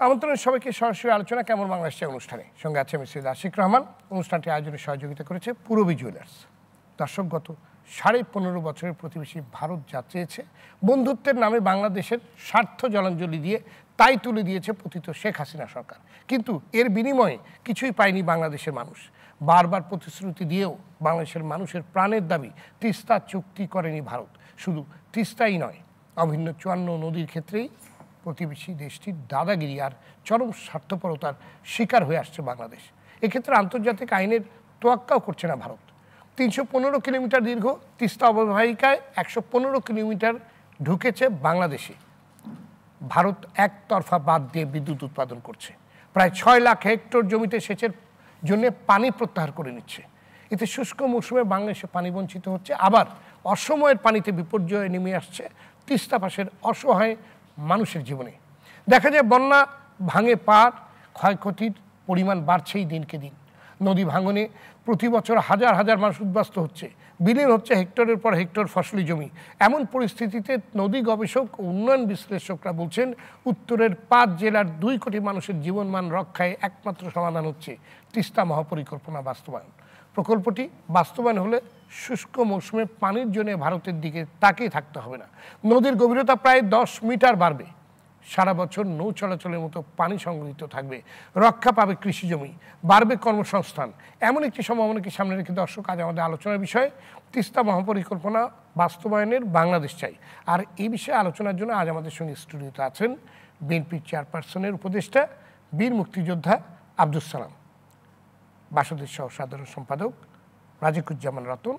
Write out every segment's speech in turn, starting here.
আমন্ত্রণ সবাইকে সরাসরি আলোচনা কেমন বাংলাদেশের অনুষ্ঠানে সঙ্গে আছে আমি সৈয়দ আশিক রহমান। অনুষ্ঠানটি আয়োজনে সহযোগিতা করেছে পূরবী জুয়েলার্স। দর্শক, গত 15.5 বছরের প্রতিবেশী ভারত যা চেয়েছে বন্ধুত্বের নামে বাংলাদেশের স্বার্থ জলাঞ্জলি দিয়ে তাই তুলে দিয়েছে পতিত শেখ হাসিনা সরকার। কিন্তু এর বিনিময়ে কিছুই পায়নি বাংলাদেশের মানুষ। বারবার প্রতিশ্রুতি দিয়েও বাংলাদেশের মানুষের প্রাণের দাবি তিস্তা চুক্তি করেনি ভারত। শুধু তিস্তাই নয়, অভিন্ন 54 নদীর ক্ষেত্রেই প্রতিবেশী দেশটির দাদাগিরি আর চরম স্বার্থপরতার শিকার হয়ে আসছে বাংলাদেশ। এক্ষেত্রে আন্তর্জাতিক আইনের তোয়াক্কাও করছে না ভারত। 315 কিলোমিটার দীর্ঘ তিস্তা অববাহিকায় 115 কিলোমিটার ঢুকেছে বাংলাদেশে। ভারত একতরফা বাঁধ দিয়ে বিদ্যুৎ উৎপাদন করছে। প্রায় 6 লাখ হেক্টর জমিতে সেচের জন্য পানি প্রত্যাহার করে নিচ্ছে। এতে শুষ্ক মৌসুমে বাংলাদেশে পানি বঞ্চিত হচ্ছে। আবার অসময়ের পানিতে বিপর্যয় নেমে আসছে তিস্তা পাশের অসহায় মানুষের জীবনে। দেখা যায় বন্যা ভাঙে পাড়, ক্ষয়ক্ষতির পরিমাণ বাড়ছেই দিনকে দিন। নদী ভাঙনে প্রতি বছর হাজার হাজার মানুষ উদ্বাস্ত হচ্ছে, বিলীন হচ্ছে হেক্টরের পর হেক্টর ফসলি জমি। এমন পরিস্থিতিতে নদী গবেষক ও উন্নয়ন বিশ্লেষকরা বলছেন উত্তরের 5 জেলার 2 কোটি মানুষের জীবনমান রক্ষায় একমাত্র সমাধান হচ্ছে তিস্তা মহাপরিকল্পনা বাস্তবায়ন। প্রকল্পটি বাস্তবায়ন হলে শুষ্ক মৌসুমে পানির জন্য ভারতের দিকে তাকিয়ে থাকতে হবে না। নদীর গভীরতা প্রায় 10 মিটার বাড়বে। সারা বছর নৌ চলাচলের মতো পানি সংগৃহীত থাকবে। রক্ষা পাবে কৃষি জমি, বাড়বে কর্মসংস্থান। এমন একটি সম্ভাবনাকে সামনে রেখে দর্শক, আজ আমাদের আলোচনার বিষয় তিস্তা মহাপরিকল্পনা বাস্তবায়নের বাংলাদেশ চাই। আর এই বিষয়ে আলোচনার জন্য আজ আমাদের সঙ্গে স্টুডিওতে আছেন বিএনপির চেয়ারপারসনের উপদেষ্টা বীর মুক্তিযোদ্ধা আব্দুস সালাম, বাসদের সহ সাধারণ সম্পাদক রাজিকুজ্জামান রতন,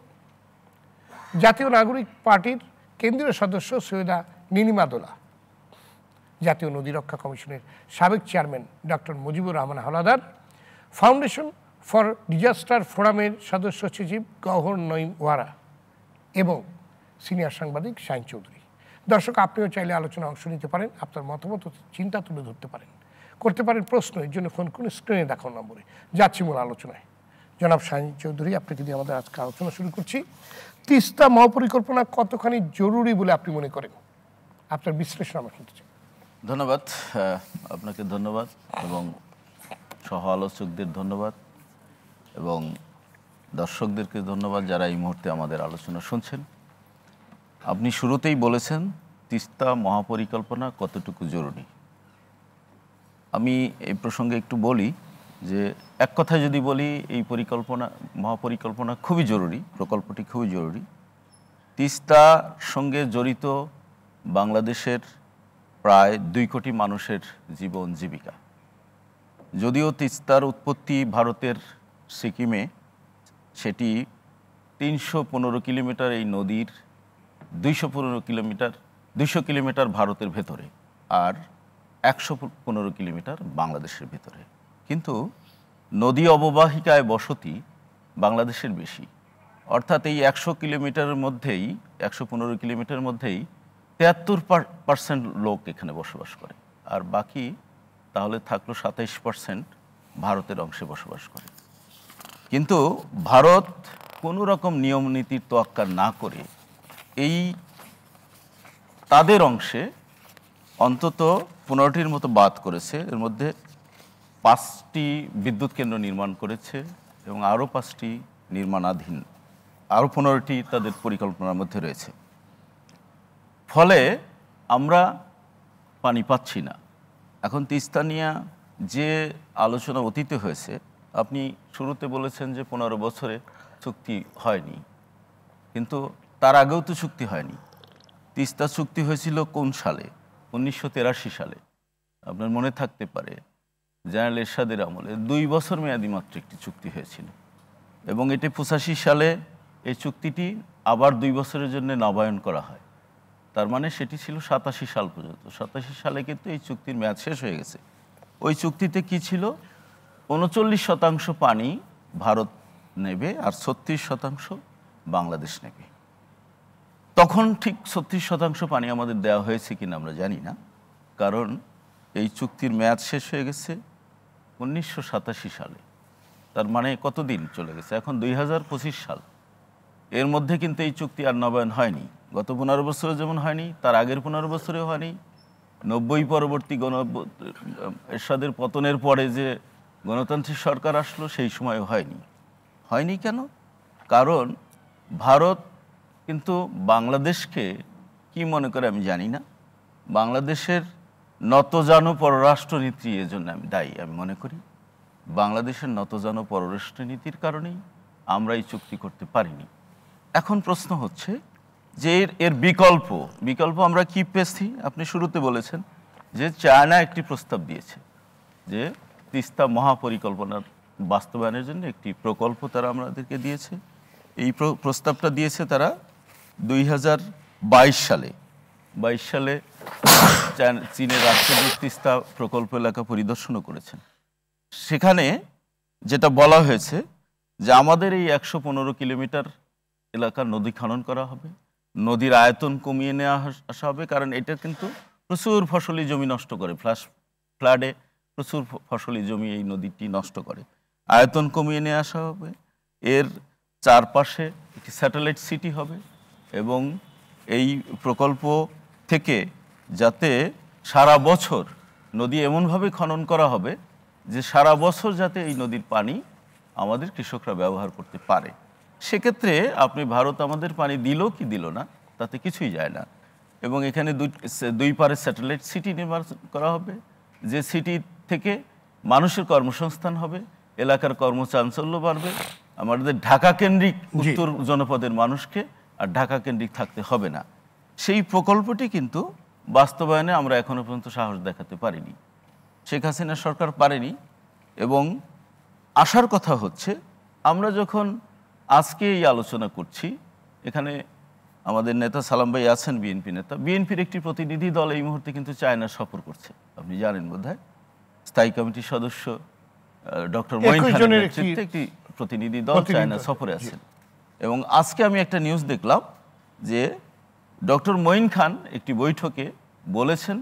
জাতীয় নাগরিক পার্টির কেন্দ্রীয় সদস্য সৈয়দা নীলিমা দোলা, জাতীয় নদী রক্ষা কমিশনের সাবেক chairman doctor Mujibur Rahman Howlader, foundation for disaster ফোরামের সদস্য সচিব গওহর নঈম ওয়ারা এবং সিনিয়র সাংবাদিক শাহিন চৌধুরী। দর্শক, আপনিও চাইলে আলোচনায় অংশ নিতে পারেন, আপনার মতামত ও চিন্তা তুলে ধরতে পারেন, করতে পারেন প্রশ্ন। এর জন্য ফোন করুন স্ক্রিনে দেখানো নম্বরে। যাচ্ছি মূল আলোচনায়। জনাব শাহিন চৌধুরী, আপনাকে দিয়ে আমাদের আজকে আলোচনা শুরু করছি। তিস্তা মহাপরিকল্পনা কতখানি জরুরি বলে আপনি মনে করেন? আপনার বিশ্লেষণ আমরা শুনতে চাই। ধন্যবাদ, আপনাকে ধন্যবাদ এবং সহ আলোচকদের ধন্যবাদ এবং দর্শকদেরকে ধন্যবাদ যারা এই মুহূর্তে আমাদের আলোচনা শুনছেন। আপনি শুরুতেই বলেছেন তিস্তা মহাপরিকল্পনা কতটুকু জরুরি। আমি এই প্রসঙ্গে একটু বলি যে এক কথায় যদি বলি এই মহাপরিকল্পনা খুবই জরুরি, প্রকল্পটি খুবই জরুরি। তিস্তার সঙ্গে জড়িত বাংলাদেশের প্রায় 2 কোটি মানুষের জীবন জীবিকা। যদিও তিস্তার উৎপত্তি ভারতের সিকিমে, সেটি 315 কিলোমিটার এই নদীর, 200 কিলোমিটার ভারতের ভেতরে আর 115 কিলোমিটার বাংলাদেশের ভেতরে। কিন্তু নদী অববাহিকায় বসতি বাংলাদেশের বেশি, অর্থাৎ এই 100 কিলোমিটারের মধ্যেই 115 কিলোমিটারের মধ্যেই 73% লোক এখানে বসবাস করে, আর বাকি তাহলে থাকলো 27% ভারতের অংশে বসবাস করে। কিন্তু ভারত কোনো রকম নিয়ম নীতির তোয়াক্কা না করে এই তাদের অংশে অন্তত 15টির মতো বাঁধ করেছে। এর মধ্যে 5টি বিদ্যুৎ কেন্দ্র নির্মাণ করেছে এবং আরও 5টি নির্মাণাধীন, আরও 15টি তাদের পরিকল্পনার মধ্যে রয়েছে। ফলে আমরা পানি পাচ্ছি না। এখন তিস্তা নিয়ে যে আলোচনা অতীতে হয়েছে, আপনি শুরুতে বলেছেন যে 15 বছরে চুক্তি হয়নি, কিন্তু তার আগেও তো চুক্তি হয়নি। তিস্তা চুক্তি হয়েছিল কোন সালে? 1983 সালে। আপনার মনে থাকতে পারে জেনারেল এরশাদের আমলে 2 বছর মেয়াদি মাত্র একটি চুক্তি হয়েছিল এবং এটি 85 সালে এই চুক্তিটি আবার 2 বছরের জন্য নবায়ন করা হয়। তার মানে সেটি ছিল 87 সাল পর্যন্ত। 87 সালে কিন্তু এই চুক্তির মেয়াদ শেষ হয়ে গেছে। ওই চুক্তিতে কি ছিল? 39% পানি ভারত নেবে আর 36% বাংলাদেশ নেবে। তখন ঠিক 36% পানি আমাদের দেওয়া হয়েছে কিনা আমরা জানি না, কারণ এই চুক্তির মেয়াদ শেষ হয়ে গেছে 1987 সালে। তার মানে কতদিন চলে গেছে? এখন 2025 সাল। এর মধ্যে কিন্তু এই চুক্তি আর নবায়ন হয়নি। গত 15 বছরে যেমন হয়নি, তার আগের 15 বছরেও হয়নি, 90 পরবর্তী এরশাদের পতনের পরে যে গণতান্ত্রিক সরকার আসলো সেই সময় হয়নি কেন? কারণ ভারত কিন্তু বাংলাদেশকে কি মনে করে আমি জানি না, বাংলাদেশের নতজানু পররাষ্ট্রনীতি এজন্য আমি মনে করি বাংলাদেশের নতজানু পররাষ্ট্রনীতির কারণেই আমরা এই চুক্তি করতে পারিনি। এখন প্রশ্ন হচ্ছে যে এর বিকল্প আমরা কি পেয়েছি? আপনি শুরুতে বলেছেন যে চায়না একটি প্রস্তাব দিয়েছে যে তিস্তা মহাপরিকল্পনার বাস্তবায়নের জন্য একটি প্রকল্প তারা আমাদেরকে দিয়েছে। এই প্রস্তাবটা দিয়েছে তারা 2022 সালে চীনের রাষ্ট্রদূত তিস্তা প্রকল্প এলাকা পরিদর্শনও করেছেন। সেখানে যেটা বলা হয়েছে যে আমাদের এই 115 কিলোমিটার এলাকার নদী খনন করা হবে, নদীর আয়তন কমিয়ে নেওয়া আসা হবে, কারণ এটা কিন্তু প্রচুর ফসলি জমি নষ্ট করে, ফ্লাডে প্রচুর ফসলি জমি এই নদীটি নষ্ট করে। আয়তন কমিয়ে নিয়ে আসা হবে, এর চারপাশে একটি স্যাটেলাইট সিটি হবে এবং এই প্রকল্প থেকে যাতে সারা বছর নদী এমনভাবে খনন করা হবে যে সারা বছর যাতে এই নদীর পানি আমাদের কৃষকরা ব্যবহার করতে পারে। সেক্ষেত্রে আপনি ভারত আমাদের পানি দিল কি দিল না তাতে কিছুই যায় না। এবং এখানে দুই পারে স্যাটেলাইট সিটি নির্মাণ করা হবে, যে সিটি থেকে মানুষের কর্মসংস্থান হবে, এলাকার কর্মচাঞ্চল্য বাড়বে, আমাদের ঢাকা কেন্দ্রিক উত্তর জনপদের মানুষকে আর ঢাকা কেন্দ্রিক থাকতে হবে না। সেই প্রকল্পটি কিন্তু বাস্তবায়নে আমরা এখনো পর্যন্ত সাহস দেখাতে পারিনি, শেখ হাসিনা সরকার পারেনি। এবং আসার কথা হচ্ছে আমরা যখন আজকে এই আলোচনা করছি, এখানে আমাদের নেতা সালাম ভাই আছেন, বিএনপি নেতা, বিএনপির একটি প্রতিনিধি দল এই মুহূর্তে কিন্তু চায়না সফর করছে, আপনি জানেন বোধহয়। স্থায়ী কমিটির সদস্য ডক্টর মঈন খানের নেতৃত্বে একটি প্রতিনিধি দল চায়না সফরে আছেন। এবং আজকে আমি একটা নিউজ দেখলাম যে ডক্টর মঈন খান একটি বৈঠকে বলেছেন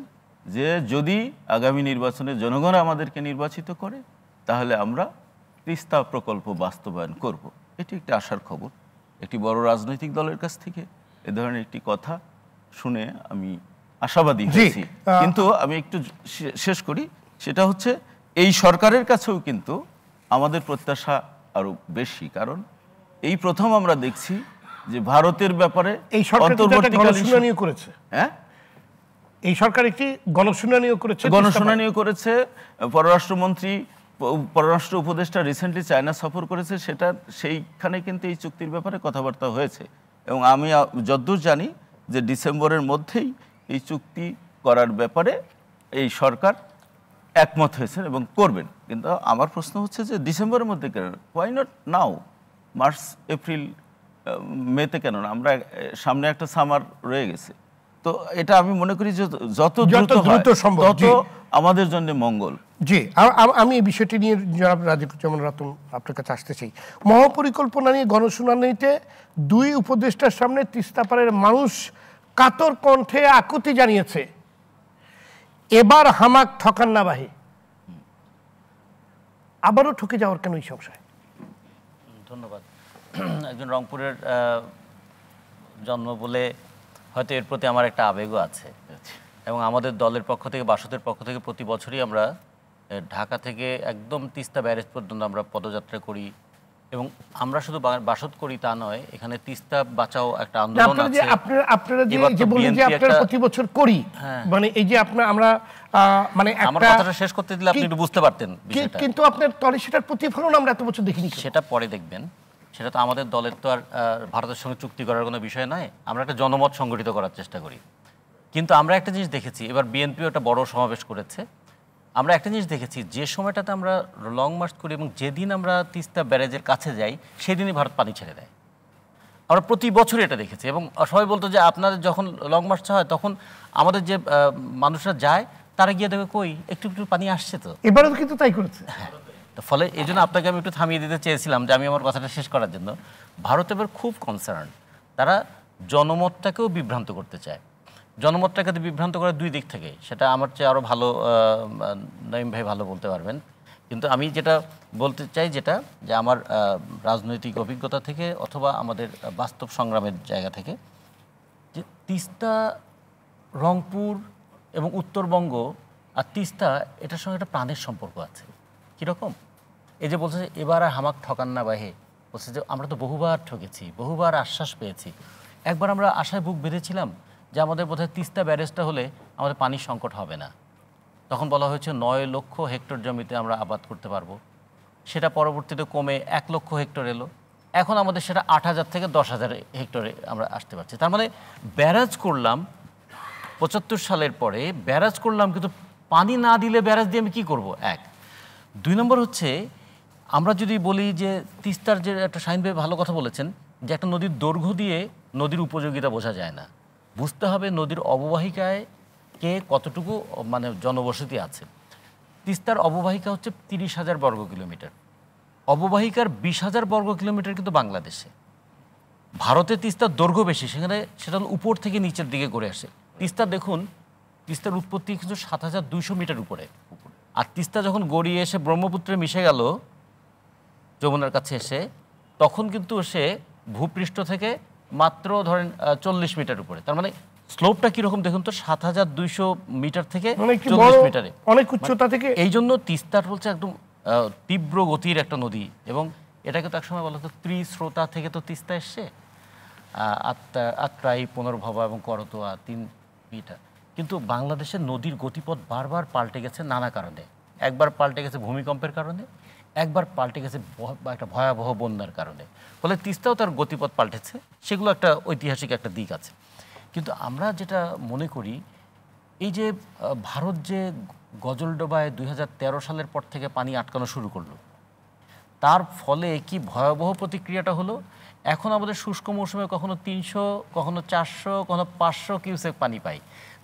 যে যদি আগামী নির্বাচনে জনগণ আমাদেরকে নির্বাচিত করে তাহলে আমরা তিস্তা প্রকল্প বাস্তবায়ন করব। এটি একটি আশার খবর একটি বড় রাজনৈতিক দলের কাছ থেকে। এ ধরনের একটি কথা শুনে আমি আশাবাদী হয়েছি। কিন্তু আমি একটু শেষ করি, সেটা হচ্ছে এই সরকারের কাছেও কিন্তু আমাদের প্রত্যাশা আরো বেশি, কারণ এই প্রথম আমরা দেখছি যে ভারতের ব্যাপারে এই গণশুনানিও করেছে। হ্যাঁ, এই সরকার একটি গণশুনানিও করেছে। পররাষ্ট্র উপদেষ্টা রিসেন্টলি চায়না সফর করেছে, সেইখানে কিন্তু এই চুক্তির ব্যাপারে কথাবার্তা হয়েছে। এবং আমি যতদূর জানি যে ডিসেম্বরের মধ্যেই এই চুক্তি করার ব্যাপারে এই সরকার একমত হয়েছেন এবং করবেন। কিন্তু আমার প্রশ্ন হচ্ছে যে ডিসেম্বরের মধ্যে কেন, why not now, March April মেতে কেন না? আমরা সামনে একটা সামার রয়ে গেছে, তো এটা আমি মনে করি যে যত দ্রুত সম্ভব তত আমাদের জন্য মঙ্গল। জি, আমি এই বিষয়টি নিয়ে জনাব রাজিকুজ্জামান রাতুল আপনার কাছে আসতে চাই। মহাপরিকল্পনা নিয়ে গণশুনানিতে দুই উপদেষ্টার সামনে তিস্তা পাড়ের মানুষ কাতর কণ্ঠে আকুতি জানিয়েছে, এবার হামাক ঠকান না বাহি। আবারও ঠকে যাওয়ার কেন এই সংশয়? ধন্যবাদ। একজন রংপুরের জন্ম বলে হয়তো এর প্রতি আমার একটা আবেগও আছে, এবং আমাদের দলের পক্ষ থেকে, বাসদের পক্ষ থেকে প্রতি বছরই আমরা ঢাকা থেকে একদম তিস্তা ব্যারেজ পর্যন্ত আমরা পদযাত্রা করি। এবং আমরা শুধু বাসদ করি তা নয়, এখানে তিস্তা বাঁচাও একটা আন্দোলন আছে। আপনারা যে বলেন যে আপনারা প্রতি বছর করি, মানে এই যে আমরা মানে আমার কথাটা শেষ করতে দিলে আপনি একটু বুঝতে পারতেন বিষয়টা। কিন্তু আপনার দলে সেটার প্রতিফলন আমরা এত বছর দেখিনি। সেটা পরে দেখবেন, সেটা তো আমাদের দলের তো আর ভারতের সঙ্গে চুক্তি করার কোনো বিষয় নয়। আমরা একটা জনমত সংগঠিত করার চেষ্টা করি। কিন্তু আমরা একটা জিনিস দেখেছি, এবার বিএনপিও একটা বড় সমাবেশ করেছে। আমরা একটা জিনিস দেখেছি, যে সময়টাতে আমরা লং মার্চ করি এবং যেদিন আমরা তিস্তা ব্যারেজের কাছে যাই সেদিনই ভারত পানি ছেড়ে দেয়। আমরা প্রতি বছরই এটা দেখেছি। এবং সবাই বলতো যে আপনাদের যখন লং মার্চ হয় তখন আমাদের যে মানুষরা যায় তারা গিয়ে দেখে কই একটু একটু পানি আসছে। তো এবারও কিন্তু তাই করেছে। তো ফলে এই জন্য আপনাকে আমি একটু থামিয়ে দিতে চেয়েছিলাম যে আমি আমার কথাটা শেষ করার জন্য। ভারত এবার খুব কনসার্ন, তারা জনমতটাকেও বিভ্রান্ত করতে চায়। জনমতটাকে বিভ্রান্ত করে দুই দিক থেকে, সেটা আমার চেয়ে আরও ভালো নঈম ভাই ভালো বলতে পারবেন। কিন্তু আমি যেটা বলতে চাই, যেটা যে আমার রাজনৈতিক অভিজ্ঞতা থেকে অথবা আমাদের বাস্তব সংগ্রামের জায়গা থেকে, যে তিস্তা, রংপুর এবং উত্তরবঙ্গ আর তিস্তা এটার সঙ্গে একটা প্রাণের সম্পর্ক আছে। কীরকম? এই যে বলছে এবার আর হামাক ঠকান না বাহে, বলছে যে আমরা তো বহুবার ঠকেছি, বহুবার আশ্বাস পেয়েছি। একবার আমরা আশায় বুক বেঁধেছিলাম যে আমাদের বোধহয় তিস্তা ব্যারেজটা হলে আমাদের পানির সংকট হবে না। তখন বলা হয়েছে 9 লক্ষ হেক্টর জমিতে আমরা আবাদ করতে পারবো। সেটা পরবর্তীতে কমে 1 লক্ষ হেক্টর এলো। এখন আমাদের সেটা 8,000 থেকে 10,000 হেক্টরে আমরা আসতে পারছি। তার মানে ব্যারাজ করলাম 75 সালের পরে, ব্যারাজ করলাম, কিন্তু পানি না দিলে ব্যারাজ দিয়ে আমি কী করবো? 1। 2 নম্বর হচ্ছে, আমরা যদি বলি যে তিস্তার যে একটা শাহিন ভাই ভালো কথা বলেছেন যে একটা নদীর দৈর্ঘ্য দিয়ে নদীর উপযোগিতা বোঝা যায় না, বুঝতে হবে নদীর অববাহিকায় কে কতটুকু মানে জনবসতি আছে। তিস্তার অববাহিকা হচ্ছে 30,000 বর্গ কিলোমিটার, অববাহিকার 20,000 বর্গ কিলোমিটার কিন্তু বাংলাদেশে। ভারতে তিস্তার দৈর্ঘ্য বেশি, সেখানে সেটা উপর থেকে নিচের দিকে করে আসে। তিস্তা দেখুন, তিস্তার উৎপত্তি কিন্তু 7,200 মিটার উপরে, আর তিস্তা যখন গড়িয়ে এসে ব্রহ্মপুত্রে মিশে গেল যমুনার কাছে এসে, তখন কিন্তু সে ভূপৃষ্ঠ থেকে মাত্র ধরেন 40 মিটার উপরে। তার মানে স্লোপটা কীরকম দেখুন তো, 7,200 মিটার থেকে 40 মিটারে, অনেক উচ্চতা থেকে। এই জন্য তিস্তার হচ্ছে একদম তীব্র গতির একটা নদী। এবং এটাকে তো একসময় বলা হতো ত্রিস্রোতা থেকে তো তিস্তা এসছে, আত্রাই, পুনর্ভবা এবং করতোয়া 3টা। কিন্তু বাংলাদেশের নদীর গতিপথ বারবার পাল্টে গেছে নানা কারণে। একবার পাল্টে গেছে ভূমিকম্পের কারণে, একবার পাল্টে গেছে একটা ভয়াবহ বন্যার কারণে। ফলে তিস্তাও তার গতিপথ পাল্টেছে। সেগুলো একটা ঐতিহাসিক একটা দিক আছে। কিন্তু আমরা যেটা মনে করি, এই যে ভারত যে গজলডোবায় 2013 সালের পর থেকে পানি আটকানো শুরু করলো, তার ফলে কি ভয়াবহ প্রতিক্রিয়াটা হলো। এখন আমাদের শুষ্ক মৌসুমে কখনো 300, কখনো 400, কখনো 500 কিউসেক পানি পাই,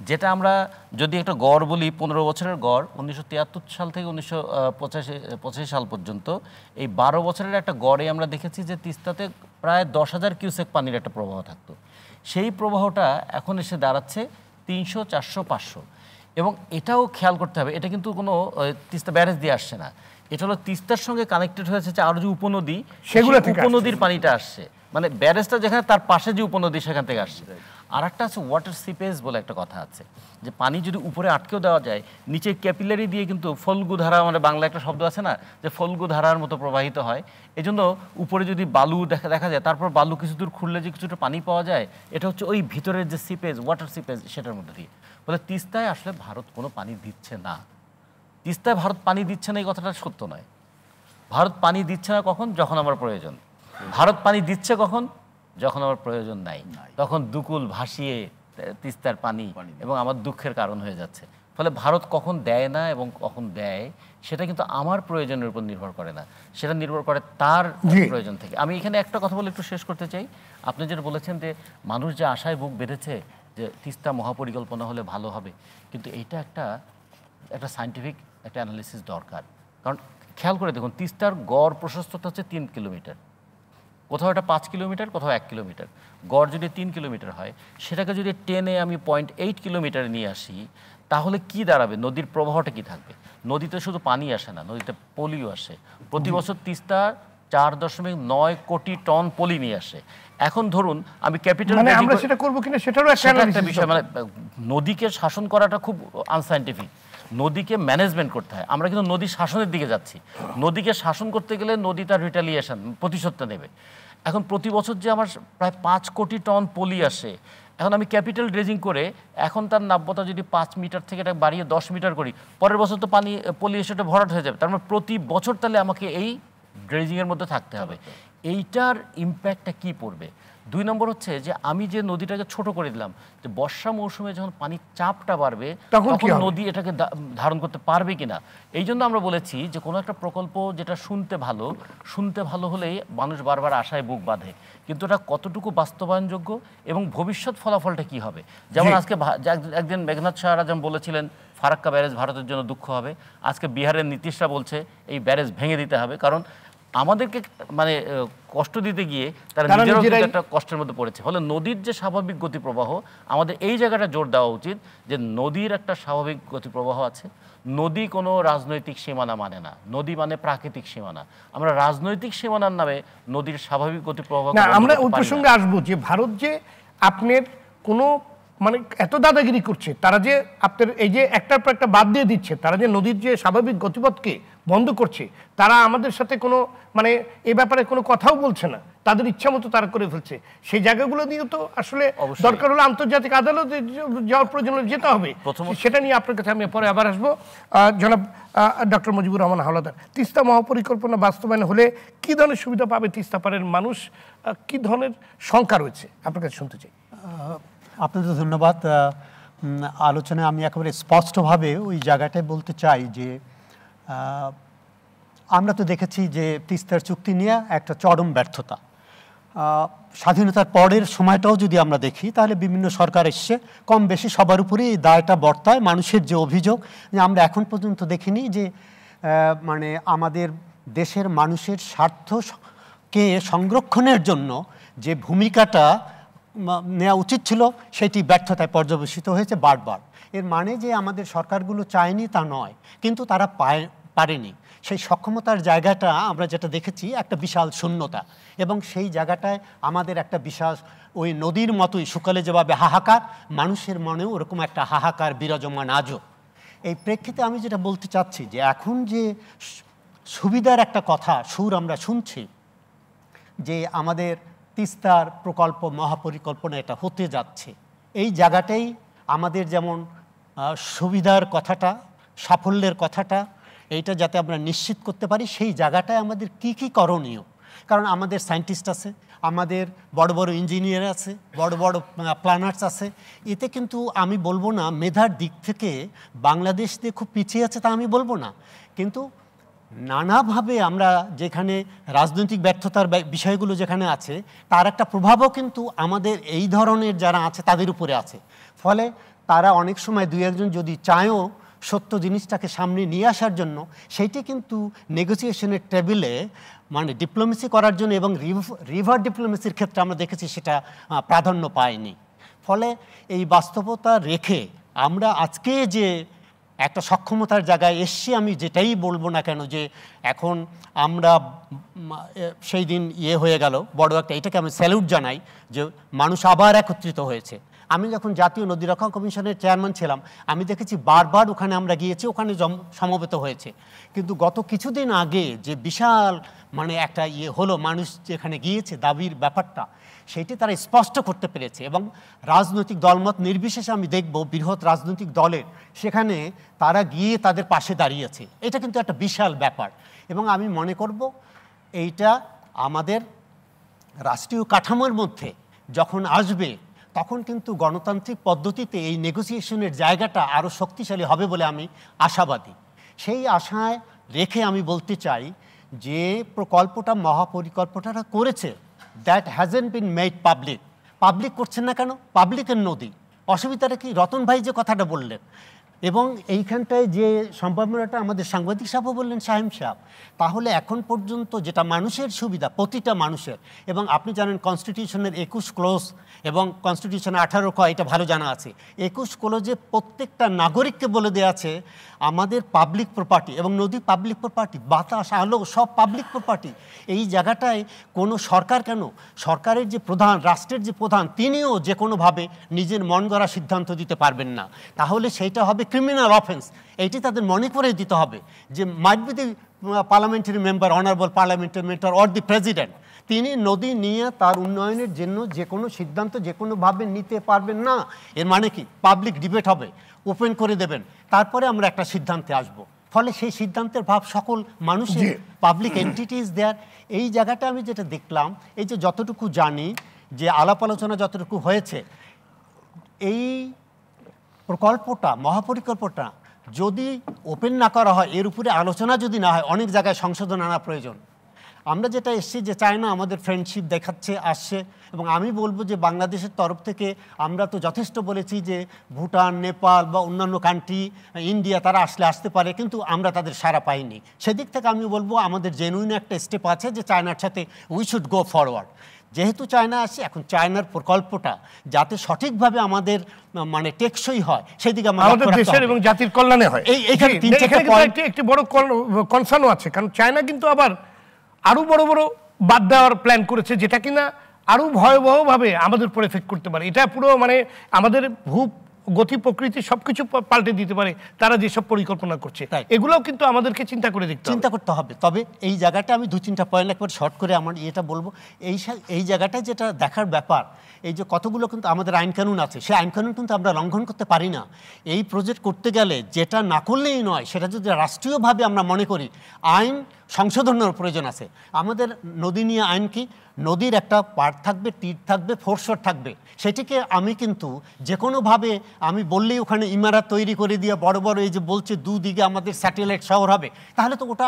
যেটা আমরা যদি একটা গড় বলি, 15 বছরের গড়, 1973 সাল থেকে 1985 সাল পর্যন্ত এই 12 বছরের একটা গড়ে আমরা দেখেছি যে তিস্তাতে প্রায় 10,000 কিউসেক পানির একটা প্রবাহ থাকতো। সেই প্রবাহটা এখন এসে দাঁড়াচ্ছে 300, 400, 500। এবং এটাও খেয়াল করতে হবে, এটা কিন্তু কোনো তিস্তা ব্যারেজ দিয়ে আসছে না, এটা হলো তিস্তার সঙ্গে কানেক্টেড হয়েছে যে আরও যে উপনদী, সেগুলো উপনদীর পানিটা আসছে। মানে ব্যারেজটা যেখানে, তার পাশে যে উপনদী, সেখান থেকে আসছে। আর একটা আছে ওয়াটার সিপেজ বলে একটা কথা আছে, যে পানি যদি উপরে আটকেও দেওয়া যায়, নিচে ক্যাপিলারি দিয়ে কিন্তু ফল্গু ধারা, মানে বাংলা একটা শব্দ আছে না, যে ফল্গু ধারার মতো প্রবাহিত হয়। এই জন্য উপরে যদি বালু দেখা যায়, তারপর বালু কিছু দূর খুললে যে কিছুটা পানি পাওয়া যায়, এটা হচ্ছে ওই ভিতরের যে সিপেজ, ওয়াটার সিপেজ, সেটার মধ্যে দিয়ে। ফলে তিস্তায় আসলে ভারত কোনো পানি দিচ্ছে না। তিস্তায় ভারত পানি দিচ্ছে না এই কথাটা সত্য নয়। ভারত পানি দিচ্ছে না কখন? যখন আমার প্রয়োজন। ভারত পানি দিচ্ছে কখন? যখন আমার প্রয়োজন নাই, তখন দুকুল ভাসিয়ে তিস্তার পানি এবং আমার দুঃখের কারণ হয়ে যাচ্ছে। ফলে ভারত কখন দেয় না এবং কখন দেয়, সেটা কিন্তু আমার প্রয়োজনের উপর নির্ভর করে না, সেটা নির্ভর করে তার প্রয়োজন থেকে। আমি এখানে একটা কথা বলে একটু শেষ করতে চাই। আপনি যেটা বলেছেন যে মানুষ যে আশায় বুক বেঁধেছে যে তিস্তা মহাপরিকল্পনা হলে ভালো হবে, কিন্তু এইটা একটা সায়েন্টিফিক একটা অ্যানালিসিস দরকার। কারণ খেয়াল করে দেখুন, তিস্তার গড় প্রশস্ততা হচ্ছে 3 কিলোমিটার, কোথাও এটা 5 কিলোমিটার, কোথাও 1 কিলোমিটার। গড় যদি 3 কিলোমিটার হয়, সেটাকে যদি টেনে আমি 0.8 কিলোমিটারে নিয়ে আসি, তাহলে কি দাঁড়াবে? নদীর প্রবাহটা কি থাকবে? নদীতে শুধু পানি আসে না, নদীতে পলিও আসে। প্রতি বছর তিস্তা 4.9 কোটি টন পলি নিয়ে আসে। এখন ধরুন আমি ক্যাপিটাল, আমরা সেটা করবো কিনা সেটারও একটা বিষয়। মানে নদীকে শাসন করাটা খুব আনসাইন্টিফিক। নদীকে ম্যানেজমেন্ট করতে হয়। আমরা কিন্তু নদী শাসনের দিকে যাচ্ছি। নদীকে শাসন করতে গেলে নদী তার রিটালিয়েশন, প্রতিশোধটা নেবে। এখন প্রতি বছর যে আমার প্রায় 5 কোটি টন পলি আসে, এখন আমি ক্যাপিটাল ড্রেজিং করে এখন তার নাব্যতা যদি 5 মিটার থেকে এটা বাড়িয়ে 10 মিটার করি, পরের বছর তো পলি এসে ওটা ভরাট হয়ে যাবে। তার মানে প্রতি বছর তাহলে আমাকে এই ড্রেজিংয়ের মধ্যে থাকতে হবে। এইটার ইম্প্যাক্টটা কি পড়বে? 2 নম্বর হচ্ছে যে আমি যে নদীটাকে ছোট করে দিলাম, যে বর্ষা মৌসুমে যখন পানির চাপটা বাড়বে, তখন নদী এটাকে ধারণ করতে পারবে কিনা। এই জন্য আমরা বলেছি যে কোনো একটা প্রকল্প যেটা শুনতে ভালো হলেই মানুষ বারবার আশায় বুক বাঁধে, কিন্তু এটা কতটুকু বাস্তবায়নযোগ্য এবং ভবিষ্যৎ ফলাফলটা কি হবে। যেমন আজকে একদিন মেঘনাথ সাহারা যেমন বলেছিলেন ফারাক্কা ব্যারেজ ভারতের জন্য দুঃখ হবে, আজকে বিহারের নীতিশরা বলছে এই ব্যারেজ ভেঙে দিতে হবে, কারণ আমাদেরকে মানে কষ্ট দিতে গিয়ে তারা নিজেরাও একটা কষ্টের মধ্যে পড়েছে। ফলে নদীর যে স্বাভাবিক গতি প্রবাহ, আমাদের এই জায়গাটা জোর দেওয়া উচিত যে নদীর একটা স্বাভাবিক গতি প্রবাহ আছে। নদী কোনো রাজনৈতিক সীমানা মানে না, নদী মানে প্রাকৃতিক সীমানা। আমরা রাজনৈতিক সীমানার নামে নদীর স্বাভাবিক গতি প্রবাহ, আমরা ওই প্রসঙ্গে আসবো যে ভারত যে আপনার কোনো মানে এত দাদাগিরি করছে, তারা যে আপনার এই যে একটার পর একটা বাদ দিয়ে দিচ্ছে, তারা যে নদীর যে স্বাভাবিক গতিপথকে বন্ধ করছে, তারা আমাদের সাথে কোনো মানে এই ব্যাপারে কোনো কথাও বলছে না, তাদের ইচ্ছা মতো তারা করে ফেলছে। সেই জায়গাগুলো নিয়ে তো আসলে দরকার হলে আন্তর্জাতিক আদালতে যাওয়ার প্রয়োজন যেতে হবে। সেটা নিয়ে আপনার কাছে আমি পরে আবার আসবো। জনাব ডক্টর মুজিবুর রহমান হাওলাদার, তিস্তা মহাপরিকল্পনা বাস্তবায়ন হলে কি ধরনের সুবিধা পাবে তিস্তা পাড়ের মানুষ, কি ধরনের শঙ্কা রয়েছে আপনার কাছে শুনতে চাই। আপনাদের ধন্যবাদ। আলোচনায় আমি একেবারে স্পষ্টভাবে ওই জায়গাটায় বলতে চাই যে আমরা তো দেখেছি যে তিস্তার চুক্তি নিয়ে একটা চরম ব্যর্থতা। স্বাধীনতার পরের সময়টাও যদি আমরা দেখি তাহলে বিভিন্ন সরকার এসছে, কম বেশি সবার উপরে এই দায়টা বর্তায়। মানুষের যে অভিযোগ যে আমরা এখন পর্যন্ত দেখিনি যে মানে আমাদের দেশের মানুষের স্বার্থকে সংরক্ষণের জন্য যে ভূমিকাটা নেওয়া উচিত ছিল সেটি ব্যর্থতায় পর্যবেসিত হয়েছে বারবার। এর মানে যে আমাদের সরকারগুলো চায়নি তা নয়, কিন্তু তারা পারেনি। সেই সক্ষমতার জায়গাটা আমরা যেটা দেখেছি একটা বিশাল শূন্যতা, এবং সেই জায়গাটায় আমাদের একটা বিশাল ওই নদীর মতোই শুকালে যেভাবে হাহাকার, মানুষের মনেও ওরকম একটা হাহাকার বিরাজমান আজও। এই প্রেক্ষিতে আমি যেটা বলতে চাচ্ছি যে এখন যে সুবিধার একটা কথা সুর আমরা শুনছি যে আমাদের তিস্তার প্রকল্প মহাপরিকল্পনা এটা হতে যাচ্ছে, এই জায়গাটাই আমাদের যেমন সুবিধার কথাটা, সাফল্যের কথাটা, এইটা যাতে আমরা নিশ্চিত করতে পারি সেই জায়গাটায় আমাদের কি কি করণীয়। কারণ আমাদের সায়েন্টিস্ট আছে, আমাদের বড় বড় ইঞ্জিনিয়ার আছে, বড় বড় প্ল্যানার্স আছে। এতে কিন্তু আমি বলবো না মেধার দিক থেকে বাংলাদেশ দিয়ে খুব পিছিয়ে আছে, তা আমি বলবো না, কিন্তু নানাভাবে আমরা যেখানে রাজনৈতিক ব্যর্থতার বিষয়গুলো যেখানে আছে তার একটা প্রভাবও কিন্তু আমাদের এই ধরনের যারা আছে তাদের উপরে আছে। ফলে তারা অনেক সময় দুই একজন যদি চায়ও সত্য জিনিসটাকে সামনে নিয়ে আসার জন্য, সেইটি কিন্তু নেগোসিয়েশনের টেবিলে মানে ডিপ্লোমেসি করার জন্য এবং রিভার ডিপ্লোমেসির ক্ষেত্রে আমরা দেখেছি সেটা প্রাধান্য পায়নি। ফলে এই বাস্তবতা রেখে আমরা আজকে যে একটা সক্ষমতার জায়গায় এসছি, আমি যেটাই বলবো না কেন যে এখন আমরা সেই দিন হয়ে গেল বড় একটা, এটাকে আমি স্যালুট জানাই যে মানুষ আবার একত্রিত হয়েছে। আমি যখন জাতীয় নদী রক্ষা কমিশনের চেয়ারম্যান ছিলাম আমি দেখেছি বারবার ওখানে আমরা গিয়েছি, ওখানে সমবেত হয়েছে। কিন্তু গত কিছুদিন আগে যে বিশাল মানে একটা হলো, মানুষ যেখানে গিয়েছে দাবির ব্যাপারটা সেটি তারা স্পষ্ট করতে পেরেছে, এবং রাজনৈতিক দলমত নির্বিশেষে আমি দেখব বৃহৎ রাজনৈতিক দলের সেখানে তারা গিয়ে তাদের পাশে দাঁড়িয়েছে। এটা কিন্তু একটা বিশাল ব্যাপার, এবং আমি মনে করব এইটা আমাদের রাষ্ট্রীয় কাঠামোর মধ্যে যখন আসবে তখন কিন্তু গণতান্ত্রিক পদ্ধতিতে এই নেগোসিয়েশনের জায়গাটা আরও শক্তিশালী হবে বলে আমি আশাবাদী। সেই আশায় রেখে আমি বলতে চাই যে প্রকল্পটা মহাপরিকল্পনাটা করেছে, that hasn't been made public. Public করছেন না কেন? পাবলিকের নদী, অসুবিধাটা কি? রতন ভাই যে কথাটা বললেন, এবং এইখানটায় যে সম্ভাবনাটা আমাদের সাংবাদিক সাহেবও বললেন, শাহিম সাহেব, তাহলে এখন পর্যন্ত যেটা মানুষের সুবিধা প্রতিটা মানুষের, এবং আপনি জানেন কনস্টিটিউশনের 21 ক্লোজ এবং কনস্টিটিউশনের 18 ক, এটা ভালো জানা আছে। 21 ক্লোজে প্রত্যেকটা নাগরিককে বলে দেওয়া আছে আমাদের পাবলিক প্রপার্টি, এবং নদী পাবলিক প্রপার্টি, বাতাস আলো সব পাবলিক প্রপার্টি। এই জায়গাটায় কোনো সরকার কেন, সরকারের যে প্রধান, রাষ্ট্রের যে প্রধান, তিনিও যে কোনোভাবে নিজের মন গড়া সিদ্ধান্ত দিতে পারবেন না, তাহলে সেইটা হবে ক্রিমিনাল অফেন্স। এইটি তাদের মনে করে দিতে হবে যে might be the parliamentary member, honourable parliamentary member or the president, তিনি নদী নিয়ে তার উন্নয়নের জন্য যে কোনো সিদ্ধান্ত যে কোনোভাবে নিতে পারবেন না। এর মানে কি? পাবলিক ডিবেট হবে, ওপেন করে দেবেন, তারপরে আমরা একটা সিদ্ধান্তে আসব। ফলে সেই সিদ্ধান্তের ভাব সকল মানুষের, পাবলিক এন্টিটিস দেয়ার। এই জায়গাটা আমি যেটা দেখলাম, এই যে যতটুকু জানি যে আলাপ আলোচনা যতটুকু হয়েছে, এই প্রকল্পটা মহাপরিকল্পনা যদি ওপেন না করা হয়, এর উপরে আলোচনা যদি না হয়, অনেক জায়গায় সংশোধন আনা প্রয়োজন। আমরা যেটা এসছি যে চায়না আমাদের ফ্রেন্ডশিপ দেখাচ্ছে, আসছে, এবং আমি বলবো যে বাংলাদেশের তরফ থেকে আমরা তো যথেষ্ট বলেছি যে ভুটান, নেপাল বা অন্যান্য কান্ট্রি, ইন্ডিয়া, তারা আসতে পারে, কিন্তু আমরা তাদের সাড়া পাইনি। সেদিক থেকে আমি বলবো আমাদের জেনুইন একটা স্টেপ আছে যে চায়নার সাথে উই শুড গো ফরওয়ার্ড। যেহেতু চায়না আসছে, এখন চায়নার প্রকল্পটা যাতে সঠিকভাবে আমাদের মানে টেকসই হয় সেদিকে আমাদের দেশের এবং জাতির কল্যাণে হয়। এইখানে একটি বড় কনসার্নও আছে, কারণ চায়না কিন্তু আবার আরো বড় বড় বাদ দেওয়ার প্ল্যান করেছে, যেটা কিনা আরো ভয়াবহভাবে আমাদের উপর এফেক্ট করতে পারে। এটা পুরো মানে আমাদের গতি প্রকৃতি সবকিছু পাল্টে দিতে পারে তারা যেসব পরিকল্পনা করছে। এগুলোও কিন্তু আমাদেরকে চিন্তা করতে হবে। তবে এই জায়গাটা আমি 2-3টা পয়েন্ট একবার শর্ট করে আমার এটা বলবো। এই জায়গাটায় যেটা দেখার ব্যাপার, এই যে কতগুলো কিন্তু আমাদের আইন কানুন আছে, সেই আইন কানুন কিন্তু আমরা লঙ্ঘন করতে পারি না। এই প্রজেক্ট করতে গেলে যেটা না করলেই নয়, সেটা যদি রাষ্ট্রীয়ভাবে আমরা মনে করি আইন সংশোধনের প্রয়োজন আছে। আমাদের নদী নিয়ে আইন কি, নদীর একটা পার্ট থাকবে, তীর থাকবে, ফোরশোর থাকবে। সেটিকে আমি কিন্তু যে কোনোভাবে আমি বললেই ওখানে ইমারত তৈরি করে দিয়ে বড় বড় এই যে বলছে দুদিকে আমাদের স্যাটেলাইট শহর হবে, তাহলে তো ওটা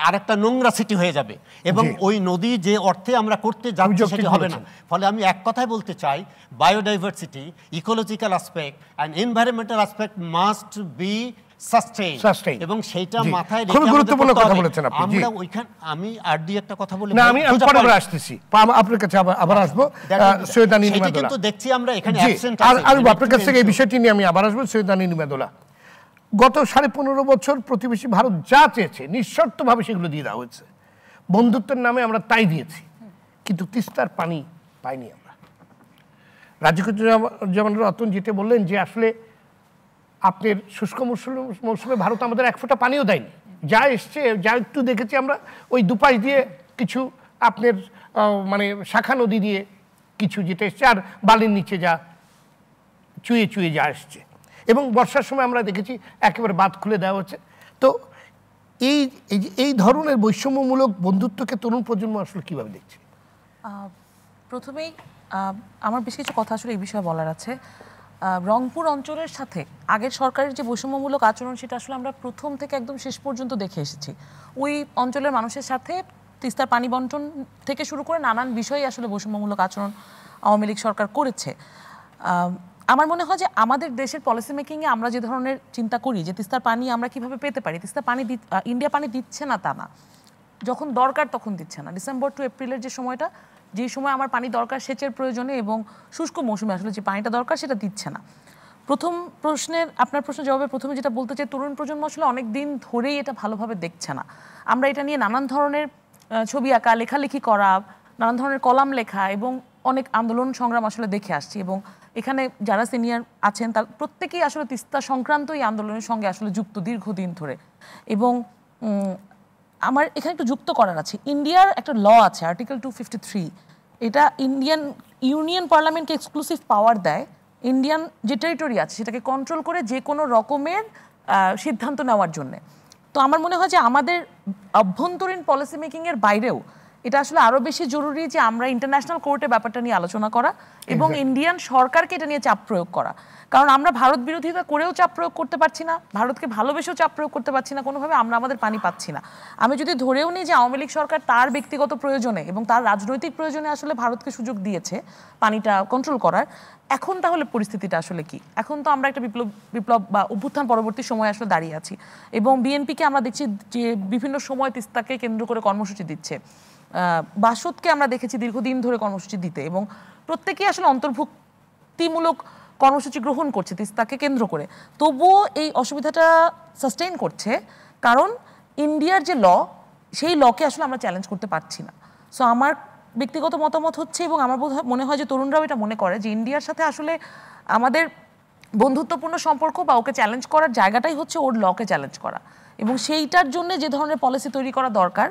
আরেকটা নোংরা সিটি হয়ে যাবে এবং ওই নদী যে অর্থে আমরা করতে যাচ্ছি সেটি হবে না। ফলে আমি এক কথায় বলতে চাই, biodiversity, ecological aspect and environmental aspect must be sustain, এবং সেইটা মাথায় রেখে খুব গুরুত্বপূর্ণ কথা বলেছেন আপনি। আমরা ওইখানে আমি আর দুই একটা কথা বলে আমি পরে আসতেছি, আপনার কাছে আবার আসবো। সৈয়দানী নিমাদুল্লাহ, সেটা কিন্তু দেখছি আমরা এখানে অ্যাবসেন্ট আছে। আর আপনার কাছ থেকে এই বিষয়টি নিয়ে আমি আবার আসবো। সৈয়দানী নিমাদুল্লাহ, গত 15.5 বছর প্রতিবেশী ভারত যা চেয়েছে নিঃশর্তভাবে সেগুলো দিয়ে দেওয়া হয়েছে। বন্ধুত্বের নামে আমরা তাই দিয়েছি, কিন্তু তিস্তার পানি পাইনি আমরা। রাজিকুজ্জামান রতন যেটা বললেন যে আসলে আপনার শুষ্ক মৌসুমে ভারত আমাদের এক ফোঁটা পানিও দেয়নি। যা এসছে, যা একটু দেখেছি আমরা, ওই দুপাশ দিয়ে কিছু আপনার মানে শাখা নদী দিয়ে কিছু যেটা এসছে, আর বালির নিচে যা চুয়ে চুয়ে যা এসছে। এবং বর্ষার সময় আমরা দেখেছি একেবারে বাঁধ খুলে দেওয়া হচ্ছে। তো এই ধরনের বৈষম্যমূলক বন্ধুত্বকে তরুণ প্রজন্ম আসলে কীভাবে দেখছে? প্রথমেই আমার বেশ কিছু কথা আসলে এই বিষয়ে বলার আছে। রংপুর অঞ্চলের সাথে আগের সরকারের যে বৈষম্যমূলক আচরণ, সেটা আসলে আমরা প্রথম থেকে একদম শেষ পর্যন্ত দেখে এসেছি। ওই অঞ্চলের মানুষের সাথে তিস্তার পানি বন্টন থেকে শুরু করে নানান বিষয়ে আসলে বৈষম্যমূলক আচরণ আওয়ামী লীগ সরকার করেছে। আমার মনে হয় যে আমাদের দেশের পলিসি মেকিংয়ে আমরা যে ধরনের চিন্তা করি যে তিস্তার পানি আমরা কিভাবে পেতে পারি, তিস্তার পানি ইন্ডিয়া পানি দিচ্ছে না তা না, যখন দরকার তখন দিচ্ছে না। ডিসেম্বর টু এপ্রিলের যে সময়টা, যে সময় আমার পানি দরকার সেচের প্রয়োজনে এবং শুষ্ক মৌসুমে আসলে যে পানিটা দরকার সেটা দিচ্ছে না। আপনার প্রশ্নের জবাবে প্রথমে যেটা বলতে চাই, তরুণ প্রজন্ম আসলে অনেক দিন ধরেই এটা ভালোভাবে দেখছে না। আমরা এটা নিয়ে নানান ধরনের ছবি আঁকা, লেখালেখি করা, নানান ধরনের কলাম লেখা এবং অনেক আন্দোলন সংগ্রাম আসলে দেখে আসছি। এবং এখানে যারা সিনিয়র আছেন তার প্রত্যেকেই আসলে তিস্তা সংক্রান্ত এই আন্দোলনের সঙ্গে আসলে যুক্ত দীর্ঘদিন ধরে। এবং আমার এখানে একটু যুক্ত করার আছে, ইন্ডিয়ার একটা ল আছে আর্টিকেল 253, এটা ইন্ডিয়ান ইউনিয়ন পার্লামেন্টকে এক্সক্লুসিভ পাওয়ার দেয় ইন্ডিয়ান যে টেরিটরি আছে সেটাকে কন্ট্রোল করে যে কোনো রকমের সিদ্ধান্ত নেওয়ার জন্যে। তো আমার মনে হয় যে আমাদের অভ্যন্তরীণ পলিসি মেকিংয়ের বাইরেও এটা আসলে আরও বেশি জরুরি যে আমরা ইন্টারন্যাশনাল কোর্টে ব্যাপারটা নিয়ে আলোচনা করা এবং ইন্ডিয়ান সরকারকে এটা নিয়ে চাপ প্রয়োগ করা। কারণ আমরা ভারত বিরোধিতা করেও চাপ প্রয়োগ করতে পারছি না, ভারতকে ভালোবেসেও চাপ প্রয়োগ করতে পারছি না, কোনোভাবে আমরা আমাদের পানি পাচ্ছি না। আমি যদি ধরেও নিই যে আওয়ামী লীগ সরকার তার ব্যক্তিগত প্রয়োজনে এবং তার রাজনৈতিক প্রয়োজনে আসলে ভারতকে সুযোগ দিয়েছে পানিটা কন্ট্রোল করার, এখন তাহলে পরিস্থিতিটা আসলে কি? এখন তো আমরা একটা বিপ্লব বা অভ্যুত্থান পরবর্তী সময় আসলে দাঁড়িয়ে আছি এবং বিএনপিকে আমরা দেখছি যে বিভিন্ন সময় তিস্তাকে কেন্দ্র করে কর্মসূচি দিচ্ছে। বাসদকে আমরা দেখেছি দীর্ঘদিন ধরে কর্মসূচি দিতে এবং প্রত্যেকেই আসলে অন্তর্ভুক্তিমূলক কর্মসূচি গ্রহণ করছে তিস্তাকে কেন্দ্র করে। তবুও এই অসুবিধাটা সাস্টেইন করছে কারণ ইন্ডিয়ার যে ল, সেই লকে আসলে আমরা চ্যালেঞ্জ করতে পারছি না। সো আমার ব্যক্তিগত মতামত হচ্ছে, এবং আমার মনে হয় যে তরুণরাও এটা মনে করে, যে ইন্ডিয়ার সাথে আসলে আমাদের বন্ধুত্বপূর্ণ সম্পর্ক বা ওকে চ্যালেঞ্জ করার জায়গাটাই হচ্ছে ওর লকে চ্যালেঞ্জ করা, এবং সেইটার জন্য যে ধরনের পলিসি তৈরি করা দরকার।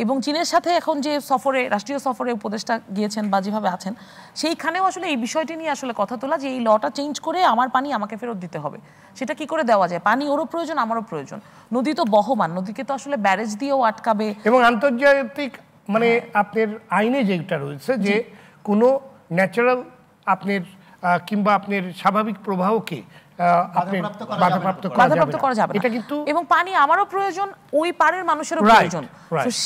এবং চীনের সাথে এখন যে সফরে, রাষ্ট্রীয় সফরে উপদেষ্টা গিয়েছেন বা যেভাবে আছেন, সেইখানেও আসলে এই বিষয়টি নিয়ে আসলে কথা তোলা যে এই লটা চেঞ্জ করে আমার পানি আমাকে ফেরত দিতে হবে। সেটা কি করে দেওয়া যায়? পানি ওরও প্রয়োজন, আমারও প্রয়োজন। নদী তো বহমান, নদীকে তো আসলে ব্যারেজ দিয়েও আটকাবে। এবং আন্তর্জাতিক মানে আপনার আইনে যেটা রয়েছে যে কোনো ন্যাচারাল আপনার কিংবা আপনার স্বাভাবিক প্রবাহকে বাধাপ্রাপ্ত করা যাবে এটা কিন্তু। এবং পানি আমারও প্রয়োজন, ওই পারের মানুষেরও প্রয়োজন।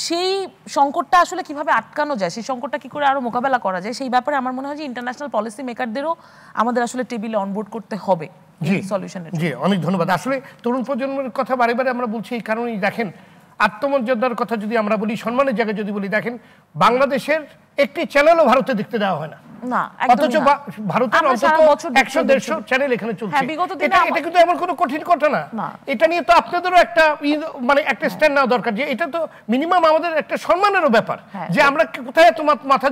সেই সংকটটা আসলে কিভাবে আটকানো যায়, সেই সংকটটা কি করে আরো মোকাবেলা করা যায়, সেই ব্যাপারে আমার মনে হয় যে ইন্টারন্যাশনাল পলিসি মেকারদেরও আমাদের আসলে টেবিলে অনবোর্ড করতে হবে সলিউশনের। জি, অনেক ধন্যবাদ। আসলে তরুণ প্রজন্মের কথা বারে বারে আমরা বলছি এই কারণেই, দেখেন আত্মমর্যাদার কথা যদি আমরা বলি, সম্মানের জায়গায় যদি বলি, দেখেন বাংলাদেশের একটি চ্যানেলও ভারতে দেখতে দেওয়া হয় না। না, একদমই অথচ না। ভারতের আমরা সারা অন্তত বছর দেখছি, 100-150 চ্যানেল এখানে চলছে। হ্যাঁ, বিগত দিনে এটা কিন্তু এমন কোনো কঠিন কথা না। না। এটা নিয়ে তো আপনাদেরও একটা মানে একটা স্ট্যান্ড নেওয়া দরকার, যে এটা তো মিনিমাম আমাদের একটা সম্মানেরও ব্যাপার, হ্যাঁ। যে আমরা কোথায় এত মাথা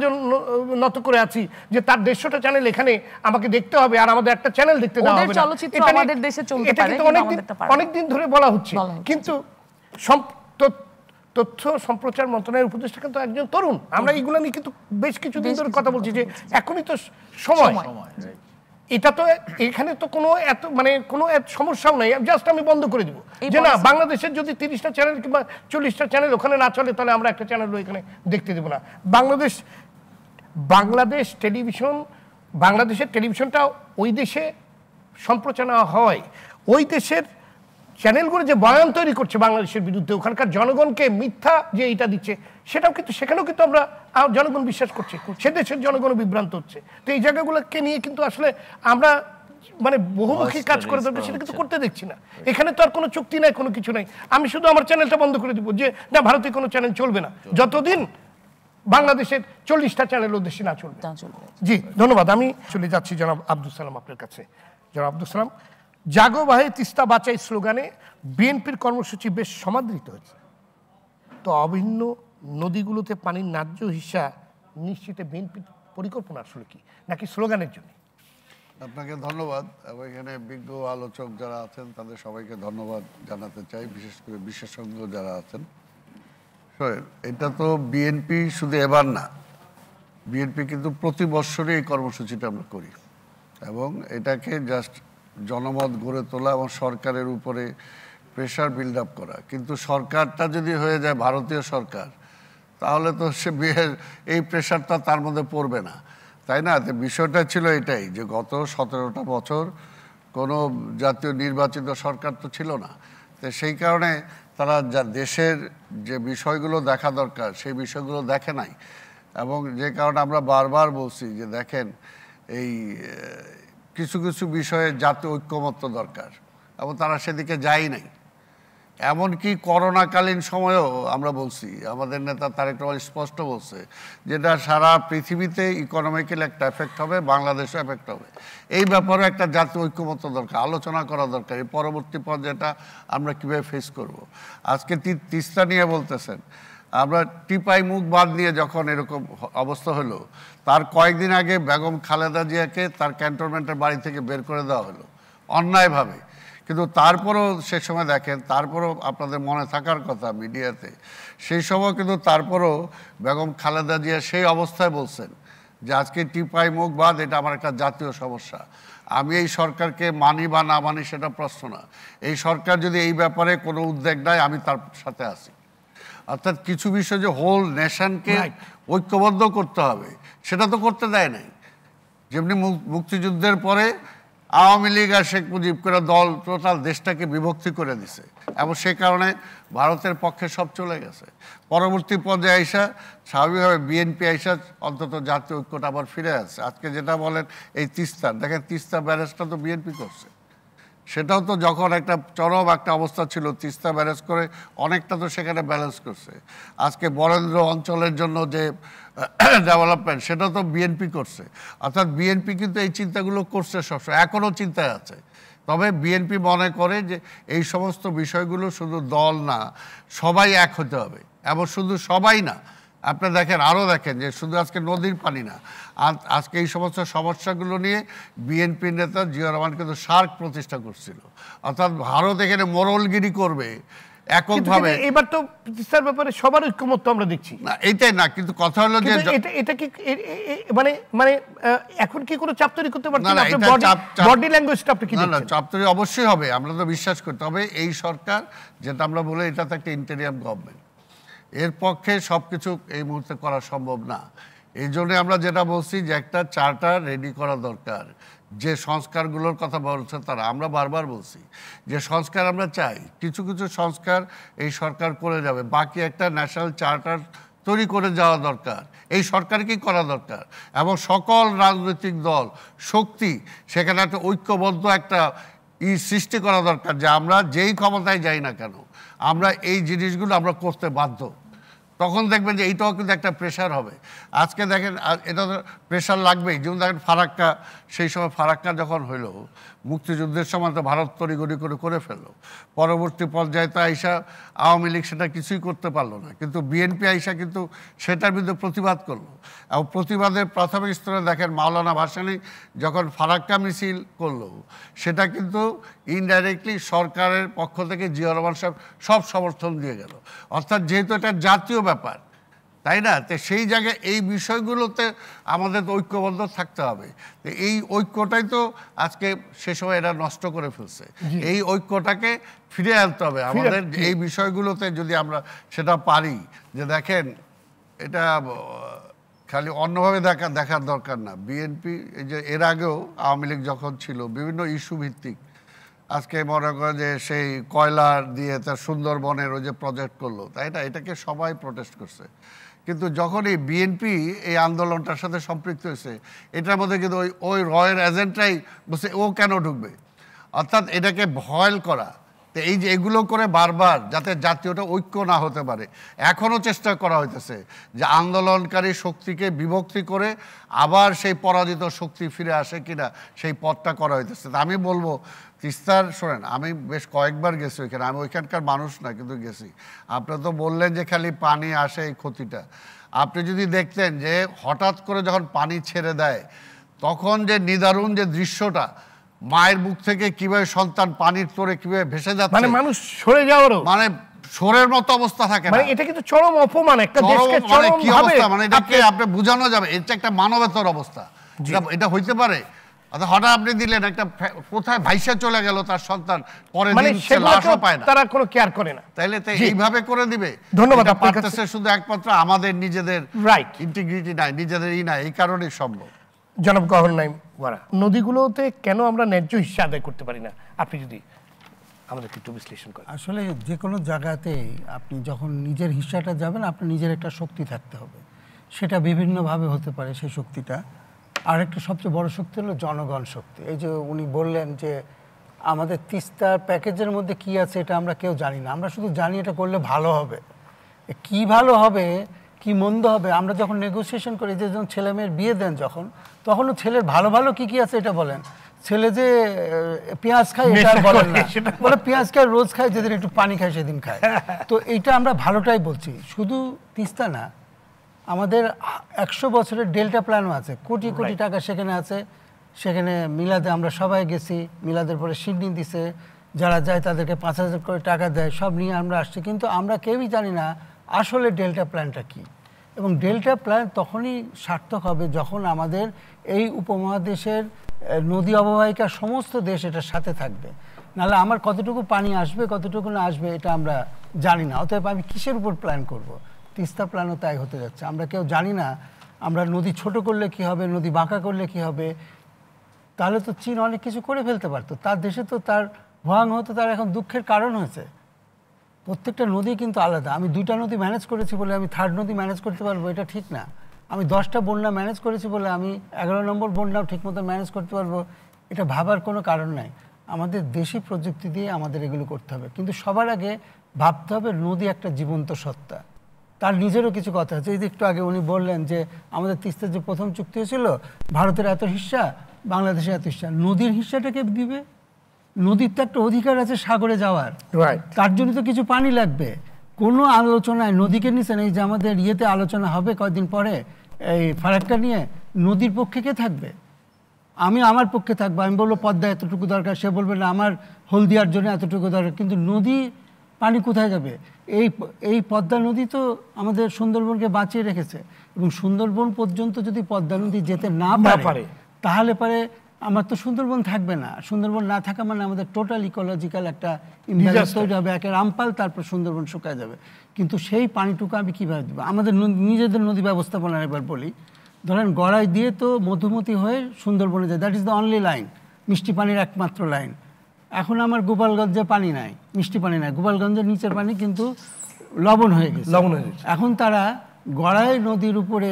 নত করে আছি যে তার 150টা চ্যানেল এখানে আমাকে দেখতে হবে আর আমাদের একটা চ্যানেল দেখতে দেওয়া ওদের হবে না। চলচ্চিত্র এটা নিয়ে- আমাদের দেশে চলতে এটা পারে, কিন্তু কিন্তু অনেকদিন আমাদেরটা পারে না। অনেকদিন ধরে বলা হচ্ছে, বলা হচ্ছে, কিন্তু তথ্য সম্প্রচার মন্ত্রণালয়ের উপদেষ্টা কিন্তু একজন তরুণ। আমরা এইগুলো নিয়ে কিন্তু বেশ কিছুদিন ধরে কথা বলছি যে এখনই তো সময়। এটা তো এখানে তো কোনো এত মানে কোনো সমস্যাও নাই, জাস্ট আমি বন্ধ করে দিব যে না, বাংলাদেশের যদি 30টা চ্যানেল কিংবা 40টা চ্যানেল ওখানে না চলে তাহলে আমরা একটা চ্যানেল এখানে দেখতে দেবো না। বাংলাদেশের টেলিভিশনটা ওই দেশে সম্প্রচার হয়, ওই দেশের চ্যানেলগুলো যে বয়ান তৈরি করছে বাংলাদেশের বিরুদ্ধে, ওখানকার জনগণকে মিথ্যা যে এটা দিচ্ছে, সেটাও কিন্তু সেখানেও কিন্তু আমরা জনগণ বিশ্বাস করছে, সে দেশের জনগণও বিভ্রান্ত হচ্ছে। তো এই জায়গাগুলোকে নিয়ে কিন্তু আসলে আমরা মানে বহুমুখী কাজ করে দরকার, সেটা কিন্তু করতে দেখছি না। এখানে তো আর কোনো চুক্তি নাই, কোনো কিছু নাই। আমি শুধু আমার চ্যানেলটা বন্ধ করে দিব যে না, ভারতে কোনো চ্যানেল চলবে না যতদিন বাংলাদেশের 40টা চ্যানেল উদ্দেশ্যে না চলবে। জি, ধন্যবাদ। আমি চলে যাচ্ছি জনাব আব্দুল সালাম আপনার কাছে। জনাব আব্দুল সালাম, জাগো ভাই তিস্তা বাঁচাই স্লোগানে বিএনপির কর্মসূচি বেশ সমাদৃত হয়েছে, তো অভিন্ন নদীগুলোতে পানির ন্যায্য হিস্সা নিশ্চিতে বিএনপির পরিকল্পনা আসলে কি, নাকি স্লোগানের জন্য? আপনাকে ধন্যবাদ, এবং এখানে বিজ্ঞ আলোচক যারা আছেন তাদের সবাইকে ধন্যবাদ জানাতে চাই, বিশেষ করে বিশেষজ্ঞ যারা আছেন। এটা তো বিএনপি শুধু এবার না, বিএনপি কিন্তু প্রতি বছরই এই কর্মসূচিটা আমরা করি, এবং এটাকে জাস্ট জনমত গড়ে তোলা এবং সরকারের উপরে প্রেশার বিল্ড আপ করা। কিন্তু সরকারটা যদি হয়ে যায় ভারতীয় সরকার, তাহলে তো সে এই প্রেশারটা তার মধ্যে পড়বে না, তাই না? তো বিষয়টা ছিল এটাই, যে গত 17টা বছর কোনো জাতীয় নির্বাচিত সরকার তো ছিল না। তো সেই কারণে তারা যা দেশের যে বিষয়গুলো দেখা দরকার সেই বিষয়গুলো দেখে নাই, এবং যে কারণে আমরা বারবার বলছি যে দেখেন, এই কিছু কিছু বিষয়ে জাতীয় ঐক্যমত্য দরকার, এবং তারা সেদিকে যায় নাই। এমনকি করোনাকালীন সময়েও আমরা বলছি, আমাদের নেতা তারেক রহমান স্পষ্ট বলছে, যেটা সারা পৃথিবীতে ইকোনমিক্যাল একটা এফেক্ট হবে, বাংলাদেশও এফেক্ট হবে। এই ব্যাপারে একটা জাতীয় ঐক্যমত্য দরকার, আলোচনা করা দরকার, এই পরবর্তী পর্যায়টা আমরা কীভাবে ফেস করব। আজকে তিস্তা নিয়ে বলতেছেন, আমরা টিপাই মুখ বাঁধ নিয়ে যখন এরকম অবস্থা হলো, তার কয়েকদিন আগে বেগম খালেদা জিয়াকে তার ক্যান্টনমেন্টের বাড়ি থেকে বের করে দেওয়া হলো অন্যায়ভাবে। কিন্তু তারপরও সে সময় দেখেন, তারপরও আপনাদের মনে থাকার কথা মিডিয়াতে, সেই সময় কিন্তু তারপরও বেগম খালেদা জিয়া সেই অবস্থায় বলছেন যে আজকে টিপাই মুখ বাঁধ এটা আমার একটা জাতীয় সমস্যা। আমি এই সরকারকে মানি বা না মানি সেটা প্রশ্ন না, এই সরকার যদি এই ব্যাপারে কোনো উদ্যোগ নেয় আমি তার সাথে আছি। অর্থাৎ কিছু বিষয় যে হোল নেশনকে ঐক্যবদ্ধ করতে হবে, সেটা তো করতে দেয় নাই। যেমনি মুক্তিযুদ্ধের পরে আওয়ামী লীগ আর শেখ মুজিব করে দল টোটাল দেশটাকে বিভক্তি করে দিছে, এবং সে কারণে ভারতের পক্ষে সব চলে গেছে। পরবর্তী পর্যায়ে আইসা স্বাভাবিকভাবে বিএনপি আইসা অন্তত জাতীয় ঐক্যটা আবার ফিরে আসছে। আজকে যেটা বলেন এই তিস্তার, দেখেন তিস্তা ব্যারেজটা তো বিএনপি করছে, সেটাও তো যখন একটা চরম একটা অবস্থা ছিল, তিস্তা ব্যারেজ করে অনেকটা তো সেখানে ব্যালেন্স করছে। আজকে বরেন্দ্র অঞ্চলের জন্য যে ডেভেলপমেন্ট, সেটাও তো বিএনপি করছে। অর্থাৎ বিএনপি কিন্তু এই চিন্তাগুলো করছে সবসময়, এখনও চিন্তায় আছে। তবে বিএনপি মনে করে যে এই সমস্ত বিষয়গুলো শুধু দল না, সবাই এক হতে হবে, এবং শুধু সবাই না, আপনি দেখেন আরও দেখেন যে শুধু আজকে নদীর পানি না, আজকে এই সমস্ত সমস্যাগুলো নিয়ে বিএনপি নেতা জিয়াউর রহমান কিন্তু সার্ক প্রতিষ্ঠা করছিল। অর্থাৎ ভারত এখানে মোড়লগিরি করবে এককভাবে। এবার তো তিস্তার ব্যাপারে সবার ঐক্যমত্য আমরা দেখছি না, এইটাই না, কিন্তু কথা হলো যে এটা কি মানে মানে এখন কি কোনো চাপ তৈরি করতে পারছেন? না, বডি ল্যাঙ্গুয়েজটা আপনি কি দেখছেন? না, চাপ তৈরি অবশ্যই হবে, আমরা তো বিশ্বাস করি। তবে এই সরকার যেটা আমরা বলি, এটা তো একটা ইন্টেরিয়াম গভর্নমেন্ট, এর পক্ষে সব কিছু এই মুহূর্তে করা সম্ভব না। এই জন্য আমরা যেটা বলছি যে একটা চার্টার রেডি করা দরকার, যে সংস্কারগুলোর কথা বলছে তারা, আমরা বারবার বলছি যে সংস্কার আমরা চাই, কিছু কিছু সংস্কার এই সরকার করে যাবে, বাকি একটা ন্যাশনাল চার্টার তৈরি করে যাওয়া দরকার, এই সরকারকেই করা দরকার, এবং সকল রাজনৈতিক দল শক্তি সেখানে একটা ঐক্যবদ্ধ একটা সৃষ্টি করা দরকার, যে আমরা যেই ক্ষমতায় যাই না কেন আমরা এই জিনিসগুলো আমরা করতে বাধ্য। তখন দেখবেন যে এইটাও কিন্তু একটা প্রেশার হবে। আজকে দেখেন এটা তো প্রেশার লাগবেই। যেমন দেখেন ফারাক্কা, সেই সময় ফারাক্কা যখন হইল মুক্তিযুদ্ধের সময় তো ভারত তড়িগড়ি করে ফেললো। পরবর্তী পর্যায়ে তো আইসা আওয়ামী লীগ সেটা কিছুই করতে পারলো না, কিন্তু বিএনপি আইসা কিন্তু সেটার বিরুদ্ধে প্রতিবাদ করলো। এবং প্রতিবাদের প্রাথমিক স্তরে দেখেন মাওলানা ভাসানী যখন ফারাক্কা মিছিল করলো, সেটা কিন্তু ইনডাইরেক্টলি সরকারের পক্ষ থেকে জিয়া রহমান সাহেব সব সমর্থন দিয়ে গেল। অর্থাৎ যেহেতু এটা জাতীয় ব্যাপার, তাই না, তো সেই জায়গায় এই বিষয়গুলোতে আমাদের তো ঐক্যবদ্ধ থাকতে হবে। তো এই ঐক্যটাই তো আজকে সে সময় এরা নষ্ট করে ফেলছে। এই ঐক্যটাকে ফিরে আনতে হবে আমাদের। এই বিষয়গুলোতে যদি আমরা সেটা পারি, যে দেখেন এটা খালি অন্যভাবে দেখার দরকার না। বিএনপি এই যে এর আগেও আওয়ামী লীগ যখন ছিল বিভিন্ন ইস্যু ভিত্তিক, আজকে মনে করে যে সেই কয়লার দিয়ে তার সুন্দরবনের ওই যে প্রজেক্ট করলো, তাই না, এটাকে সবাই প্রোটেস্ট করছে। কিন্তু যখন এই বিএনপি এই আন্দোলনটার সাথে সম্পৃক্ত হয়েছে, এটার মধ্যে কিন্তু ওই রয়ের এজেন্টরাই বলছে ও কেন ঢুকবে, অর্থাৎ এটাকে ভয় করা। তো এই যে এগুলো করে বারবার যাতে জাতীয়টা ঐক্য না হতে পারে, এখনও চেষ্টা করা হইতেছে যে আন্দোলনকারী শক্তিকে বিভক্তি করে আবার সেই পরাজিত শক্তি ফিরে আসে কিনা সেই পথটা করা হইতেছে। আমি বলবো তিস্তার, শোনেন আমি বেশ কয়েকবার গেছি ওইখানে, আমি ওইখানকার মানুষ না কিন্তু গেছি। আপনি তো বললেন যে খালি পানি আসে এই ক্ষতিটা, আপনি যদি দেখতেন যে হঠাৎ করে যখন পানি ছেড়ে দেয় তখন যে নিদারুণ যে দৃশ্যটা, মায়ের বুক থেকে কিভাবে সন্তান পানির তোরে কিভাবে ভেসে যাচ্ছে, মানে মানুষ সরে যাওয়ারও মানে সরের মতো অবস্থা থাকে না। মানে এটা কিন্তু চরম অপমান একটা দেশকে, মানে চরম কি ভাবে অবস্থা, মানে এটাকে আপনি বোঝানো যাবে, এটা একটা মানবেতর অবস্থা। এটা হইতে পারে হঠাৎ আপনি দিলেন একটা কোথায় ভাইসা চলে গেল তার সন্তান, পরে মানে দিন সে লাশও পায় না, তারা কোনো কেয়ার করে না। তাইলে তো এইভাবে করে দিবে। ধন্যবাদ এটা আপনার কাছে। পারতেছে শুধু একমাত্র আমাদের নিজেদের রাইট ইন্টিগ্রিটি নাই, নিজেদেরই নাই, এই কারণেই সম্ভব। জনাব গহর নাইম ওয়ারা, নদীগুলোতে কেন আমরা ন্যায্য হিস্সা আদায় করতে পারি না, আপনি যদি আমাদেরকে একটু বিশ্লেষণ করেন। আসলে যে কোনো জায়গাতেই আপনি যখন নিজের হিস্সাটা যাবেন, আপনার নিজের একটা শক্তি থাকতে হবে। সেটা বিভিন্নভাবে হতে পারে সেই শক্তিটা। আরেকটা সবচেয়ে বড় শক্তি হলো জনগণ শক্তি। এই যে উনি বললেন যে আমাদের তিস্তার প্যাকেজের মধ্যে কি আছে এটা আমরা কেউ জানি না, আমরা শুধু জানি এটা করলে ভালো হবে। কি ভালো হবে কি মন্দ হবে, আমরা যখন নেগোসিয়েশন করি, যে যখন ছেলে মেয়ের বিয়ে দেন যখন, তখনও ছেলের ভালো ভালো কি কি আছে এটা বলেন। ছেলে যে পেঁয়াজ খায় এটা বলেন না, বলে পেঁয়াজ খায় রোজ খায়, যেদিন একটু পানি খায় সেদিন খায়। তো এইটা আমরা ভালোটাই বলছি। শুধু তিস্তা না, আমাদের 100 বছরের ডেল্টা প্ল্যানও আছে, কোটি কোটি টাকা সেখানে আছে। সেখানে মিলাদে আমরা সবাই গেছি, মিলাদের পরে সিডনি দিছে, যারা যায় তাদেরকে 5,000 করে টাকা দেয়, সব নিয়ে আমরা আসছি। কিন্তু আমরা কেউই জানি না আসলে ডেল্টা প্ল্যানটা কী। এবং ডেল্টা প্ল্যান তখনই সার্থক হবে যখন আমাদের এই উপমহাদেশের নদী অববাহিকার সমস্ত দেশ এটার সাথে থাকবে। নাহলে আমার কতটুকু পানি আসবে কতটুকু না আসবে এটা আমরা জানি না। অতএব আমি কিসের উপর প্ল্যান করব? তিস্তা প্ল্যানও তাই হতে যাচ্ছে। আমরা কেউ জানি না আমরা নদী ছোট করলে কি হবে, নদী বাঁকা করলে কি হবে। তাহলে তো চীন অনেক কিছু করে ফেলতে পারতো, তার দেশে তো তার ভয়াবহ হতো, তার এখন দুঃখের কারণ হয়েছে। প্রত্যেকটা নদী কিন্তু আলাদা। আমি 2টা নদী ম্যানেজ করেছি বলে আমি 3rd নদী ম্যানেজ করতে পারবো, এটা ঠিক না। আমি 10টা বন্যা ম্যানেজ করেছি বলে আমি 11 নম্বর বন্যাও ঠিকমতো ম্যানেজ করতে পারবো, এটা ভাবার কোনো কারণ নাই। আমাদের দেশি প্রযুক্তি দিয়ে আমাদের এগুলো করতে হবে। কিন্তু সবার আগে ভাবতে হবে নদী একটা জীবন্ত সত্তা, তার নিজেরও কিছু কথা আছে। এই যে একটু আগে উনি বললেন যে আমাদের তিস্তার যে প্রথম চুক্তি হয়েছিল, ভারতের এত হিস্সা, বাংলাদেশের এত হিস্সা, নদীর হিস্সাটাকে দিবে। নদীর তো একটা অধিকার আছে সাগরে যাওয়ার, তার জন্য তো কিছু পানি লাগবে। কোনো আলোচনায় নদীকে নিচ্ছেন, এই যে আমাদের ইয়েতে আলোচনা হবে কয়েকদিন পরে এই ফারাক্কা নিয়ে, নদীর পক্ষে কে থাকবে? আমি আমার পক্ষে থাকবো, আমি বলবো পদ্মা এতটুকু দরকার, সে বলবে না আমার হলদিয়ার জন্য এতটুকু দরকার। কিন্তু নদী পানি কোথায় যাবে? এই পদ্মা নদী তো আমাদের সুন্দরবনকে বাঁচিয়ে রেখেছে, এবং সুন্দরবন পর্যন্ত যদি পদ্মা নদী যেতে না পারে তাহলে পরে আমার তো সুন্দরবন থাকবে না। সুন্দরবন না থাকা মানে আমাদের টোটাল ইকোলজিক্যাল একটা ইমব্যালেন্স তৈরি হবে, একের আমপাল, তারপর সুন্দরবন শুকায় যাবে। কিন্তু সেই পানিটুকু আমি কীভাবে দেবো? আমাদের নিজেদের নদী ব্যবস্থাপনা এবার বলি, ধরেন গড়াই দিয়ে তো মধুমতি হয়ে সুন্দরবনে যায়, that is the only line, মিষ্টি পানির একমাত্র লাইন। এখন আমার গোপালগঞ্জে পানি নাই, মিষ্টি পানি নাই, গোপালগঞ্জের নিচের পানি কিন্তু লবণ হয়ে গেছে। এখন তারা গড়াই নদীর উপরে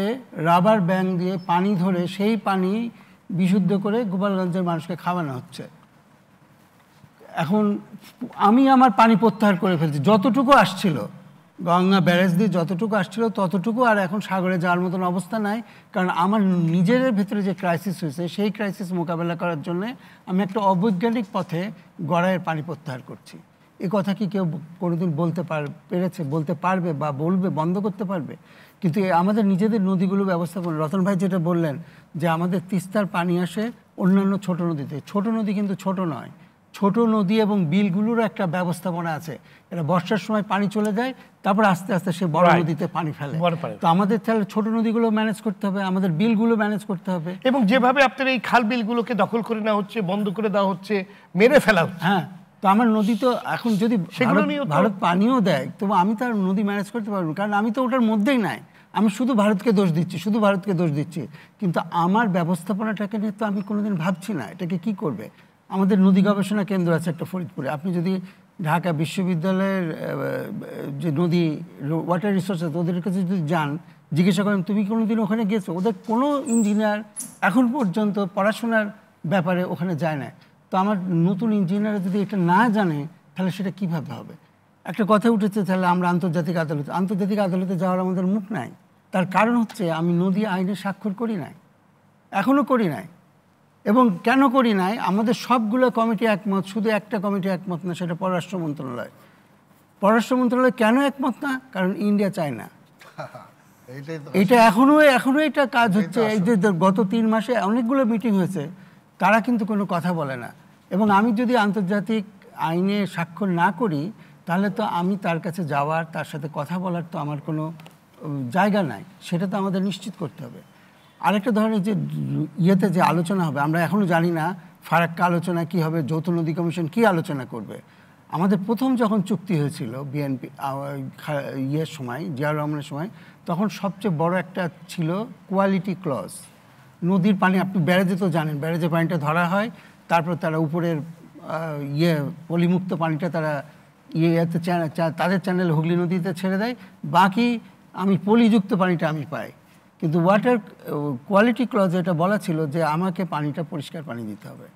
রাবার ব্যাং দিয়ে পানি ধরে সেই পানি বিশুদ্ধ করে গোপালগঞ্জের মানুষকে খাওয়ানো হচ্ছে। এখন আমি আমার পানি প্রত্যাহার করে ফেলছি, যতটুকু আসছিল গঙ্গা ব্যারেজ দিয়ে যতটুকু আসছিল ততটুকু, আর এখন সাগরে যাওয়ার মতন অবস্থা নাই। কারণ আমার নিজের ভেতরে যে ক্রাইসিস হয়েছে সেই ক্রাইসিস মোকাবেলা করার জন্য আমি একটা অবৈজ্ঞানিক পথে গড়াইয়ের পানি প্রত্যাহার করছি। এই কথা কি কেউ কোনোদিন বলতে পারবে বা বলবে, বন্ধ করতে পারবে? কিন্তু আমাদের নিজেদের নদীগুলো ব্যবস্থাপনা, রতন ভাই যেটা বললেন যে আমাদের তিস্তার পানি আসে অন্যান্য ছোট নদীতে, ছোট নদী কিন্তু ছোট নয়, ছোট নদী এবং বিলগুলোরও একটা ব্যবস্থাপনা আছে। এটা বর্ষার সময় পানি চলে যায়, তারপর আস্তে আস্তে সে বড় নদীতে পানি ফেলে। তো আমাদের তাহলে ছোট নদীগুলো ম্যানেজ করতে হবে, আমাদের বিলগুলো ম্যানেজ করতে হবে। এবং যেভাবে আপনার এই খাল বিলগুলোকে দখল করে নেওয়া হচ্ছে, বন্ধ করে দেওয়া হচ্ছে, মেরে ফেলা হচ্ছে। হ্যাঁ, তো আমার নদী তো এখন যদি ভারত পানিও দেয় তবু আমি তার নদী ম্যানেজ করতে পারবো, কারণ আমি তো ওটার মধ্যেই নাই। আমি শুধু ভারতকে দোষ দিচ্ছি, কিন্তু আমার ব্যবস্থাপনাটাকে নিয়ে তো আমি কোনোদিন ভাবছি না এটাকে কি করবে। আমাদের নদী গবেষণা কেন্দ্র আছে একটা ফরিদপুরে, আপনি যদি ঢাকা বিশ্ববিদ্যালয়ের যে নদী ওয়াটার রিসোর্স আছে ওদের কাছে যদি যান, জিজ্ঞাসা করেন তুমি কোনোদিন ওখানে গিয়েছো, ওদের কোনো ইঞ্জিনিয়ার এখন পর্যন্ত পড়াশোনার ব্যাপারে ওখানে যায় না। তো আমার নতুন ইঞ্জিনিয়ার যদি এটা না জানে তাহলে সেটা কীভাবে হবে? একটা কথা উঠেছে তাহলে আমরা আন্তর্জাতিক আদালতে যাওয়ার আমাদের মুখ নাই। তার কারণ হচ্ছে আমি নদী আইনে স্বাক্ষর করি নাই, এখনও করি নাই। এবং কেন করি নাই? আমাদের সবগুলো কমিটি একমত, শুধু একটা কমিটি একমত না, সেটা পররাষ্ট্র মন্ত্রণালয়। কেন একমত না? কারণ ইন্ডিয়া চায় না। এটা এখনো এটা কাজ হচ্ছে। এই যে গত 3 মাসে অনেকগুলো মিটিং হয়েছে, তারা কিন্তু কোনো কথা বলে না। এবং আমি যদি আন্তর্জাতিক আইনে স্বাক্ষর না করি তাহলে তো আমি তার কাছে যাওয়ার, তার সাথে কথা বলার তো আমার কোনো জায়গা নাই। সেটা তো আমাদের নিশ্চিত করতে হবে। আরেকটা ধরনের যে ইয়েতে যে আলোচনা হবে, আমরা এখনও জানি না ফারাক্কা আলোচনা কি হবে, যৌথ নদী কমিশন কি আলোচনা করবে। আমাদের প্রথম যখন চুক্তি হয়েছিল বিএনপি সময়, জিয়াউর রহমানের সময়, তখন সবচেয়ে বড় একটা ছিল কোয়ালিটি ক্লজ। নদীর পানি আপনি ব্যারেজে তো জানেন, ব্যারেজে পানিটা ধরা হয়, তারপর তারা উপরের পলিমুক্ত পানিটা তারা তাদের চ্যানেল হুগলি নদীতে ছেড়ে দেয়, বাকি আমি পলিযুক্ত পানিটা আমি পাই। কিন্তু ওয়াটার কোয়ালিটি ক্লজ এটা বলা ছিল যে আমাকে পানিটা পরিষ্কার পানি দিতে হবে।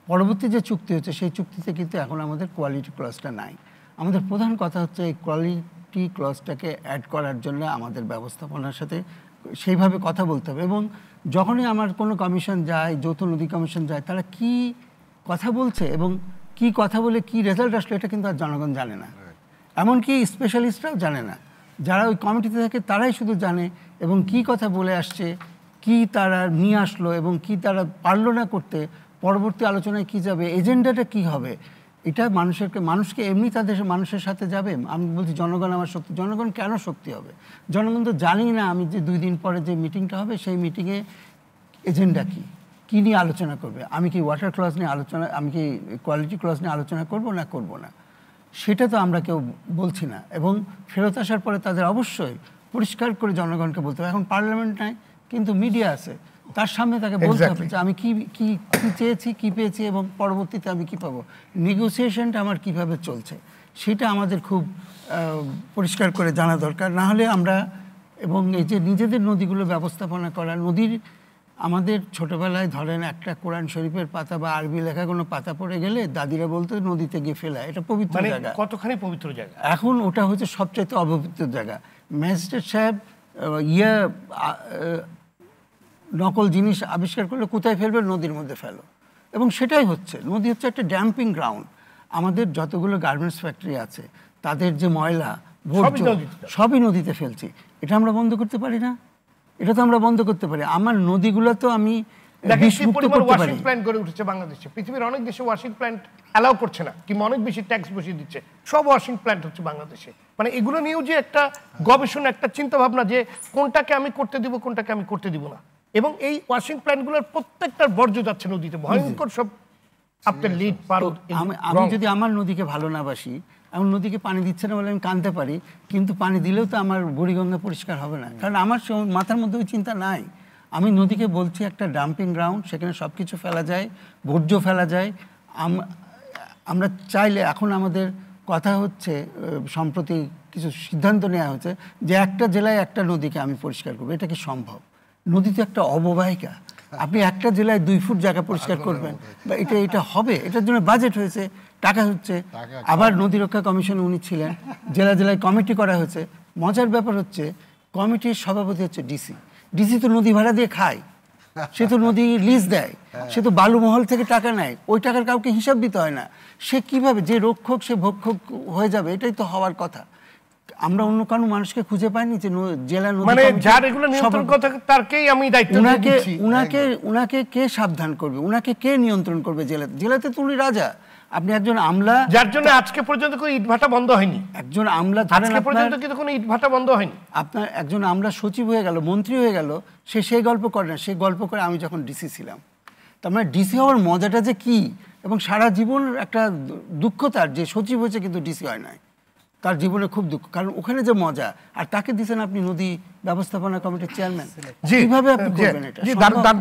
পরবর্তী যে চুক্তি হচ্ছে সেই চুক্তিতে কিন্তু এখন আমাদের কোয়ালিটি ক্লজটা নাই। আমাদের প্রধান কথা হচ্ছে এই কোয়ালিটি ক্লজটাকে অ্যাড করার জন্য আমাদের ব্যবস্থাপনার সাথে সেইভাবে কথা বলতে হবে। এবং যখনই আমার কোনো কমিশন যায়, যৌথ নদী কমিশন যায়, তারা কি কথা বলছে এবং কি কথা বলে কি রেজাল্ট আসলো এটা কিন্তু আর জনগণ জানে না, এমনকি স্পেশালিস্টরাও জানে না। যারা ওই কমিটিতে থাকে তারাই শুধু জানে এবং কি কথা বলে আসছে, কি তারা নিয়ে আসলো এবং কি তারা পারলো না করতে, পরবর্তী আলোচনায় কি যাবে, এজেন্ডাটা কি হবে, এটা মানুষকে এমনি তাদের মানুষের সাথে যাবে। আমি বলছি জনগণ আমার শক্তি। জনগণ কেন শক্তি হবে? জনগণ তো জানি না আমি যে 2 দিন পরে যে মিটিংটা হবে সেই মিটিংয়ে এজেন্ডা কি নিয়ে আলোচনা করবে। আমি কি ওয়াটার ক্লজ নিয়ে আমি কি কোয়ালিটি ক্লজ নিয়ে আলোচনা করব না, সেটা তো আমরা কেউ বলছি না। এবং ফেরত আসার পরে তাদের অবশ্যই পরিষ্কার করে জনগণকে বলতে হবে। এখন পার্লামেন্ট নাই কিন্তু মিডিয়া আছে, তার সামনে তাকে বলতে হবে যে আমি কি চেয়েছি, কি পেয়েছি এবং পরবর্তীতে আমি কি পাবো, নেগোসিয়েশনটা আমার কিভাবে চলছে, সেটা আমাদের খুব পরিষ্কার করে জানা দরকার। না হলে আমরা, এবং এই যে নিজেদের নদীগুলো ব্যবস্থাপনা করা, নদীর আমাদের ছোটবেলায় ধরেন একটা কোরআন শরীফের পাতা বা আরবি লেখা কোনো পাতা পড়ে গেলে দাদিরা বলতো নদীতে গিয়ে ফেলা, এটা পবিত্র জায়গা। কতখানি পবিত্র জায়গা? এখন ওটা হচ্ছে সবচাইতে অপবিত্র জায়গা। ম্যাজিস্ট্রেট সাহেব নকল জিনিস আবিষ্কার করলে কোথায় ফেলবে? নদীর মধ্যে ফেলো। এবং সেটাই হচ্ছে, নদী হচ্ছে একটা ড্যাম্পিং গ্রাউন্ড। আমাদের যতগুলো গার্মেন্টস ফ্যাক্টরি আছে তাদের যে ময়লা সবই নদীতে ফেলছি, এটা আমরা বন্ধ করতে পারি না? এটা তো আমরা বন্ধ করতে পারি। আমার নদীগুলো তো আমি ওয়াশিং প্ল্যান্ট গড়ে উঠেছে বাংলাদেশে, পৃথিবীর অনেক দেশে ওয়াশিং প্ল্যান্ট অ্যালাউ করছে না, কিংবা অনেক বেশি ট্যাক্স বসিয়ে দিচ্ছে, সব ওয়াশিং প্ল্যান্ট হচ্ছে বাংলাদেশে। মানে এগুলো নিয়েও যে একটা গবেষণা, একটা চিন্তা ভাবনা যে কোনটাকে আমি করতে দিব, কোনটাকে আমি করতে দিব না। এবং এই ওয়াশিং প্ল্যান্টগুলোর প্রত্যেকটার বর্জ্য যাচ্ছে নদীতে, ভয়ঙ্কর সব আপনার লিড পার। আমি যদি আমার নদীকে ভালো না বাসি, এমন নদীকে পানি দিচ্ছে না বলে আমি কাঁদতে পারি, কিন্তু পানি দিলেও তো আমার বুড়িগঙ্গা পরিষ্কার হবে না, কারণ আমার মাথার মধ্যে ওই চিন্তা নাই। আমি নদীকে বলছি একটা ডাম্পিং গ্রাউন্ড, সেখানে সব কিছু ফেলা যায়, বর্জ্য ফেলা যায়। আমরা চাইলে, এখন আমাদের কথা হচ্ছে, সম্প্রতি কিছু সিদ্ধান্ত নেওয়া হচ্ছে যে একটা জেলায় একটা নদীকে আমি পরিষ্কার করবো। এটা কি সম্ভব? নদী তো একটা অববাহিকা, আপনি একটা জেলায় 2 ফুট জায়গা পরিষ্কার করবেন বা এটা হবে? এটার জন্য বাজেট হয়েছে, টাকা হচ্ছে। আবার নদী রক্ষা কমিশনে উনি ছিলেন, জেলায় কমিটি করা হয়েছে, মজার ব্যাপার হচ্ছে কমিটির সভাপতি হচ্ছে ডিসি। ডিসি তো নদী ভাড়া দিয়ে খায়, সে তো নদী লিজ দেয়, সে তো বালুমহল থেকে টাকা নেয়, ওই টাকার কাউকে হিসাব দিতে হয় না। সে কিভাবে যে রক্ষক সে ভক্ষক হয়ে যাবে, এটাই তো হওয়ার কথা। আমরা অন্য কোনো মানুষকে খুঁজে পাইনি যে জেলা নদী মানে যার এগুলো নিয়ন্ত্রণ করতে তারকেই আমি দায়িত্ব দিচ্ছি। উনাকে কে সাবধান করবে, উনাকে কে নিয়ন্ত্রণ করবে? জেলাতে তো উনি রাজা। আপনি একজন আমলা, যার জন্য আজকে পর্যন্ত কোনো ইটভাটা বন্ধ হয়নি। একজন আমলা আজকে পর্যন্ত কিন্তু কোনো ইটভাটা বন্ধ হয়নি। আপনার একজন আমলা সচিব হয়ে গেল, মন্ত্রী হয়ে গেল, সে সেই গল্প করে না, সে গল্প করে আমি যখন ডিসি ছিলাম। তার মানে ডিসি হওয়ার মজাটা যে কি, এবং সারা জীবন একটা দুঃখ তার যে সচিব হয়েছে কিন্তু ডিসি হয় নাই, তার জীবনে খুব দুঃখ, কারণ ওখানে যে মজা। আর তাকে দিয়েছেন আপনি নদী ব্যবস্থাপনা কমিটির চেয়ারম্যান, কিভাবে আপনি করবেন এটা?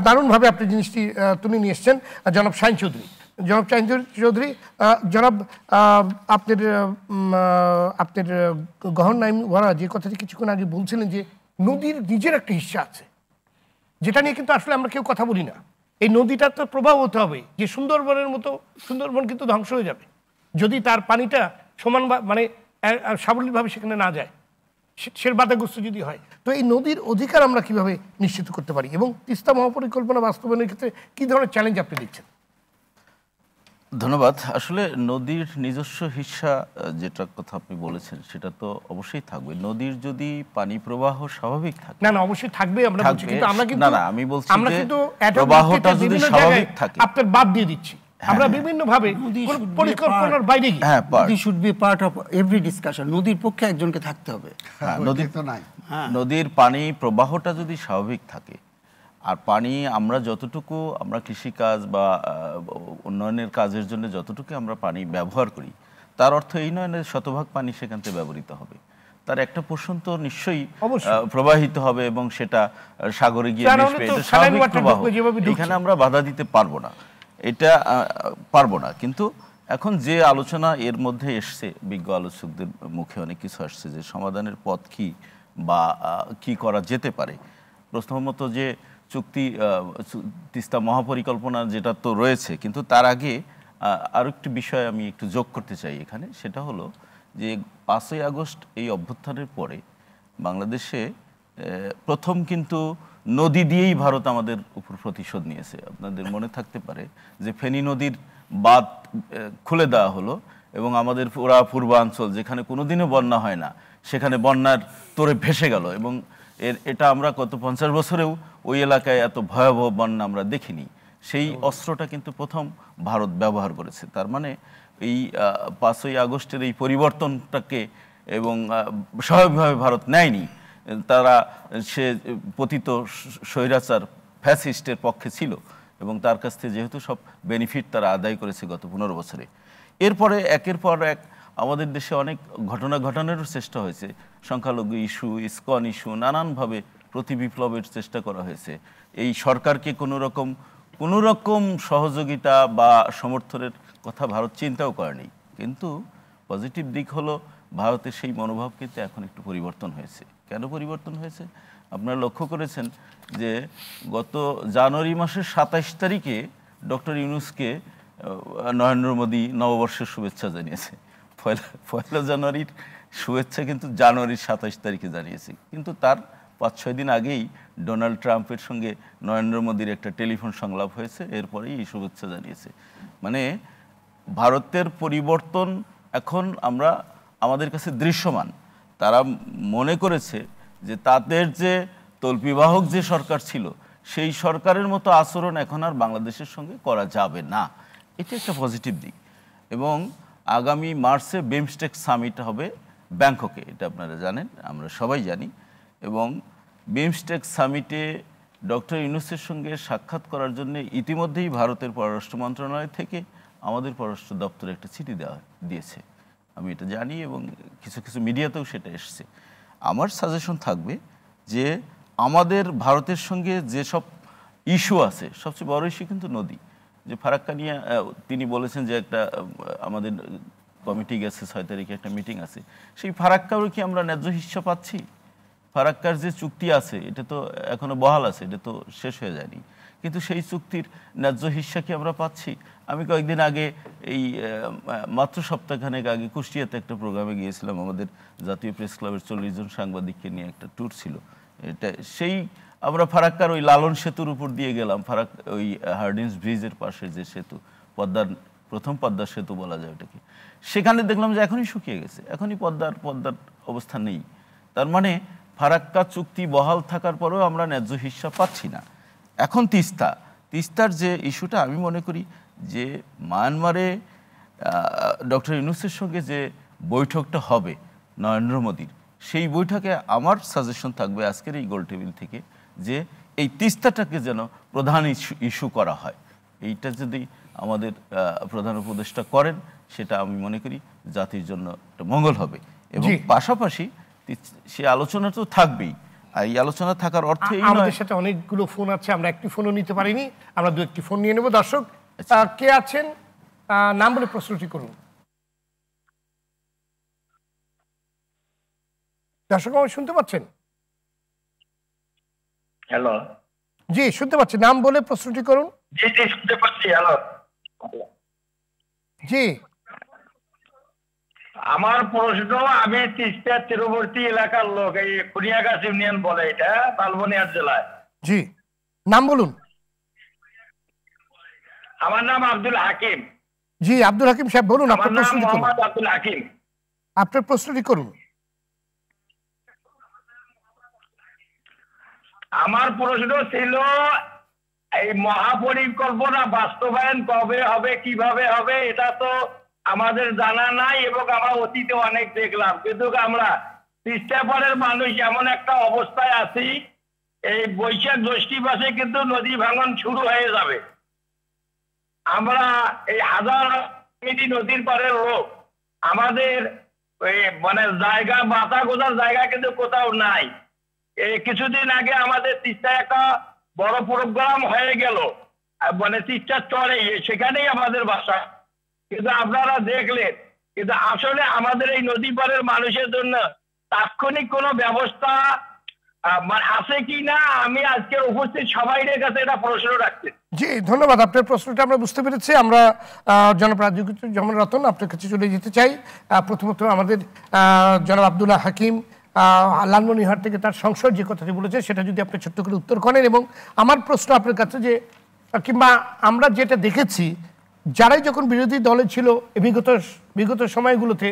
দারুণভাবে আপনি জিনিসটি তুলে নিয়ে এসছেন। জনাব শাহিন চৌধুরী, জনাব আপনার গহন নাইম ওয়ারা যে কথাটি কিছুক্ষণ আগে বলছিলেন যে নদীর নিজের একটা হিস্সা আছে, যেটা নিয়ে কিন্তু আসলে আমরা কেউ কথা বলি না। এই নদীটার তো প্রভাব হতে হবে, যে সুন্দরবনের মতো সুন্দরবন কিন্তু ধ্বংস হয়ে যাবে যদি তার পানিটা সমান মানে সাবলীলভাবে সেখানে না যায়, সে বাধাগ্রস্ত যদি হয়। তো এই নদীর অধিকার আমরা কিভাবে নিশ্চিত করতে পারি, এবং তিস্তা মহাপরিকল্পনা বাস্তবায়নের ক্ষেত্রে কি ধরনের চ্যালেঞ্জ আপনি দেখছেন? ধন্যবাদ। আসলে নদীর নিজস্ব হিস্সা যেটা কথা আপনি বলেছেন সেটা তো অবশ্যই থাকবে। নদীর যদি পানি প্রবাহ স্বাভাবিক থাকে, না অবশ্যই থাকবে, আমরা বলছি, কিন্তু আমরা কিন্তু না আমি বলছি আমরা যে কিন্তু প্রবাহটা যদি স্বাভাবিক থাকে, আপনার বাদ দিয়ে দিচ্ছি আমরা বিভিন্ন ভাবে পরিকল্পনার বাইরে গিয়ে। হ্যাঁ, নদী should be part of every discussion. নদীর পক্ষে একজনকে থাকতে হবে। নদীর তো নাই, নদীর পানি প্রবাহটা যদি স্বাভাবিক থাকে, আর পানি আমরা যতটুকু আমরা কৃষিকাজ বা উন্নয়নের কাজের জন্য যতটুকু আমরা পানি ব্যবহার করি, তার অর্থ এই নয় না শতভাগ পানি সেখান থেকে ব্যবহৃত হবে। তার একটা পোর্শন তো নিশ্চয়ই প্রবাহিত হবে এবং সেটা সাগরে গিয়ে মিশবে, এটা স্বাভাবিক প্রবাহ। এখানে আমরা বাধা দিতে পারবো না, এটা পারবো না। কিন্তু এখন যে আলোচনা এর মধ্যে এসছে, বিজ্ঞ আলোচকদের মুখে অনেক কিছু আসছে যে সমাধানের পথ কি বা কি করা যেতে পারে। প্রথমত যে চুক্তি তিস্তা মহাপরিকল্পনা যেটা তো রয়েছে, কিন্তু তার আগে আরও একটি বিষয় আমি একটু যোগ করতে চাই এখানে। সেটা হলো যে 5ই আগস্ট এই অভ্যুত্থানের পরে বাংলাদেশে প্রথম কিন্তু নদী দিয়েই ভারত আমাদের উপর প্রতিশোধ নিয়েছে। আপনাদের মনে থাকতে পারে যে ফেনী নদীর বাঁধ খুলে দেওয়া হলো এবং আমাদের পুরা পূর্বাঞ্চল যেখানে কোনোদিনও বন্যা হয় না, সেখানে বন্যার তোরে ভেসে গেল। এবং এটা আমরা গত 50 বছরেও ওই এলাকায় এত ভয়াবহ বন্যা আমরা দেখিনি। সেই অস্ত্রটা কিন্তু প্রথম ভারত ব্যবহার করেছে। তার মানে এই 5ই আগস্টের এই পরিবর্তনটাকে এবং স্বাভাবিকভাবে ভারত নেয়নি। তারা সে পতিত স্বৈরাচার ফ্যাসিস্টের পক্ষে ছিল এবং তার কাছ থেকে যেহেতু সব বেনিফিট তারা আদায় করেছে গত 15 বছরে। এরপরে একের পর এক আমাদের দেশে অনেক ঘটনা ঘটানোরও চেষ্টা হয়েছে। সংখ্যালঘু ইস্যু, ইসকন ইস্যু, নানানভাবে প্রতি বিপ্লবের চেষ্টা করা হয়েছে। এই সরকারকে কোনো রকম সহযোগিতা বা সমর্থনের কথা ভারত চিন্তাও করেনি। কিন্তু পজিটিভ দিক হলো ভারতের সেই মনোভাব কিন্তু এখন একটু পরিবর্তন হয়েছে। কেন পরিবর্তন হয়েছে? আপনারা লক্ষ্য করেছেন যে গত জানুয়ারি মাসের 27 তারিখে ডক্টর ইউনূসকে নরেন্দ্র মোদী নববর্ষের শুভেচ্ছা জানিয়েছে। পয়লা জানুয়ারির শুভেচ্ছা কিন্তু জানুয়ারির 27 তারিখে জানিয়েছে। কিন্তু তার 5-6 দিন আগেই ডোনাল্ড ট্রাম্পের সঙ্গে নরেন্দ্র মোদীর একটা টেলিফোন সংলাপ হয়েছে, এরপরেই এই শুভেচ্ছা জানিয়েছে। মানে ভারতের পরিবর্তন এখন আমাদের কাছে দৃশ্যমান। তারা মনে করেছে যে তাদের যে তল্পিবাহক যে সরকার ছিল, সেই সরকারের মতো আচরণ এখন আর বাংলাদেশের সঙ্গে করা যাবে না। এটা একটা পজিটিভ দিক। এবং আগামী মার্চে বিমস্টেক সামিট হবে ব্যাংককে, এটা আপনারা জানেন, আমরা সবাই জানি। এবং বিমস্টেক সামিটে ডক্টর ইউনূসের সঙ্গে সাক্ষাৎ করার জন্য ইতিমধ্যেই ভারতের পররাষ্ট্র মন্ত্রণালয় থেকে আমাদের পররাষ্ট্র দপ্তরে একটা চিঠি দিয়েছে। আমি এটা জানি এবং কিছু কিছু মিডিয়াতেও সেটা এসছে। আমার সাজেশন থাকবে যে আমাদের ভারতের সঙ্গে যেসব ইস্যু আছে, সবচেয়ে বড় ইস্যু কিন্তু নদী। যে ফারাক্কা নিয়ে তিনি বলেছেন যে একটা আমাদের কমিটি গেছে, 6 তারিখে একটা মিটিং আছে, সেই ফারাক্কারও কি আমরা ন্যায্য হিস্সা পাচ্ছি? ফারাক্কার যে চুক্তি আছে এটা তো এখনো বহাল আছে, এটা তো শেষ হয়ে যায়নি, কিন্তু সেই চুক্তির ন্যায্য হিস্সা কি আমরা পাচ্ছি? আমি কয়েকদিন আগে এই মাত্র সপ্তাহখানেক আগে কুষ্টিয়াতে একটা প্রোগ্রামে গিয়েছিলাম, আমাদের জাতীয় প্রেস ক্লাবের 40 জন সাংবাদিককে নিয়ে একটা ট্যুর ছিল। এটা সেই আমরা ফারাক্কার ওই লালন সেতুর উপর দিয়ে গেলাম, ওই হার্ডিন্স ব্রিজের পাশে যে সেতু, প্রথম পদ্মার সেতু বলা যায় ওটাকে, সেখানে দেখলাম যে এখনই শুকিয়ে গেছে, এখনই পদ্মার অবস্থা নেই। তার মানে ফারাক্কা চুক্তি বহাল থাকার পরেও আমরা ন্যায্য হিস্যা পাচ্ছি না। এখন তিস্তার যে ইস্যুটা, আমি মনে করি যে মায়ানমারে ডক্টর ইউনূসের সঙ্গে যে বৈঠকটা হবে নরেন্দ্র মোদীর, সেই বৈঠকে আমার সাজেশন থাকবে আজকের এই গোল টেবিল থেকে যে এই তিস্তাটাকে যেন প্রধান ইস্যু করা হয়। এইটা যদি আমাদের প্রধান উপদেষ্টা করেন, সেটা আমি মনে করি জাতির জন্য একটা মঙ্গল হবে। এবং পাশাপাশি সে আলোচনা তো থাকবেই, আর এই আলোচনা থাকার অর্থ এই নয়। আমাদের সাথে অনেকগুলো ফোন আছে, আমরা একটি ফোনও নিতে পারিনি, আমরা 2-1টি ফোন নিয়ে নেব। দর্শক কে আছেন, নাম বলে প্রশ্নটি করুন। দর্শক আমায় শুনতে পাচ্ছেন? হ্যালো, জি শুনতে পাচ্ছি, নাম বলে প্রশ্নটি করুন। জি জি শুনতে পাচ্ছি। হ্যালো, জি আমার প্রশ্ন, আমি তিস্তা তীরবর্তী এলাকার লোক, এই খুনিয়াগাছ ইউনিয়ন বলে এটা, লালমনিরহাট জেলায়। জি নাম বলুন। আমার নাম আব্দুল হাকিম। জি আব্দুল হাকিম সাহেব বলুন, আমার আপনার নাম প্রশ্নটি করুন। মোহাম্মদ আব্দুল হাকিম। আপনার প্রশ্নটি করুন। আমার প্রশ্ন ছিল, এই মহাপরিকল্পনা বাস্তবায়ন কবে হবে, কিভাবে হবে, এটা তো আমাদের জানা নাই, এবং আমরা অতীতে অনেক দেখলাম, কিন্তু আমরা তিস্তা পাড়ের মানুষ এমন একটা অবস্থায় আছি, এই বৈশাখ জ্যৈষ্ঠ মাসে কিন্তু নদী ভাঙন শুরু হয়ে যাবে। আমরা এই হাজার নদীর পাড়ের লোক, আমাদের মানে জায়গা, বাতা গোজার জায়গা কিন্তু কোথাও নাই। এই কিছুদিন আগে আমাদের তিস্তায় একটা বড় প্রোগ্রাম হয়ে গেল, মানে তিস্তার চরে, সেখানেই আমাদের বাসা, কিন্তু আপনারা দেখলেন। কিন্তু আসলে আমাদের এই নদী পাড়ের মানুষের জন্য তাৎক্ষণিক কোনো ব্যবস্থা মানে আছে কি না, আমি আজকের উপস্থিত সবাইয়ের কাছে এটা প্রশ্ন রাখছি। জি ধন্যবাদ, আপনার প্রশ্নটা আমরা বুঝতে পেরেছি। আমরা জনাব রাজিউজ্জামান রতন আপনার কাছে চলে যেতে চাই। প্রথমত আমাদের জনাব আব্দুল হাকিম লালমনিরহাট থেকে তার সংসদ যে কথাটি বলেছে, সেটা যদি আপনি ছোট্ট করে উত্তর করেন। এবং আমার প্রশ্ন আপনার কাছে যে, কিংবা আমরা যেটা দেখেছি, যারাই যখন বিরোধী দলে ছিল বিগত সময়গুলোতে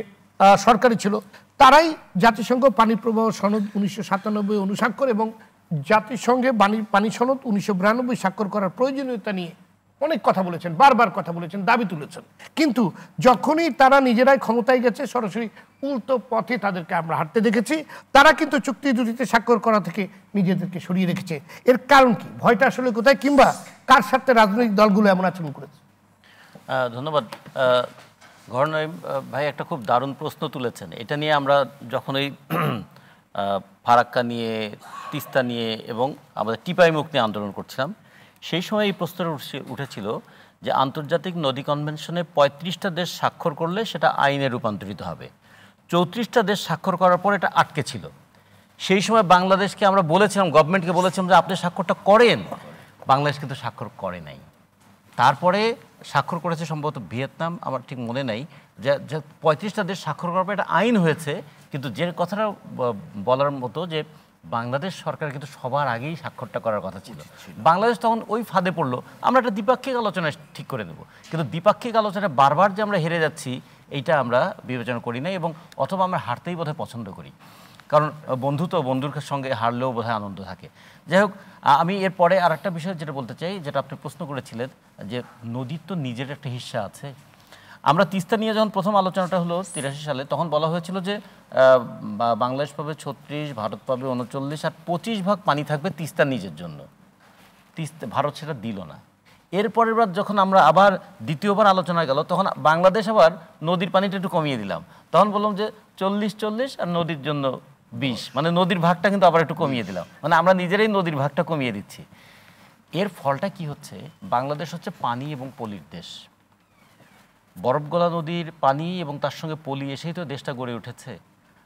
সরকারি ছিল, তারাই জাতিসংঘ পানি প্রবাহ সনদ 1997 অনুস্বাক্ষর এবং জাতিসংঘে পানি সনদ 1992 স্বাক্ষর করার প্রয়োজনীয়তা নিয়ে অনেক কথা বলেছেন, বারবার কথা বলেছেন, দাবি তুলেছেন। কিন্তু যখনই তারা নিজেরাই ক্ষমতায় গেছে, সরাসরি উল্টো পথে তাদেরকে আমরা হাঁটতে দেখেছি। তারা কিন্তু চুক্তি দুটিতে স্বাক্ষর করা থেকে নিজেদেরকে সরিয়ে রেখেছে। এর কারণ কি? ভয়টা আসলে কোথায়, কিংবা কার স্বার্থে রাজনৈতিক দলগুলো এমন আচরণ করেছে? ধন্যবাদ। ঘটনায় ভাই একটা খুব দারুণ প্রশ্ন তুলেছেন। এটা নিয়ে আমরা যখন ওই ফারাক্কা নিয়ে, তিস্তা নিয়ে এবং আমাদের টিপাই মুখ নিয়ে আন্দোলন করছিলাম, সেই সময় এই প্রশ্নটা উঠেছিল যে আন্তর্জাতিক নদী কনভেনশনে 35টা দেশ স্বাক্ষর করলে সেটা আইনে রূপান্তরিত হবে। 34টা দেশ স্বাক্ষর করার পর এটা আটকে ছিল। সেই সময় বাংলাদেশকে আমরা বলেছিলাম, গভর্নমেন্টকে বলেছিলাম যে আপনি স্বাক্ষরটা করেন। বাংলাদেশ কিন্তু স্বাক্ষর করে নাই। তারপরে স্বাক্ষর করেছে সম্ভবত ভিয়েতনাম, আমার ঠিক মনে নাই, যে 35টা দেশ স্বাক্ষর করার পর এটা আইন হয়েছে। কিন্তু যে কথাটা বলার মতো যে বাংলাদেশ সরকার কিন্তু সবার আগেই স্বাক্ষরটা করার কথা ছিল। বাংলাদেশ তখন ওই ফাঁদে পড়লো, আমরা একটা দ্বিপাক্ষিক আলোচনা ঠিক করে দেবো, কিন্তু দ্বিপাক্ষিক আলোচনায় বারবার যে আমরা হেরে যাচ্ছি, এইটা আমরা বিবেচনা করি নাই, এবং অথবা আমরা হারতেই বোধহয় পছন্দ করি। কারণ বন্ধু তো বন্ধুর সঙ্গে হারলেও বোধহয় আনন্দ থাকে। যাই হোক, আমি এরপরে আর একটা বিষয় যেটা বলতে চাই, যেটা আপনি প্রশ্ন করেছিলেন যে নদীর তো নিজের একটা হিস্সা আছে। আমরা তিস্তা নিয়ে যখন প্রথম আলোচনাটা হলো 83 সালে, তখন বলা হয়েছিল যে বাংলাদেশ পাবে 36, ভারত পাবে 39, আর 25 ভাগ পানি থাকবে তিস্তা নিজের জন্য। ভারত সেটা দিল না। এরপরের বার যখন আমরা আবার দ্বিতীয়বার আলোচনা গেল, তখন বাংলাদেশ আবার নদীর পানিটা একটু কমিয়ে দিলাম। তখন বললাম যে 40-40 আর নদীর জন্য 20, মানে নদীর ভাগটা কিন্তু আবার একটু কমিয়ে দিলাম। মানে আমরা নিজেরাই নদীর ভাগটা কমিয়ে দিচ্ছি। এর ফলটা কি হচ্ছে? বাংলাদেশ হচ্ছে পানি এবং পলির দেশ। বরফগলা নদীর পানি এবং তার সঙ্গে পলি এসেই তো দেশটা গড়ে উঠেছে।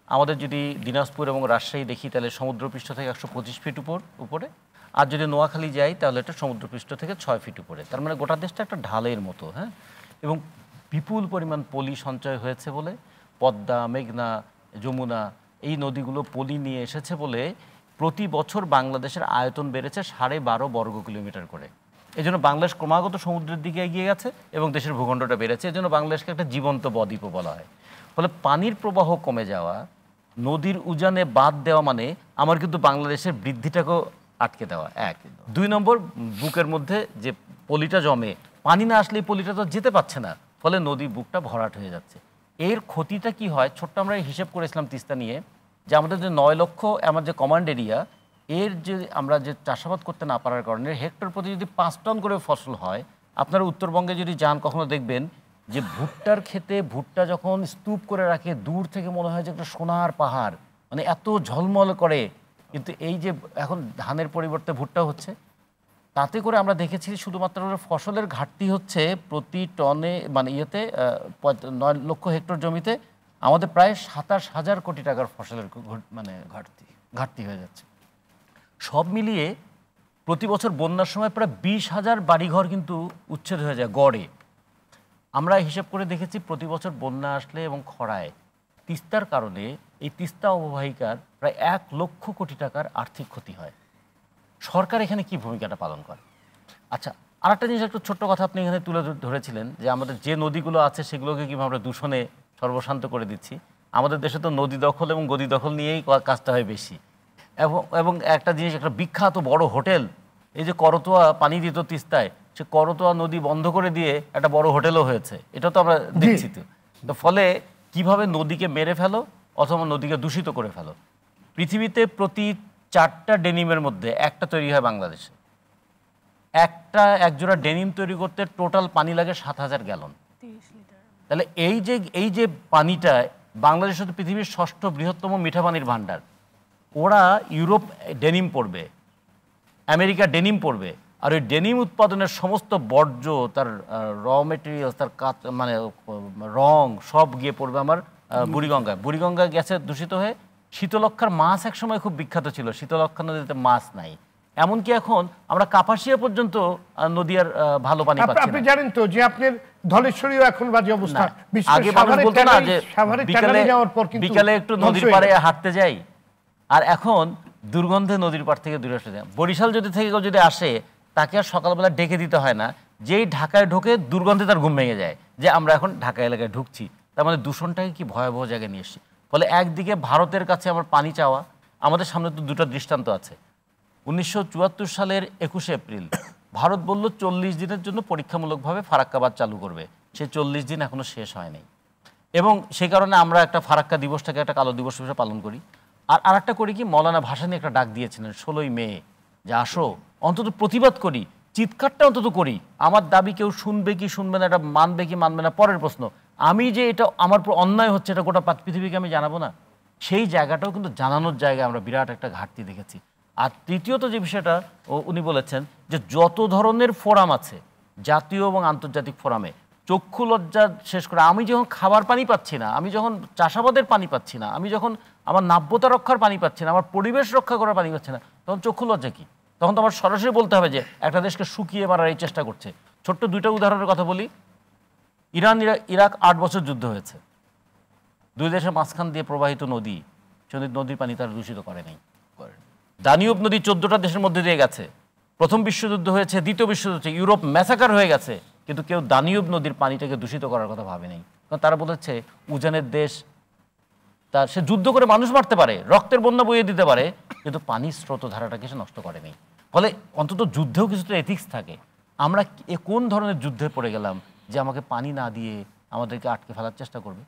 আমাদের যদি দিনাজপুর এবং রাজশাহী দেখি, তাহলে সমুদ্রপৃষ্ঠ থেকে 125 ফিট উপরে, আর যদি নোয়াখালী যাই তাহলে এটা সমুদ্রপৃষ্ঠ থেকে 6 ফিট উপরে। তার মানে গোটা দেশটা একটা ঢালের মতো, হ্যাঁ। এবং বিপুল পরিমাণ পলি সঞ্চয় হয়েছে বলে, পদ্মা, মেঘনা, যমুনা এই নদীগুলো পলি নিয়ে এসেছে বলে প্রতি বছর বাংলাদেশের আয়তন বেড়েছে 12.5 বর্গ কিলোমিটার করে। এই জন্য বাংলাদেশ ক্রমাগত সমুদ্রের দিকে এগিয়ে গেছে এবং দেশের ভূখণ্ডটা বেড়েছে। এই জন্য বাংলাদেশকে একটা জীবন্ত বদ্বীপও বলা হয়। ফলে পানির প্রবাহ কমে যাওয়া, নদীর উজানে বাঁধ দেওয়া মানে আমার কিন্তু বাংলাদেশের বৃদ্ধিটাকেও আটকে দেওয়া, 1। 2 নম্বর, বুকের মধ্যে যে পলিটা জমে, পানি না আসলে এই পলিটা তো যেতে পারছে না, ফলে নদী বুকটা ভরাট হয়ে যাচ্ছে। এর ক্ষতিটা কি হয়, ছোট্ট আমরা হিসেব করেছিলাম তিস্তা নিয়ে, যে আমাদের যে 9 লক্ষ আমার যে কমান্ড এরিয়া, এর যে আমরা যে চাষাবাদ করতে না পারার কারণে হেক্টর প্রতি যদি 5 টন করে ফসল হয়, আপনারা উত্তরবঙ্গে যদি যান কখনো দেখবেন যে ভুট্টার ক্ষেতে ভুট্টা যখন স্তূপ করে রাখে, দূর থেকে মনে হয় যে একটা সোনার পাহাড়, মানে এত ঝলমল করে। কিন্তু এই যে এখন ধানের পরিবর্তে ভুট্টা হচ্ছে, তাতে করে আমরা দেখেছি শুধুমাত্র ফসলের ঘাটতি হচ্ছে প্রতি টনে, মানে 9 লক্ষ হেক্টর জমিতে আমাদের প্রায় 27,000 কোটি টাকার ফসলের মানে ঘাটতি হয়ে যাচ্ছে। সব মিলিয়ে প্রতি বছর বন্যার সময় প্রায় 20,000 বাড়িঘর কিন্তু উচ্ছেদ হয়ে যায় গড়ে। আমরা হিসাব করে দেখেছি প্রতি বছর বন্যা আসলে এবং খরায় তিস্তার কারণে এই তিস্তা অববাহিকার প্রায় 1 লক্ষ কোটি টাকার আর্থিক ক্ষতি হয়। সরকার এখানে কি ভূমিকাটা পালন করে? আচ্ছা, আরেকটা জিনিস, একটু ছোট্ট কথা আপনি এখানে তুলে ধরেছিলেন যে আমাদের যে নদীগুলো আছে সেগুলোকে কীভাবে আমরা দূষণে সর্বশান্ত করে দিচ্ছি। আমাদের দেশে তো নদী দখল এবং গদি দখল নিয়েই কাজটা হয় বেশি। এবং একটা জিনিস, একটা বিখ্যাত বড় হোটেল, এই যে করতোয়া পানি দিত তিস্তায়, সে করতোয়া নদী বন্ধ করে দিয়ে একটা বড় হোটেলও হয়েছে, এটা তো আমরা দেখছি। তো ফলে কিভাবে নদীকে মেরে ফেলো অথবা নদীকে দূষিত করে ফেলো। পৃথিবীতে প্রতি 4টা ডেনিমের মধ্যে একটা তৈরি হয় বাংলাদেশে। এক জোড়া ডেনিম তৈরি করতে টোটাল পানি লাগে 7,000 গ্যালন। তাহলে এই যে পানিটা, বাংলাদেশ হচ্ছে পৃথিবীর 6ষ্ঠ বৃহত্তম মিঠা পানির ভাণ্ডার। ওরা ইউরোপ ডেনিম পড়বে, আমেরিকা ডেনিম পড়বে, আর ওই ডেনিম উৎপাদনের সমস্ত বর্জ্য, তার র মেটেরিয়ালস, তার মানে রং সব গিয়ে পড়বে আমার বুড়িগঙ্গায়। বুড়িগঙ্গা গেছে দূষিত হয়ে। শীতলক্ষার মাছ একসময় খুব বিখ্যাত ছিল, শীতলক্ষা নদীতে মাছ নাই। এমনকি এখন আমরা কাপাসিয়া পর্যন্ত নদী আর ভালো পানি পাচ্ছি না। আপনি জানেন তো যে আপনার ধলেশ্বরীও এখন বাজে অবস্থা। আগে মানুষ বলতো না যে বিকালে একটু নদীর পাড়ে হাঁটতে যাই, আর এখন দুর্গন্ধে নদীর পাড় থেকে দূরে আসে যায়। বরিশাল যদি থেকে যদি আসে, তাকে আর সকালবেলা ডেকে দিতে হয় না, যেই ঢাকায় ঢোকে দুর্গন্ধে তার ঘুম ভেঙে যায় যে আমরা এখন ঢাকা এলাকায় ঢুকছি। তার মানে দূষণটাকে কি ভয়াবহ জায়গায় নিয়ে এসছি। ফলে একদিকে ভারতের কাছে আমার পানি চাওয়া, আমাদের সামনে তো 2টা দৃষ্টান্ত আছে। 1974 সালের 21 এপ্রিল ভারত বলল 40 দিনের জন্য পরীক্ষামূলকভাবে ফারাক্কাবাদ চালু করবে। সেই 40 দিন এখনো শেষ হয়নি, এবং সেই কারণে আমরা একটা ফারাক্কা দিবসটাকে একটা কালো দিবস হিসেবে পালন করি। আর একটা করি কি, মৌলানা ভাসানী একটা ডাক দিয়েছিলেন 16ই মে, যে আসো অন্তত প্রতিবাদ করি, চিৎকারটা অন্তত করি। আমার দাবি কেউ শুনবে কি শুনবে না, এটা মানবে কি মানবে না পরের প্রশ্ন, আমি যে এটা আমার উপর অন্যায় হচ্ছে এটা গোটা পৃথিবীকে আমি জানাবো না। সেই জায়গাটাও কিন্তু জানানোর জায়গায় আমরা বিরাট একটা ঘাটতি দেখেছি। আর তৃতীয়ত যে বিষয়টা উনি বলেছেন যে যত ধরনের ফোরাম আছে জাতীয় এবং আন্তর্জাতিক ফোরামে, চক্ষু লজ্জা শেষ করে, আমি যখন খাবার পানি পাচ্ছি না, আমি যখন চাষাবাদের পানি পাচ্ছি না, আমি যখন আমার নাব্যতা রক্ষার পানি পাচ্ছি না, আমার পরিবেশ রক্ষা করার পানি পাচ্ছি না, তখন চক্ষু লজ্জা কি? তখন তো আমার সরাসরি বলতে হবে যে একটা দেশকে শুকিয়ে মারার এই চেষ্টা করছে। ছোট্ট 2টা উদাহরণের কথা বলি। ইরাক 8 বছর যুদ্ধ হয়েছে, 2 দেশের মাঝখান দিয়ে প্রবাহিত নদী, নদীর পানি তারা দূষিত করে নাই। দানিউব নদী 14টা দেশের মধ্যে দিয়ে গেছে। প্রথম বিশ্বযুদ্ধ হয়েছে, দ্বিতীয় বিশ্বযুদ্ধ হয়েছে, ইউরোপ ম্যাসাকার হয়ে গেছে, কিন্তু কেউ দানিউব নদীর পানিটাকে দূষিত করার কথা ভাবে নেই। কারণ তারা বলেছে উজানের দেশ, তার সে যুদ্ধ করে মানুষ মারতে পারে, রক্তের বন্যা বইয়ে দিতে পারে, কিন্তু পানির স্রোতধারাটাকে সে নষ্ট করেনি। ফলে অন্তত যুদ্ধেও কিছুটা এথিক্স থাকে। আমরা কোন ধরনের যুদ্ধে পড়ে গেলাম যে আমাকে পানি না দিয়ে আমাদেরকে আটকে ফেলার চেষ্টা করবে?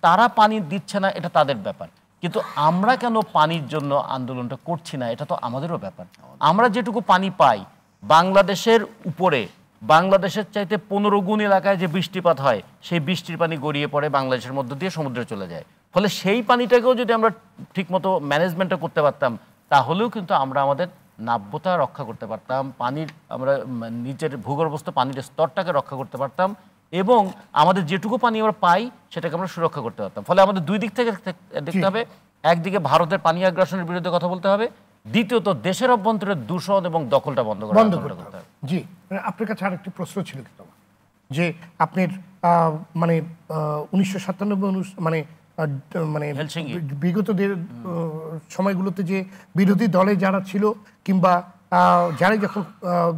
তারা পানি দিচ্ছে না, এটা তাদের ব্যাপার, কিন্তু আমরা কেন পানির জন্য আন্দোলনটা করছি না, এটা তো আমাদেরও ব্যাপার। আমরা যেটুকু পানি পাই, বাংলাদেশের উপরে, বাংলাদেশের চাইতে 15 গুণ এলাকায় যে বৃষ্টিপাত হয়, সেই বৃষ্টির পানি গড়িয়ে পড়ে বাংলাদেশের মধ্য দিয়ে সমুদ্রে চলে যায়। ফলে সেই পানিটাকেও যদি আমরা ঠিকমতো ম্যানেজমেন্টটা করতে পারতাম, তাহলেও কিন্তু আমরা আমাদের নাব্যতা রক্ষা করতে পারতাম, পানির আমরা নিচের ভূগর্ভস্থ পানির স্তরটাকে রক্ষা করতে পারতাম, এবং আমাদের যেটুকু পানি আমরা পাই সেটাকে আমরা সুরক্ষা করতে পারতাম। ফলে আমাদের 2 দিক থেকে দেখতে হবে। একদিকে ভারতের পানি আগ্রাসনের বিরুদ্ধে কথা বলতে হবে, দ্বিতীয়ত দেশের অভ্যন্তরে দূষণ এবং দখলটা বন্ধ করতে হবে। জি, আপনার কাছে আরেকটি প্রশ্ন ছিল কিন্তু যে আপনার মানে 1997 মানে বিগত সময়গুলোতে যে বিরোধী দলে যারা ছিল কিংবা যারাই যখন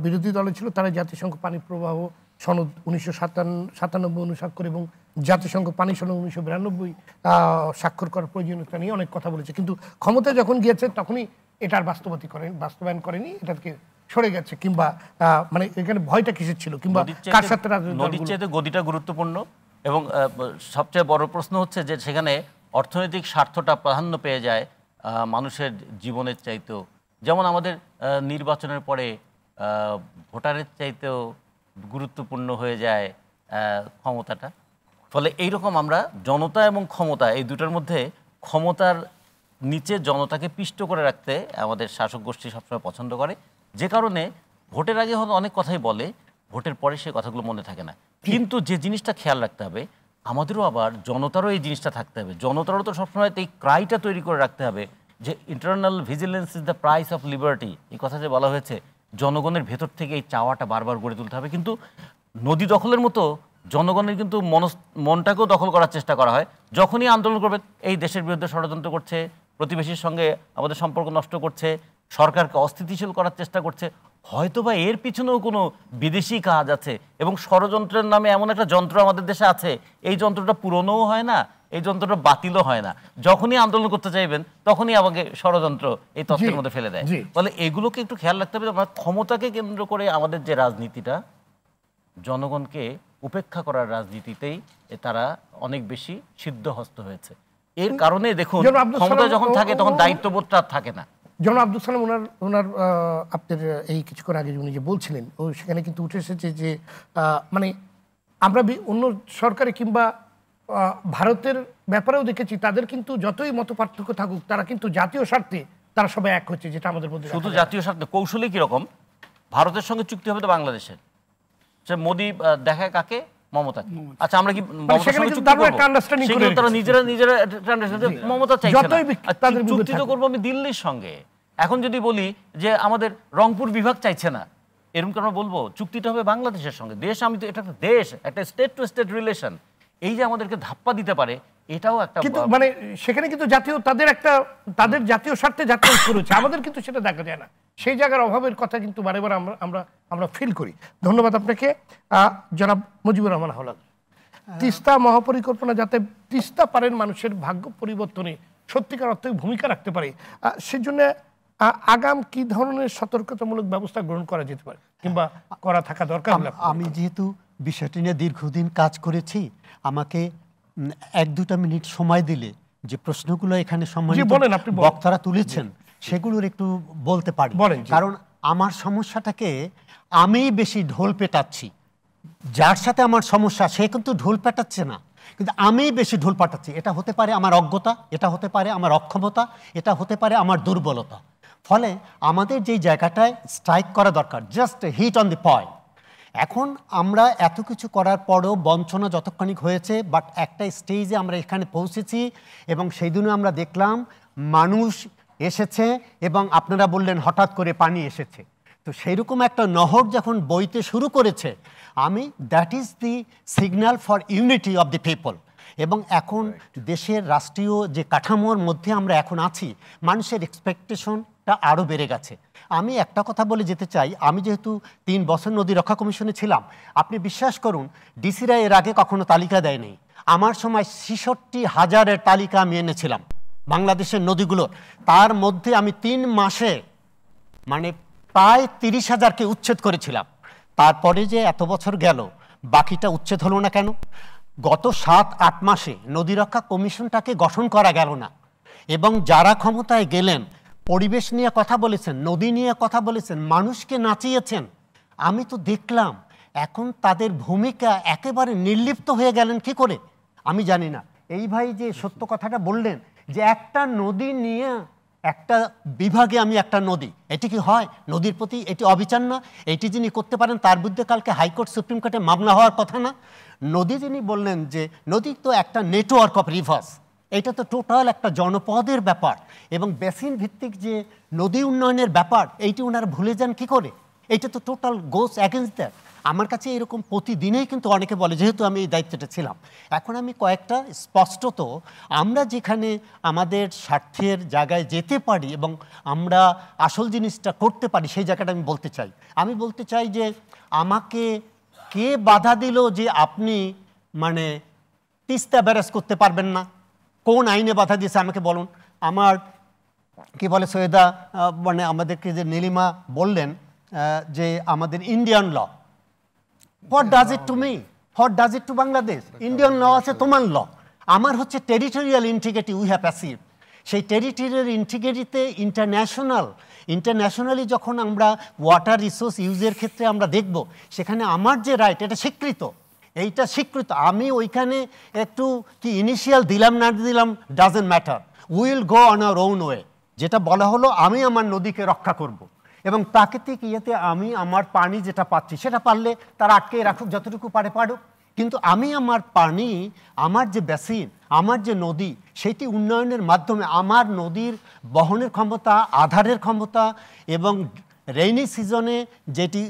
বিরোধী দলে ছিল তারা জাতিসংঘ পানি প্রবাহ সনদ 1997 অনুস্বাক্ষর এবং জাতিসংঘ পানি সনদ 1992 স্বাক্ষর করার প্রয়োজনীয়তা নিয়ে অনেক কথা বলেছে, কিন্তু ক্ষমতায় যখন গিয়েছে তখনই এটার বাস্তবায়ন করেনি, এটাকে সরে গেছে। কিংবা মানে এখানে ভয়টা কিসের ছিল, কিংবা কার সাথে নদীর চাইতে গদিটা গুরুত্বপূর্ণ। এবং সবচেয়ে বড় প্রশ্ন হচ্ছে যে সেখানে অর্থনৈতিক স্বার্থটা প্রাধান্য পেয়ে যায় মানুষের জীবনের চাইতেও। যেমন আমাদের নির্বাচনের পরে ভোটারের চাইতেও গুরুত্বপূর্ণ হয়ে যায় ক্ষমতাটা। ফলে এইরকম আমরা জনতা এবং ক্ষমতা এই দুটোর মধ্যে ক্ষমতার নিচে জনতাকে পিষ্ট করে রাখতে আমাদের শাসক গোষ্ঠী সবসময় পছন্দ করে, যে কারণে ভোটের আগে হয়তো অনেক কথাই বলে, ভোটের পরে সে কথাগুলো মনে থাকে না। কিন্তু যে জিনিসটা খেয়াল রাখতে হবে, আমাদেরও আবার জনতারও এই জিনিসটা থাকতে হবে। জনতারও তো সবসময় এই ক্রাইটা তৈরি করে রাখতে হবে যে internal vigilance is the price of liberty. এই কথা যে বলা হয়েছে, জনগণের ভেতর থেকে এই চাওয়াটা বারবার গড়ে তুলতে হবে। কিন্তু নদী দখলের মতো জনগণের কিন্তু মনটাকেও দখল করার চেষ্টা করা হয়। যখনই আন্দোলন করবে এই দেশের বিরুদ্ধে ষড়যন্ত্র করছে, প্রতিবেশীর সঙ্গে আমাদের সম্পর্ক নষ্ট করছে, সরকারকে অস্থিতিশীল করার চেষ্টা করছে, হয়তোবা এর পিছনেও কোনো বিদেশি কাজ আছে। এবং ষড়যন্ত্রের নামে এমন একটা যন্ত্র আমাদের দেশে আছে, এই যন্ত্রটা পুরনোও হয় না, এই যন্ত্রটা বাতিলও হয় না। যখনই আন্দোলন করতে চাইবেন তখনই আমাকে ষড়যন্ত্র এই তত্ত্বের মধ্যে ফেলে দেয়। ফলে এগুলোকে একটু খেয়াল রাখতে হবে। আমরা ক্ষমতাকে কেন্দ্র করে আমাদের যে রাজনীতিটা, জনগণকে উপেক্ষা করার রাজনীতিতেই তারা অনেক বেশি সিদ্ধহস্ত হয়েছে। এর কারণে দেখুন, ক্ষমতা যখন থাকে তখন দায়িত্ববোধটা থাকে না। জনাব আব্দুল সালাম ওনার আপনার এই কিছুক্ষণ আগে উনি যে বলছিলেন, ও সেখানে কিন্তু উঠে এসেছে যে মানে আমরা অন্য সরকারে কিংবা ভারতের ব্যাপারেও দেখেছি, তাদের কিন্তু যতই মত পার্থক্য থাকুক তারা কিন্তু জাতীয় স্বার্থে তারা সবাই এক হচ্ছে, যেটা আমাদের মধ্যে শুধু জাতীয় স্বার্থে। কৌশলে কিরকম, ভারতের সঙ্গে চুক্তি হবে তো বাংলাদেশের, সে মোদি দেখায় কাকে, মমতা। আচ্ছা, আমরা কি তারা নিজেরা মমতা চাইছে না, চুক্তি তো করবো আমি দিল্লির সঙ্গে। এখন যদি বলি যে আমাদের রংপুর বিভাগ চাইছে না, এরকম আমরা বলবো চুক্তিটা হবে বাংলাদেশের সঙ্গে। দেশ, আমি তো এটা একটা দেশ, একটা স্টেট টু স্টেট রিলেশন। এই যে আমাদেরকে ধাপ্পা দিতে পারে, এটাও একটা কিন্তু মানে সেখানে কিন্তু জাতীয় তাদের জাতীয় স্বার্থে জাতীয় করেছে, আমাদের কিন্তু সেটা দেখা যায় না। সেই জায়গার অভাবের কথা কিন্তু বারে বারে আমরা ফিল করি। ধন্যবাদ আপনাকে জনাব মুজিবুর রহমান হাওলাদার। তিস্তা মহাপরিকল্পনা যাতে তিস্তা পারের মানুষের ভাগ্য পরিবর্তনে সত্যিকার অর্থে ভূমিকা রাখতে পারে, সেজন্য আগাম কি ধরনের সতর্কতামূলক ব্যবস্থা গ্রহণ করা যেতে পারে কিংবা করা থাকা দরকার? আমি যেহেতু বিষয়টি নিয়ে দীর্ঘদিন কাজ করেছি, আমাকে 1-2 মিনিট সময় দিলে যে প্রশ্নগুলো এখানে বক্তারা তুলেছেন সেগুলোর একটু বলতে পারি। কারণ আমার সমস্যাটাকে আমি বেশি ঢোল পেটাচ্ছি, যার সাথে আমার সমস্যা সে কিন্তু ঢোল পেটাচ্ছে না, কিন্তু আমি বেশি ঢোল পাঠাচ্ছি। এটা হতে পারে আমার অজ্ঞতা, এটা হতে পারে আমার অক্ষমতা, এটা হতে পারে আমার দুর্বলতা। ফলে আমাদের যেই জায়গাটায় স্ট্রাইক করা দরকার, just hit on the point. এখন আমরা এত কিছু করার পরেও বঞ্চনা যতক্ষণিক হয়েছে, বাট একটা স্টেজে আমরা এখানে পৌঁছেছি এবং সেই দিনও আমরা দেখলাম মানুষ এসেছে এবং আপনারা বললেন হঠাৎ করে পানি এসেছে। তো সেইরকম একটা নহর যখন বইতে শুরু করেছে, আমি that is the signal for unity of the people. এবং এখন দেশের রাষ্ট্রীয় যে কাঠামোর মধ্যে আমরা এখন আছি, মানুষের এক্সপেকটেশনটা আরও বেড়ে গেছে। আমি একটা কথা বলে যেতে চাই, আমি যেহেতু 3 বছর নদী রক্ষা কমিশনে ছিলাম, আপনি বিশ্বাস করুন ডিসিরা এর আগে কখনো তালিকা দেয়নি। আমার সময় 66,000-এর তালিকা আমি এনেছিলাম বাংলাদেশের নদীগুলোর। তার মধ্যে আমি 3 মাসে মানে প্রায় 30,000-কে উচ্ছেদ করেছিলাম। তারপরে যে এত বছর গেল, বাকিটা উচ্ছেদ হলো না কেন? গত 7-8 মাসে নদী রক্ষা কমিশনটাকে গঠন করা গেল না। এবং যারা ক্ষমতায় গেলেন, পরিবেশ নিয়ে কথা বলেছেন, নদী নিয়ে কথা বলেছেন, মানুষকে নাচিয়েছেন। আমি তো দেখলাম এখন তাদের ভূমিকা একেবারে নির্লিপ্ত হয়ে গেলেন কি করে আমি জানি না। এই ভাই যে সত্য কথাটা বললেন যে একটা নদী নিয়ে একটা বিভাগে আমি একটা নদী, এটি কি হয়? নদীর প্রতি এটি অবিচার না? এটি যিনি করতে পারেন তার বিরুদ্ধে কালকে হাইকোর্ট সুপ্রিম কোর্টে মামলা হওয়ার কথা না? নদী যিনি বললেন যে নদী তো একটা নেটওয়ার্ক অফ রিভার্স, এটা তো টোটাল একটা জনপদের ব্যাপার এবং বেসিন ভিত্তিক যে নদী উন্নয়নের ব্যাপার এইটি ওনারা ভুলে যান কি করে? এটা তো টোটাল গোস অ্যাগেন্স্ট দ্যাট। আমার কাছে এরকম প্রতিদিনেই কিন্তু অনেকে বলে, যেহেতু আমি এই দায়িত্বটা ছিলাম, এখন আমি কয়েকটা স্পষ্টত আমরা যেখানে আমাদের স্বার্থের জায়গায় যেতে পারি এবং আমরা আসল জিনিসটা করতে পারি সেই জায়গাটা আমি বলতে চাই। আমি বলতে চাই যে আমাকে কে বাধা দিল যে আপনি মানে তিস্তা ব্যারাজ করতে পারবেন না? কোন আইনে বাধা দিয়েছে আমাকে বলুন। আমার কি বলে সৈয়দা মানে আমাদেরকে যে নীলিমা বললেন যে আমাদের Indian law, what does it to me, what does it to Bangladesh? Indian law আছে, তোমার ল। আমার হচ্ছে territorial integrity we have achieve. সেই টেরিটোরিয়াল ইন্টিগ্রিটিতে ইন্টারন্যাশনালি যখন আমরা ওয়াটার রিসোর্স ইউজের ক্ষেত্রে আমরা দেখব, সেখানে আমার যে রাইট এটা স্বীকৃত, এইটা স্বীকৃত। আমি ওইখানে একটু কি ইনিশিয়াল দিলাম না দিলাম doesn't matter, will go on our own way. যেটা বলা হলো আমি আমার নদীকে রক্ষা করব এবং প্রাকৃতিক ইয়েতে আমি আমার পানি যেটা পাচ্ছি সেটা পারলে তারা আটকে রাখুক, যতটুকু পারে পারুক, কিন্তু আমি আমার পানি, আমার যে বেসিন, আমার যে নদী, সেটি উন্নয়নের মাধ্যমে আমার নদীর বহনের ক্ষমতা, আধারের ক্ষমতা এবং রেইনি সিজনে যেটি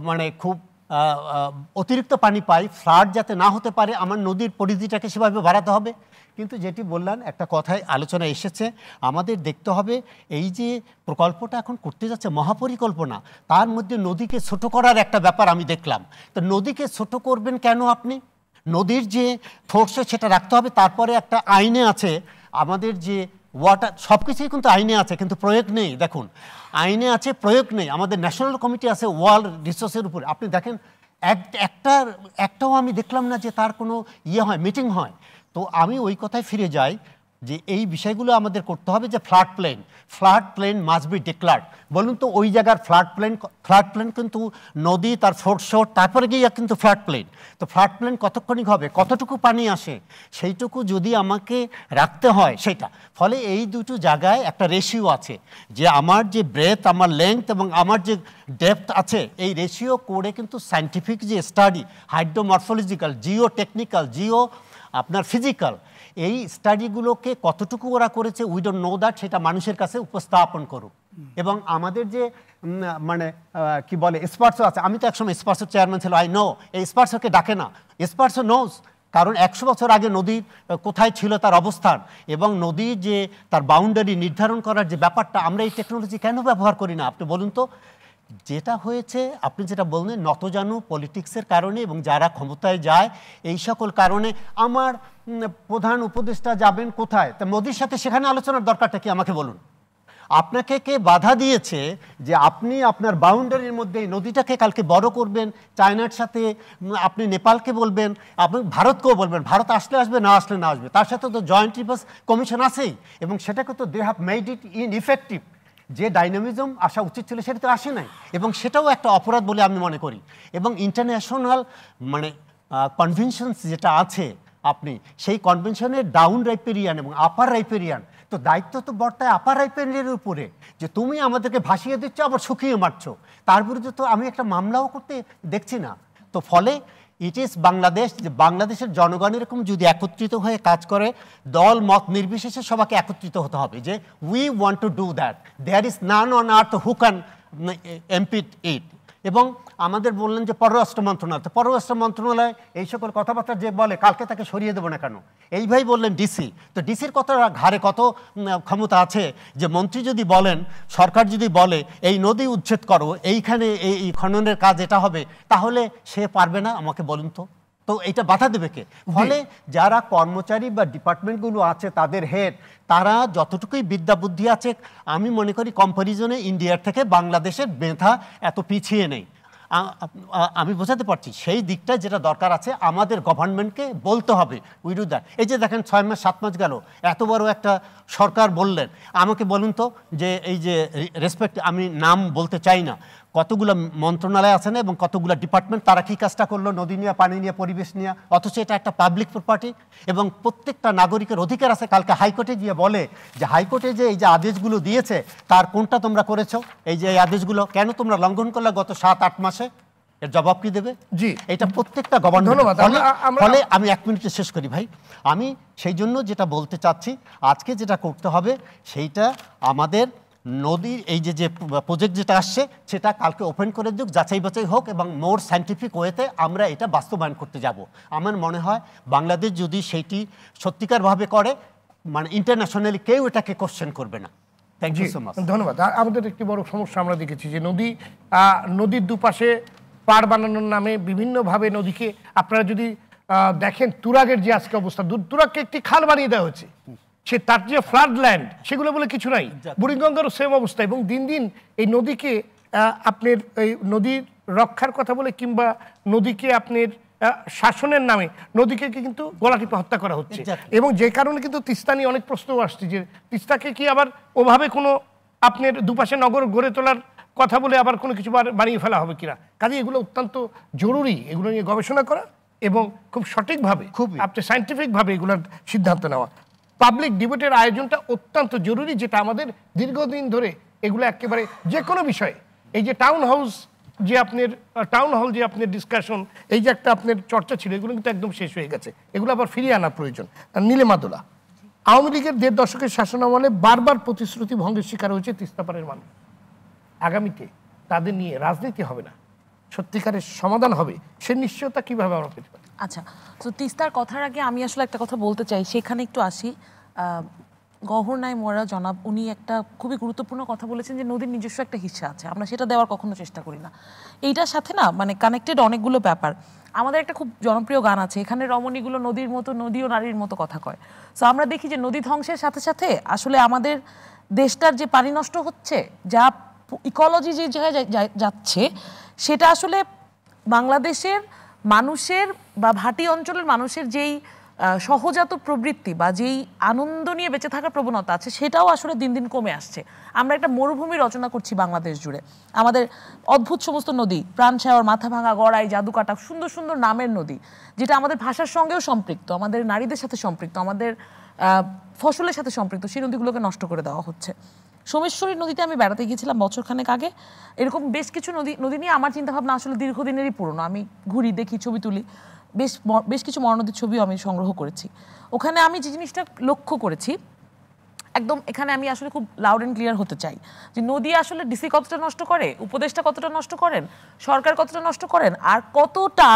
মানে খুব অতিরিক্ত পানি পাই, ফ্লাড যাতে না হতে পারে, আমার নদীর পরিধিটাকে সেভাবে বাড়াতে হবে। কিন্তু যেটি বললেন একটা কথায় আলোচনা এসেছে, আমাদের দেখতে হবে এই যে প্রকল্পটা এখন করতে যাচ্ছে মহাপরিকল্পনা, তার মধ্যে নদীকে ছোট করার একটা ব্যাপার আমি দেখলাম। তো নদীকে ছোট করবেন কেন আপনি? নদীর যে ফোর্স সেটা রাখতে হবে। তারপরে একটা আইনে আছে আমাদের যে ওয়াটার, সব কিছুই কিন্তু আইনে আছে কিন্তু প্রয়োগ নেই। দেখুন আইনে আছে, প্রয়োগ নেই। আমাদের ন্যাশনাল কমিটি আছে ওয়ার্ল্ড রিসোর্সের উপরে, আপনি দেখেন একটাও আমি দেখলাম না যে তার কোনো হয়, মিটিং হয়। তো আমি ওই কথায় ফিরে যাই যে এই বিষয়গুলো আমাদের করতে হবে। যে flood plain must be declared. বলুন তো ওই জায়গার ফ্লাড প্লেন কিন্তু নদী, তার ফোর্সোর, তারপরে গিয়ে কিন্তু ফ্লাড প্লেন। তো ফ্লাড প্লেন কতক্ষণিক হবে, কতটুকু পানি আসে, সেইটুকু যদি আমাকে রাখতে হয় সেটা। ফলে এই দুটো জায়গায় একটা রেশিও আছে যে আমার যে ব্রেথ, আমার লেংথ এবং আমার যে ডেপথ আছে, এই রেশিও করে কিন্তু সায়েন্টিফিক যে স্টাডি, হাইড্রোমরফোলজিক্যাল, জিও টেকনিক্যাল, জিও আপনার ফিজিক্যাল, এই স্টাডিগুলোকে কতটুকু ওরা করেছে উই ডোন্ট নো দ্যাট, সেটা মানুষের কাছে উপস্থাপন করুক। এবং আমাদের যে মানে কি বলে স্পার্সো আছে, আমি তো একসময় স্পার্সোর চেয়ারম্যান ছিল, আই নো এই স্পার্সোকে ডাকে না, স্পার্সো নোজ, কারণ 100 বছর আগে নদীর কোথায় ছিল তার অবস্থান এবং নদীর যে তার বাউন্ডারি নির্ধারণ করার যে ব্যাপারটা, আমরা এই টেকনোলজি কেন ব্যবহার করি না আপনি বলুন তো? যেটা হয়েছে আপনি যেটা বললেন নতজানু পলিটিক্সের কারণে এবং যারা ক্ষমতায় যায় এই সকল কারণে। আমার প্রধান উপদেষ্টা যাবেন কোথায়, তা মোদির সাথে সেখানে আলোচনার দরকারটা কি আমাকে বলুন? আপনাকে কে বাধা দিয়েছে যে আপনি আপনার বাউন্ডারির মধ্যে এই নদীটাকে কালকে বড় করবেন? চায়নার সাথে আপনি নেপালকে বলবেন, আপনি ভারতকেও বলবেন, ভারত আসলে আসবে, না আসলে না আসবে, তার সাথে তো জয়েন্ট রিভার্স কমিশন আছেই এবং সেটাকে তো দে হ্যাভ মেড ইট ইনইফেক্টিভ। যে ডাইনামিজম আসা উচিত ছিল সেটা তো আসে নাই এবং সেটাও একটা অপরাধ বলে আমি মনে করি। এবং ইন্টারন্যাশনাল মানে কনভেনশনস যেটা আছে, আপনি সেই কনভেনশনের ডাউন রাইপেরিয়ান এবং আপার রাইপেরিয়ান, তো দায়িত্ব তো বর্তায় আপার রাইপেরিয়ানের উপরে যে তুমি আমাদেরকে ভাসিয়ে দিচ্ছ আবার শুকিয়ে মারছো, তার বিরুদ্ধে তো আমি একটা মামলাও করতে দেখছি না। তো ফলে ইট ইজ বাংলাদেশ, যে বাংলাদেশের জনগণ এরকম যদি একত্রিত হয়ে কাজ করে, দল মত নির্বিশেষে সবাইকে একত্রিত হতে হবে যে we want to do that, there is none on earth who can এমপিট ইট। এবং আমাদের বললেন যে পররাষ্ট্র মন্ত্রণালয় এই সকল কথাবার্তা যে বলে কালকে তাকে সরিয়ে দেবো না কেন, এইভাবে বললেন ডিসি। তো ডিসির কথা ঘাড়ে কত ক্ষমতা আছে যে মন্ত্রী যদি বলেন, সরকার যদি বলে এই নদী উচ্ছেদ করো, এইখানে এই খননের কাজ এটা হবে, তাহলে সে পারবে না? আমাকে বলুন তো, তো এটা বাধা দেবে কে? ফলে যারা কর্মচারী বা ডিপার্টমেন্টগুলো আছে তাদের হেড, তারা যতটুকুই বিদ্যা বুদ্ধি আছে, আমি মনে করি কম্প্যারিজনে ইন্ডিয়ার থেকে বাংলাদেশের মেধা এত পিছিয়ে নেই। আমি বোঝাতে পারছি সেই দিকটা যেটা দরকার আছে আমাদের গভর্নমেন্টকে বলতে হবে উই ডু দ্যাট। এই যে দেখেন 6 মাস 7 মাস গেল, এত বড় একটা সরকার বললেন, আমাকে বলুন তো যে এই যে রেসপেক্ট, আমি নাম বলতে চাই না, কতগুলো মন্ত্রণালয় আছে না এবং কতগুলো ডিপার্টমেন্ট, তারা কি কাজটা করলো নদী নিয়ে, পানি নিয়ে, পরিবেশ নিয়ে, অথচ এটা একটা পাবলিক প্রপার্টি এবং প্রত্যেকটা নাগরিকের অধিকার আছে। কালকে হাইকোর্টে গিয়ে বলে যে হাইকোর্টে যে এই যে আদেশগুলো দিয়েছে তার কোনটা তোমরা করেছো, এই যে এই আদেশগুলো কেন তোমরা লঙ্ঘন করলে গত 7-8 মাসে, এর জবাব কি দেবে? জি, এটা প্রত্যেকটা গভর্নমেন্ট। ধন্যবাদ। ফলে আমি 1 মিনিটে শেষ করি ভাই। আমি সেই জন্য যেটা বলতে চাচ্ছি, আজকে যেটা করতে হবে সেইটা আমাদের নদীর এই যে প্রজেক্ট যেটা আসছে সেটা কালকে ওপেন করে দিক, যাচাই বাছাই হোক এবং মোর সায়েন্টিফিক ওয়েতে আমরা এটা বাস্তবায়ন করতে যাব। আমার মনে হয় বাংলাদেশ যদি সেইটি সত্যিকারভাবে করে, মানে ইন্টারন্যাশনালি কেউ এটাকে কোশ্চেন করবে না। Thank you so much. ধন্যবাদ। আমাদের একটি বড় সমস্যা আমরা দেখেছি যে নদীর দুপাশে পাড় বানানোর নামে বিভিন্নভাবে নদীকে, আপনারা যদি দেখেন তুরাগের যে আজকে অবস্থা, তুরাগকে একটি খাল বানিয়ে দেওয়া হয়েছে, সে তার যে ফ্লাড ল্যান্ড সেগুলো বলে কিছু নাই। বুড়িগঙ্গারও সেম অবস্থা। এবং দিন দিন এই নদীকে আপনার এই নদীর রক্ষার কথা বলে কিংবা নদীকে আপনার শাসনের নামে নদীকে কিন্তু গলা টিপে হত্যা করা হচ্ছে। এবং যে কারণে কিন্তু তিস্তা নিয়ে অনেক প্রশ্ন আসছে যে তিস্তাকে কি আবার ওভাবে কোনো আপনার দুপাশে নগর গড়ে তোলার কথা বলে আবার কোনো কিছু বানিয়ে ফেলা হবে কিনা। কাজে এগুলো অত্যন্ত জরুরি, এগুলো নিয়ে গবেষণা করা এবং খুব সঠিকভাবে আপনি সায়েন্টিফিকভাবে এগুলোর সিদ্ধান্ত নেওয়া। পাবলিক ডিবেটের আয়োজনটা অত্যন্ত জরুরি, যেটা আমাদের দীর্ঘদিন ধরে এগুলো একেবারে যে কোনো বিষয়ে, এই যে টাউন হল যে আপনার ডিসকাশন, এই যে একটা আপনার চর্চা ছিল, এগুলো কিন্তু একদম শেষ হয়ে গেছে। এগুলো আবার ফিরিয়ে আনার প্রয়োজন। নীলেমাদোলা, আওয়ামী লীগের 1.5 দশকের শাসনামলে বারবার প্রতিশ্রুতি ভঙ্গের শিকার হয়েছে তিস্তাপাড়ের মানুষ। আগামীতে তাদের নিয়ে রাজনীতি হবে না, সত্যিকারের সমাধান হবে, সে নিশ্চয়তা কিভাবে আমরা পেতে পারি? আচ্ছা, তো তিস্তার কথার আগে আমি আসলে একটা কথা বলতে চাই, সেখানে একটু আসি। গহরনায় মোরা জনাব উনি একটা খুবই গুরুত্বপূর্ণ কথা বলেছেন যে নদীর নিজস্ব একটা হিস্সা আছে, আমরা সেটা দেওয়ার কখনো চেষ্টা করি না। এইটার সাথে না মানে কানেক্টেড অনেকগুলো ব্যাপার। আমাদের একটা খুব জনপ্রিয় গান আছে, এখানে রমণীগুলো নদীর মতো, নদী ও নারীর মতো কথা কয়। সো আমরা দেখি যে নদী ধ্বংসের সাথে সাথে আসলে আমাদের দেশটার যে পানি নষ্ট হচ্ছে, যা ইকোলজি যে জায়গায় যাচ্ছে, সেটা আসলে বাংলাদেশের মানুষের বা ভাটি অঞ্চলের মানুষের যেই সহজাত প্রবৃত্তি বা যেই আনন্দ নিয়ে বেঁচে থাকার প্রবণতা আছে, সেটাও আসলে দিন দিন কমে আসছে। আমরা একটা মরুভূমি রচনা করছি বাংলাদেশ জুড়ে। আমাদের অদ্ভুত সমস্ত নদী, প্রাণসাগর, মাথাভাঙা, গড়াই, জাদুকাটা, সুন্দর সুন্দর নামের নদী, যেটা আমাদের ভাষার সঙ্গেও সম্পৃক্ত, আমাদের নারীদের সাথে সম্পৃক্ত, আমাদের ফসলের সাথে সম্পৃক্ত, সেই নদীগুলোকে নষ্ট করে দেওয়া হচ্ছে। সোমেশ্বরী নদীতে আমি বেড়াতে গিয়েছিলাম বছরখানেক আগে। এরকম বেশ কিছু নদী নিয়ে আমার চিন্তাভাবনা আসলে দীর্ঘদিনেরই পুরনো। আমি ঘুরি, দেখি, ছবি তুলি, বেশ কিছু মহানদীর ছবিও আমি সংগ্রহ করেছি। ওখানে আমি যে জিনিসটা লক্ষ্য করেছি, একদম এখানে আমি আসলে খুব লাউড অ্যান্ড ক্লিয়ার হতে চাই যে নদী আসলে ডিসি কতটা নষ্ট করে, উপদেষ্টা কতটা নষ্ট করেন, সরকার কতটা নষ্ট করেন, আর কতটা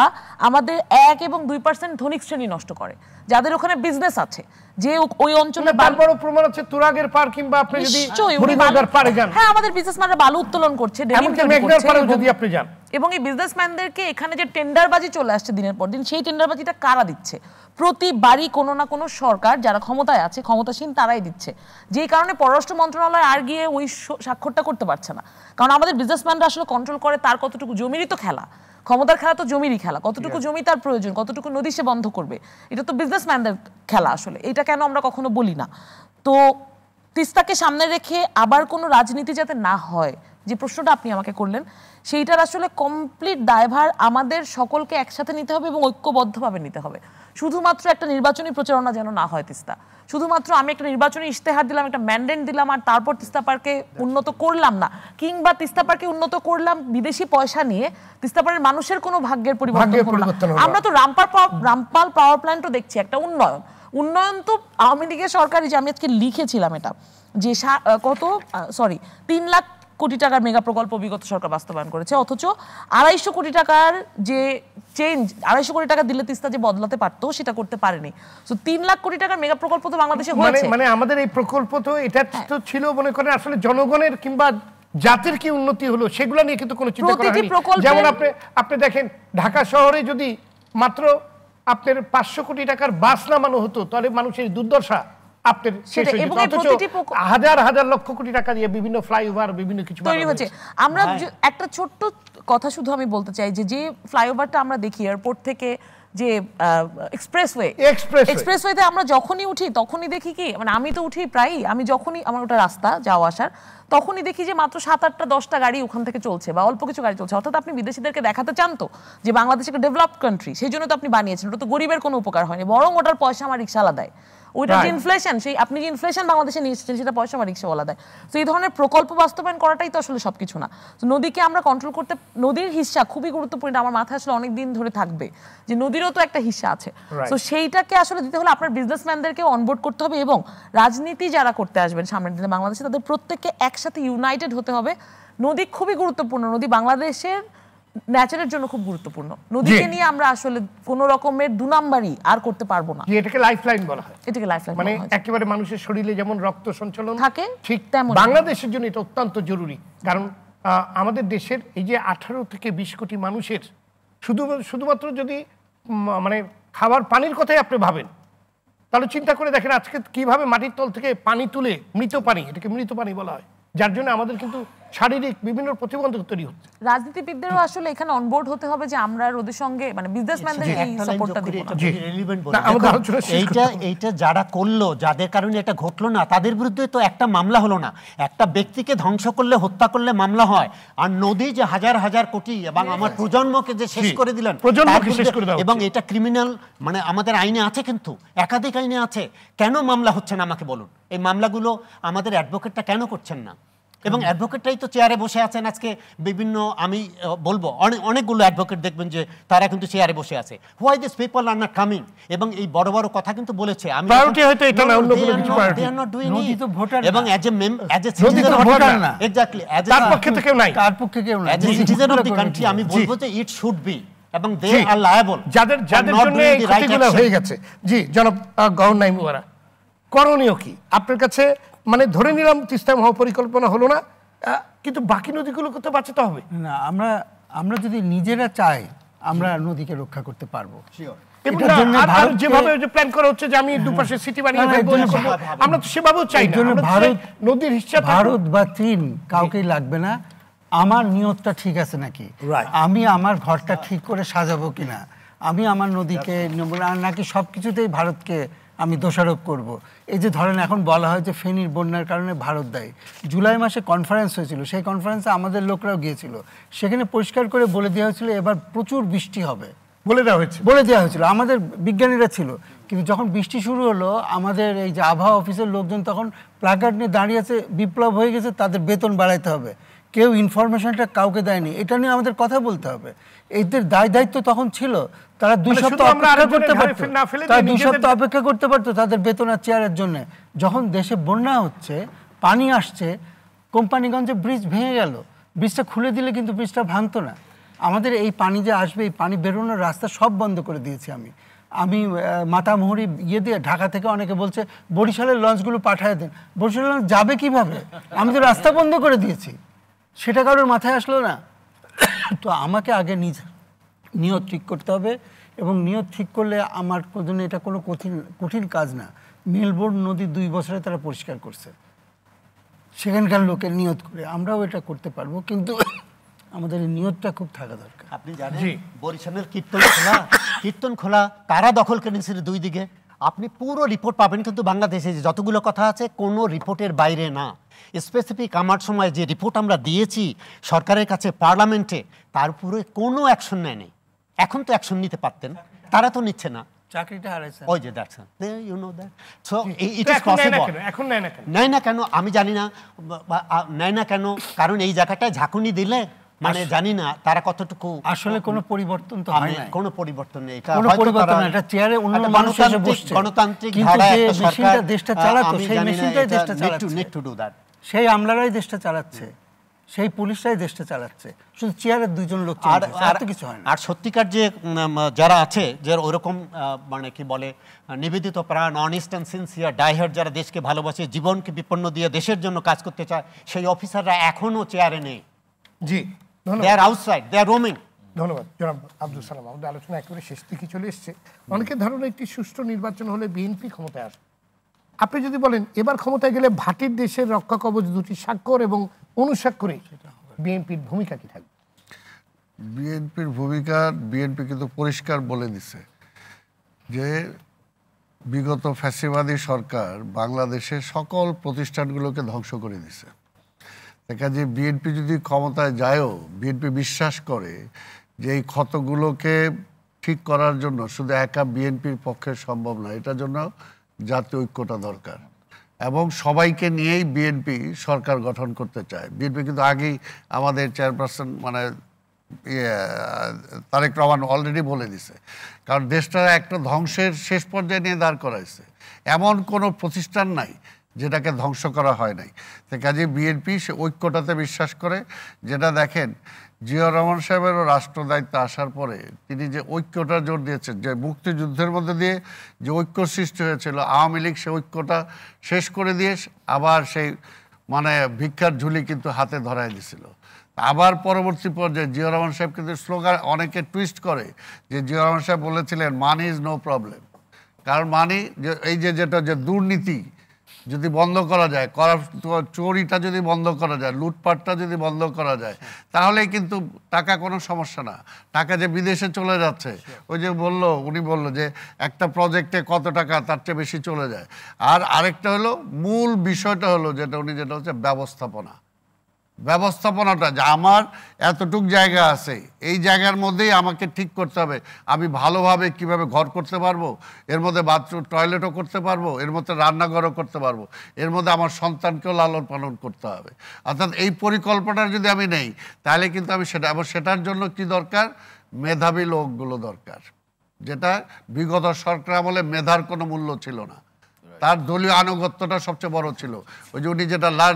আমাদের 1 এবং 2% ধনিক শ্রেণী নষ্ট করে, যাদের ওখানে বিজনেস আছে, যে ওই অঞ্চলে বড় প্রমাণ আছে তুরাগের পার কিংবা আপনি যদি বুড়িগঙ্গার পারে যান, হ্যাঁ আমাদের বিজনেসম্যানরা বালু উত্তোলন করছে, যদি আপনি যান, এবং এই বিজনেসম্যানদেরকে এখানে যে টেন্ডারবাজি চলে আসছে দিনের পর দিন, সেই টেন্ডারবাজিটা কারা দিচ্ছে? প্রতিবারই কোনো না কোনো সরকার যারা ক্ষমতায় আছে, ক্ষমতাসীন, তারাই দিচ্ছে। যেই কারণে পররাষ্ট্র মন্ত্রণালয় আর গিয়ে ওই স্বাক্ষরটা করতে পারছে না, কারণ আমাদের বিজনেসম্যানরা আসলে কন্ট্রোল করে তার কতটুকু জমিরই তো খেলা, ক্ষমতার খেলা তো জমিরই খেলা, কতটুকু জমি তার প্রয়োজন, কতটুকু নদী সে বন্ধ করবে, এটা তো বিজনেসম্যানদের খেলা আসলে। এটা কেন আমরা কখনো বলি না? তো তিস্তাকে সামনে রেখে আবার কোনো রাজনীতি যাতে না হয়, যে প্রশ্নটা আপনি আমাকে করলেন, সেইটার আসলে কমপ্লিট দায়ভার আমাদের সকলকে একসাথে নিতে হবে এবং ঐক্যবদ্ধভাবে নিতে হবে। শুধুমাত্র একটা নির্বাচনী প্রচারণা যেন না হয় তিস্তা, শুধুমাত্র আমি একটা নির্বাচনী ইশতেহার দিলাম, একটা ম্যান্ডেট দিলাম, আর তারপর তিস্তা পার্কে উন্নত করলাম না, কিংবা তিস্তা পার্কে উন্নত করলাম বিদেশি পয়সা নিয়ে, তিস্তা পাড়ের মানুষের কোনো ভাগ্যের পরিবর্তন করলাম। আমরা তো রামপাল পাওয়ার প্ল্যান্টও দেখছি একটা উন্নয়ন তো আওয়ামী লীগের সরকারি, যে আমি আজকে লিখেছিলাম এটা, যে 3 লাখ কোটি টাকার মেগা প্রকল্প বিগত সরকার বাস্তবায়ন করেছে, অথচ 250 কোটি টাকার যে চেঞ্জ, 250 কোটি টাকা দিলে তিস্তা যে বদলাতে পারতো সেটা করতে পারেনি। সো 3 লাখ কোটি টাকার মেগা প্রকল্প তো বাংলাদেশে হয়েছে। মানে আমাদের এই প্রকল্প তো এটা তো ছিল মনে করেন আসলে জনগণের কিংবা জাতির কি উন্নতি হলো সেগুলো নিয়ে কিন্তু কোনো চিন্তা করা হয়নি। যেমন আপনি দেখেন ঢাকা শহরে যদি মাত্র আপনার 500 কোটি টাকার বাস নামানো হতো, তাহলে মানুষের দুর্দশা আপনার শেষ হয়ে যেত। হাজার হাজার লক্ষ কোটি টাকা দিয়ে বিভিন্ন ফ্লাইওভার, বিভিন্ন কিছু তৈরি হচ্ছে। আমরা একটা ছোট্ট কথা শুধু আমি বলতে চাই, যে ফ্লাইওভারটা আমরা দেখি এয়ারপোর্ট থেকে, যে এক্সপ্রেসওয়েতে আমরা যখনই উঠি তখনই দেখি কি, মানে আমি তো উঠি প্রায়ই, আমি যখনই, আমার ওটা রাস্তা যাওয়া আসার, তখনই দেখি যে মাত্র 7-8টা 10টা গাড়ি ওখান থেকে চলছে বা অল্প কিছু গাড়ি চলছে। অর্থাৎ আপনি বিদেশিদেরকে দেখাতে চান তো যে বাংলাদেশ একটা ডেভেলপড কান্ট্রি, সেই জন্য তো আপনি বানিয়েছেন, ওটা তো গরিবের কোনো উপকার হয়নি, বরং ওটার পয়সা আমার রিক্সাওয়ালা দেয়। ওইটা যে ইনফ্লেশন, সেই আপনি যে ইনফ্লেশন বাংলাদেশে নিয়ে এসেছেন সেটা পয়সা আমার রিক্সাওয়ালা দেয়। তো এই ধরনের প্রকল্প বাস্তবায়ন করাটাই তো আসলে সবকিছু না। তো নদীকে আমরা কন্ট্রোল করতে, নদীর হিস্সা খুবই গুরুত্বপূর্ণ, আমার মাথায় আসলে অনেক দিন ধরে থাকবে যে নদীরও তো একটা হিস্সা আছে। তো সেইটাকে আসলে দিতে হলে আপনার বিজনেসম্যানদেরকে অনবোর্ড করতে হবে এবং রাজনীতি যারা করতে আসবেন সামনের দিনে বাংলাদেশে তাদের প্রত্যেককে একসাথে ইউনাইটেড হতে হবে। নদী খুবই গুরুত্বপূর্ণ, নদী বাংলাদেশের ন্যাচারের জন্য খুব গুরুত্বপূর্ণ। নদীকে নিয়ে আমরা আসলে কোন রকমের 2 নাম্বারই আর করতে পারবো না। এটাকে লাইফলাইন বলা হয়, এটাকে লাইফলাইন মানে একেবারে মানুষের শরীরে যেমন রক্ত সঞ্চালন থাকে ঠিক তেমন বাংলাদেশের জন্য এটা অত্যন্ত জরুরি। কারণ আমাদের দেশের এই যে 18 থেকে 20 কোটি মানুষের শুধুমাত্র যদি মানে খাবার পানির কথাই আপনি ভাবেন, তাহলে চিন্তা করে দেখেন আজকে কিভাবে মাটির তল থেকে পানি তুলে, মৃত পানি, এটাকে মৃত পানি বলা হয়, যার জন্য আমাদের কিন্তু শারীরিক বিভিন্ন প্রতিবন্ধক তৈরি হচ্ছে। রাজনীতিবিদদেরও আসলে এখানে অনবোর্ড হতে হবে যে আমরা ওদের সঙ্গে, মানে বিজনেসম্যানদের এই সাপোর্টটা দিব না। এইটা যারা করলো, যাদের কারণে এটা ঘটলো না, তাদের বিরুদ্ধে তো একটা মামলা হলো না। একটা ব্যক্তিকে ধ্বংস করলে, হত্যা করলে মামলা হয়, আর নদী যে হাজার হাজার কোটি এবং আমার প্রজন্মকে যে শেষ করে দিলেন, এবং এটা ক্রিমিনাল, মানে আমাদের আইনে আছে, কিন্তু একাধিক আইনে আছে। কেন মামলা হচ্ছে না আমাকে বলুন। এই মামলাগুলো আমাদের অ্যাডভোকেটটা কেন করছেন না? এবং অ্যাডভোকেটটাই তো চেয়ারে বসে আছেন আজকে বিভিন্ন, আমি বলবো অনেকগুলো অ্যাডভোকেট দেখবেন যে তারা কিন্তু চেয়ারে বসে আছে। Why this people are not coming? এবং এই বড় বড় কথা কিন্তু বলেছে, আমি এবং as a citizen of the country আমি বলবো যে ইট শুড বি, এবং দে আর লায়াবল যাদের জন্য এই ক্ষতিগুলো হয়ে গেছে। জি জনাব গওহর নাঈমুল ওয়ারা, করণীয় কি আপনার কাছে? মানে ধরে নিলাম তিস্তা মহাপরিকল্পনা হলো না, কিন্তু বাকি নদীগুলোকে তো বাঁচাতে হবে না। আমরা যদি নিজেরা চাই আমরা নদীকে রক্ষা করতে পারবো। যেভাবে প্ল্যান করা হচ্ছে যে আমি দুপাশে সিটি বানিয়ে আমরা তো সেভাবেও চাই না। নদীর হিস্সা ভারত বা চীন কাউকেই লাগবে না। আমার নিয়তটা ঠিক আছে নাকি, আমি আমার ঘরটা ঠিক করে সাজাবো কিনা, আমি আমার নদীকে নাকি সবকিছুতেই ভারতকে আমি দোষারোপ করব। এই যে ধরেন এখন বলা হয় যে ফেনীর বন্যার কারণে ভারত দায়ী। জুলাই মাসে কনফারেন্স হয়েছিল, সেই কনফারেন্সে আমাদের লোকরাও গিয়েছিল, সেখানে পরিষ্কার করে বলে দেওয়া হয়েছিল এবার প্রচুর বৃষ্টি হবে, বলে দেওয়া হয়েছিল, আমাদের বিজ্ঞানীরা ছিল। কিন্তু যখন বৃষ্টি শুরু হলো আমাদের এই যে আবহাওয়া অফিসের লোকজন তখন প্ল্যাকার্ড নিয়ে দাঁড়িয়ে আছে, বিপ্লব হয়ে গেছে, তাদের বেতন বাড়াইতে হবে। কেউ ইনফরমেশনটা কাউকে দেয়নি, এটা নিয়ে আমাদের কথা বলতে হবে। এদের দায়িত্ব তখন ছিল, তারা 2 সপ্তাহ অপেক্ষা করতে পারতো, তারা 2 সপ্তাহ অপেক্ষা করতে পারতো তাদের বেতন আর চেয়ারের জন্য। যখন দেশে বন্যা হচ্ছে, পানি আসছে, কোম্পানিগঞ্জে ব্রিজ ভেঙে গেল, ব্রিজটা খুলে দিলে কিন্তু ব্রিজটা ভাঙতো না। আমাদের এই পানি যে আসবে, এই পানি বেরোনোর রাস্তা সব বন্ধ করে দিয়েছি আমি মাতামুহুরি দিয়ে ঢাকা থেকে অনেকে বলছে বরিশালের লঞ্চগুলো পাঠিয়ে দেন। বরিশালের লঞ্চ যাবে কিভাবে? আমি তো রাস্তা বন্ধ করে দিয়েছি, সেটা কারোর মাথায় আসলো না। তো আমাকে আগে নিয়ত ঠিক করতে হবে, এবং নিয়ত ঠিক করলে আমার জন্য এটা কোনো কঠিন কাজ না। মেলবোর্ন নদী 2 বছরে তারা পরিষ্কার করছে, সেখানকার লোকের নিয়ত করে আমরাও এটা করতে পারবো, কিন্তু আমাদের এই নিয়তটা খুব থাকা দরকার। আপনি জানেন বরিশালের কীর্তন খোলা তারা দখল কিনেছিল 2 দিকে। আপনি পুরো রিপোর্ট পাবেন, কিন্তু বাংলাদেশে যে যতগুলো কথা আছে কোনো রিপোর্টের বাইরে না। স্পেসিফিক আমার সময় যে রিপোর্ট আমরা দিয়েছি সরকারের কাছে, পার্লামেন্টে, তার উপরে কোনো অ্যাকশন নেয়নি। এখন তো অ্যাকশন নিতে পারতেন, তারা তো নিচ্ছে না, চাকরিটা হারাইছে। ওই যে that's you know that. So it is possible. এখন নেয় না কেন আমি জানি না, নেয় না কেন, কারণ এই জায়গাটায় ঝাঁকুনি দিলে মানে জানি না তারা কতটুকু, আসলে কোনো পরিবর্তন তো হয় না, কোনো পরিবর্তন নেই, কোনো পরিবর্তন না। এটা চেয়ারে অন্য মানুষ এসে বসছে, গণতান্ত্রিক ধারায় একটা সরকার দেশটা চালাতো, সেই মেশিনটাই দেশটা চালাচ্ছে, নিড টু ডু দ্যাট। সেই আমলারাই দেশটা চালাচ্ছে, সেই পুলিশরাই দেশটা চালাচ্ছে, শুধু চেয়ারের 2 জন লোক, আর কিছু হয় না। আর সত্যিকার যে যারা আছে, যে ওরকম মানে কি বলে নিবেদিত প্রাণ, অনেস্ট অ্যান্ড সিনসিয়ার, ডাইহার্ড, যারা দেশকে ভালোবাসে, জীবনকে বিপন্ন দিয়ে দেশের জন্য কাজ করতে চায়, সেই অফিসাররা এখনো চেয়ারে নেই। জি, they are outside, they are roaming. ধন্যবাদ জনাব আব্দুল সালাম। আমাদের আলোচনা একেবারে শেষ দিকে চলে এসছে। অনেকের ধারণা একটি সুষ্ঠু নির্বাচন হলে বিএনপি ক্ষমতায় আসবে। আপনি যদি বলেন এবার ক্ষমতায় গেলে ভাটির দেশের রক্ষা কবচ 2টি স্বাক্ষর এবং অনুস্বাক্ষরে বিএনপির ভূমিকা কি থাকবে? বিএনপি কিন্তু পরিষ্কার বলে দিছে যে বিগত ফ্যাসিবাদী সরকার বাংলাদেশের সকল প্রতিষ্ঠানগুলোকে ধ্বংস করে দিছে। কাজে বিএনপি যদি ক্ষমতায় যায়ও, বিএনপি বিশ্বাস করে যে এই ক্ষতগুলোকে ঠিক করার জন্য শুধু একা বিএনপির পক্ষে সম্ভব না, এটার জন্য জাতীয় ঐক্যটা দরকার এবং সবাইকে নিয়েই বিএনপি সরকার গঠন করতে চায়। বিএনপি কিন্তু আগেই আমাদের চেয়ারপারসন মানে তারেক রহমান অলরেডি বলে দিছে, কারণ দেশটা একটা ধ্বংসের শেষ পর্যায়ে নিয়ে দাঁড় করাইছে। এমন কোনো প্রতিষ্ঠান নাই যেটাকে ধ্বংস করা হয় নাই। তো কাজে বিএনপি সে ঐক্যটাতে বিশ্বাস করে। যেটা দেখেন জিয়াউর রহমান সাহেবেরও রাষ্ট্র দায়িত্বে আসার পরে তিনি যে ঐক্যটা জোর দিয়েছেন, যে মুক্তিযুদ্ধের মধ্যে দিয়ে যে ঐক্য সৃষ্টি হয়েছিল, আওয়ামী লীগ সে ঐক্যটা শেষ করে দিয়ে আবার সেই মানে ভিক্ষার ঝুলি কিন্তু হাতে ধরায় দিছিল। আবার পরবর্তী পর্যায়ে জিয়াউর রহমান সাহেব কিন্তু স্লোগান অনেকে টুইস্ট করে যে জিয়াউর রহমান সাহেব বলেছিলেন মানি ইজ নো প্রবলেম। কারণ মানি যে এই যেটা যে দুর্নীতি যদি বন্ধ করা যায়, চোরিটা যদি বন্ধ করা যায়, লুটপাটটা যদি বন্ধ করা যায়, তাহলেই কিন্তু টাকা কোনো সমস্যা না। টাকা যে বিদেশে চলে যাচ্ছে, ওই যে উনি বললো যে একটা প্রজেক্টে কত টাকা তার চেয়ে বেশি চলে যায়। আর আরেকটা হলো মূল বিষয়টা হলো যেটা হচ্ছে ব্যবস্থাপনাটা, যে আমার এতটুক জায়গা আছে, এই জায়গার মধ্যেই আমাকে ঠিক করতে হবে আমি ভালোভাবে কিভাবে ঘর করতে পারবো, এর মধ্যে বাথরুম টয়লেটও করতে পারবো, এর মধ্যে রান্নাঘরও করতে পারবো, এর মধ্যে আমার সন্তানকেও লালন পালন করতে হবে। অর্থাৎ এই পরিকল্পনা যদি আমি নেই তাহলে কিন্তু আমি সেটার জন্য কি দরকার, মেধাবী লোকগুলো দরকার, যেটা বিগত সরকার আমলে মেধার কোনো মূল্য ছিল না। তার দলীয় আনুগত্যটা সবচেয়ে বড় ছিল। ওই যে উনি